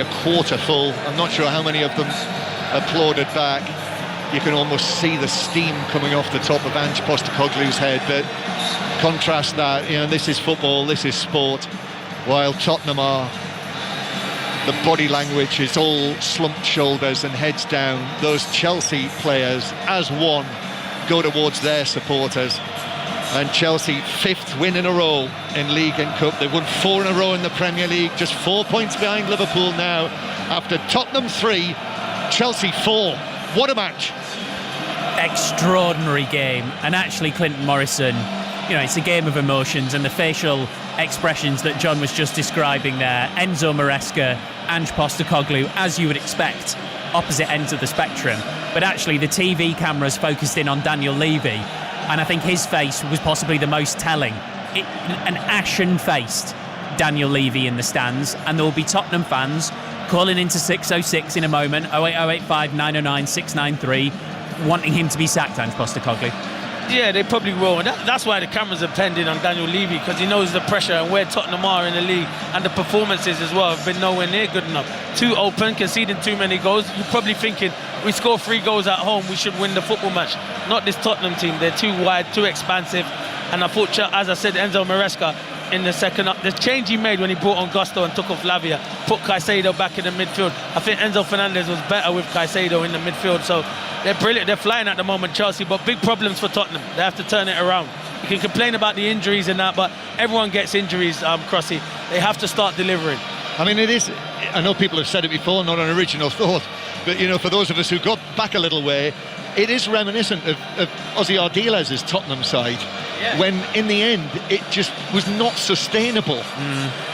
a quarter full. I'm not sure how many of them applauded back. You can almost see the steam coming off the top of Ange Postecoglou's head, but contrast that, this is football, this is sport, while Tottenham are, the body language is all slumped shoulders and heads down. Those Chelsea players, as one, go towards their supporters. And Chelsea, 5th win in a row in League and Cup. They've won 4 in a row in the Premier League, just 4 points behind Liverpool now. After Tottenham 3, Chelsea 4. What a match. Extraordinary game. And actually, Clinton Morrison, it's a game of emotions, and the facial expressions that John was just describing there. Enzo Maresca, Ange Postecoglou, as you would expect, opposite ends of the spectrum. But actually, the TV cameras focused in on Daniel Levy, and I think his face was possibly the most telling. An ashen-faced Daniel Levy in the stands, and there will be Tottenham fans calling into 606 in a moment, 08085 909 693, wanting him to be sacked, Ange Postecoglou. Yeah, they probably will. And that's why the cameras are pending on Daniel Levy, because he knows the pressure and where Tottenham are in the league, and the performances as well have been nowhere near good enough. Too open, conceding too many goals. You're probably thinking, we score 3 goals at home, we should win the football match. Not this Tottenham team. They're too wide, too expansive. And I thought, as I said, Enzo Maresca in the second up, the change he made when he brought on Gusto and took off Lavia, put Caicedo back in the midfield. I think Enzo Fernandez was better with Caicedo in the midfield. So they're brilliant. They're flying at the moment, Chelsea, but big problems for Tottenham. They have to turn it around. You can complain about the injuries and that, but everyone gets injuries, Crossy. They have to start delivering. I mean, it is, I know people have said it before, not an original thought, but, you know, for those of us who got back a little way, it is reminiscent of Ozzy Ardiles' Tottenham side, when in the end it just was not sustainable.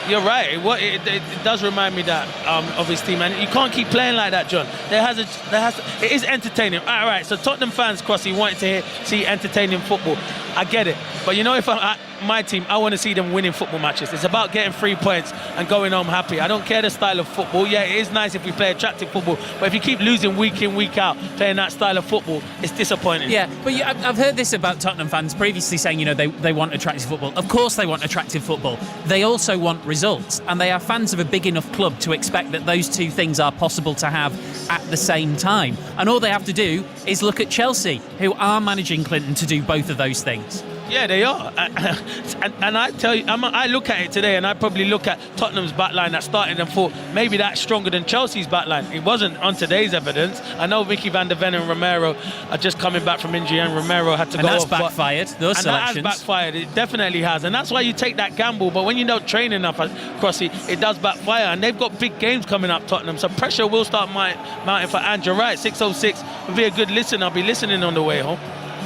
You're right. It does remind me that of his team, and you can't keep playing like that, John. It is entertaining. All right. So Tottenham fans, Crossy, wanting to see entertaining football. I get it, but you know, if I'm at my team, I want to see them winning football matches. It's about getting 3 points and going home happy. I don't care the style of football. Yeah, it is nice if we play attractive football, but if you keep losing week in, week out, playing that style of football, it's disappointing. Yeah, but I've heard this about Tottenham fans previously saying, you know, they want attractive football. Of course they want attractive football. They also want results, and they are fans of a big enough club to expect that those two things are possible to have at the same time. And all they have to do is look at Chelsea, who are managing Clinton to do both of those things. Yeah, they are. And I tell you, I look at it today, and I probably look at Tottenham's backline that started and thought maybe that's stronger than Chelsea's backline. It wasn't on today's evidence. I know Mickey van der Ven and Romero are just coming back from injury, and Romero had to go off. And that's backfired, those selections. That has backfired. It definitely has. And that's why you take that gamble. But when you don't train enough, Crossy, it does backfire. And they've got big games coming up, Tottenham. So pressure will start mounting for Andrew Wright. 606 would be a good listen. I'll be listening on the way home.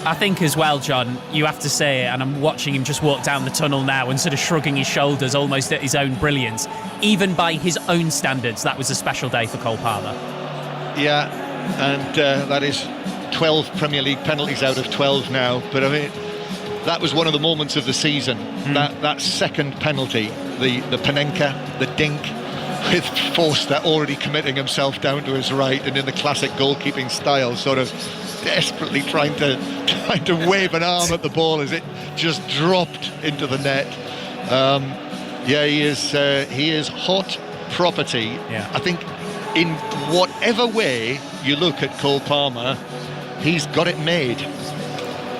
I think as well, John, you have to say it, and I'm watching him just walk down the tunnel now and sort of shrugging his shoulders almost at his own brilliance. Even by his own standards, that was a special day for Cole Palmer. Yeah, and that is 12 Premier League penalties out of 12 now. But I mean, that was one of the moments of the season. That second penalty, the Panenka, the dink, with Forster already committing himself down to his right, and in the classic goalkeeping style, sort of desperately trying to wave an arm at the ball as it just dropped into the net. He is hot property. Yeah. I think in whatever way you look at Cole Palmer, he's got it made.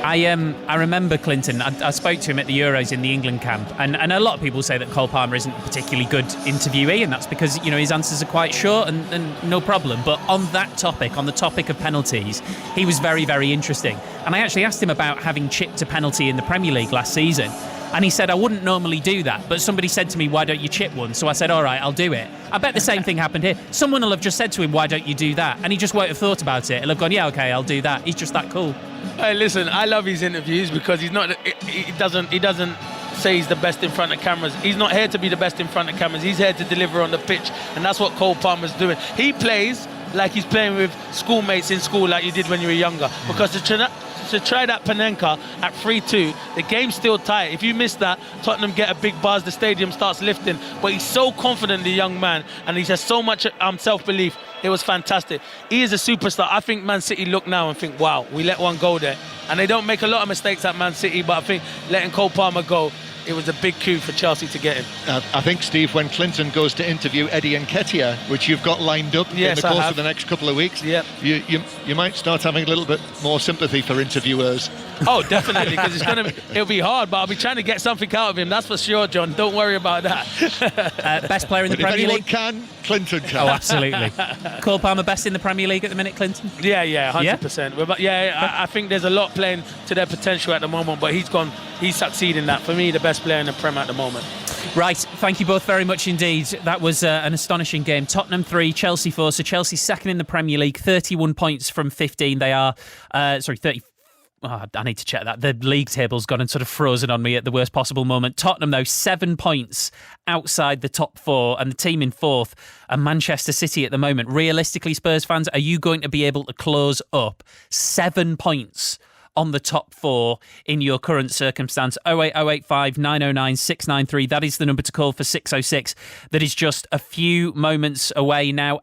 I remember Clinton. I spoke to him at the Euros in the England camp, and a lot of people say that Cole Palmer isn't a particularly good interviewee, and that's because, you know, his answers are quite short and no problem. But on that topic, on the topic of penalties, he was very, very interesting. And I actually asked him about having chipped a penalty in the Premier League last season. And he said, I wouldn't normally do that, but somebody said to me, why don't you chip one? So I said, all right, I'll do it. I bet the same thing happened here. Someone will have just said to him, why don't you do that? And he just won't have thought about it. He'll have gone, yeah, okay, I'll do that. He's just that cool. Hey, listen, I love his interviews because he doesn't say he's the best in front of cameras. He's not here to be the best in front of cameras. He's here to deliver on the pitch, and that's what Cole Palmer's doing. He plays like he's playing with schoolmates in school, like you did when you were younger. Because to try that Panenka at 3-2, the game's still tight. If you miss that, Tottenham get a big buzz, the stadium starts lifting. But he's so confident, the young man, and he has so much self-belief. It was fantastic. He is a superstar. I think Man City look now and think, wow, we let one go there. And they don't make a lot of mistakes at Man City, but I think letting Cole Palmer go, it was a big coup for Chelsea to get him. I think, Steve, when Clinton goes to interview Eddie Nketiah, which you've got lined up in the course of the next couple of weeks, you might start having a little bit more sympathy for interviewers. Oh, definitely, because it'll be hard, but I'll be trying to get something out of him, that's for sure, John. Don't worry about that. Best player in the Premier League? If anyone can, Clinton can. Oh, absolutely. Cole Palmer best in the Premier League at the minute, Clinton? Yeah, 100%. Yeah, I think there's a lot playing to their potential at the moment, but he's succeeding that. For me, the best player in the Prem at the moment. Right, thank you both very much indeed. That was an astonishing game. Tottenham 3, Chelsea 4. So Chelsea second in the Premier League, 31 points from 15. They are, 30. Oh, I need to check that. The league table's gone and sort of frozen on me at the worst possible moment. Tottenham, though, 7 points outside the top 4, and the team in fourth are Manchester City at the moment. Realistically, Spurs fans, are you going to be able to close up 7 points on the top four in your current circumstance. 08085 909 693. That is the number to call for 606. That is just a few moments away now.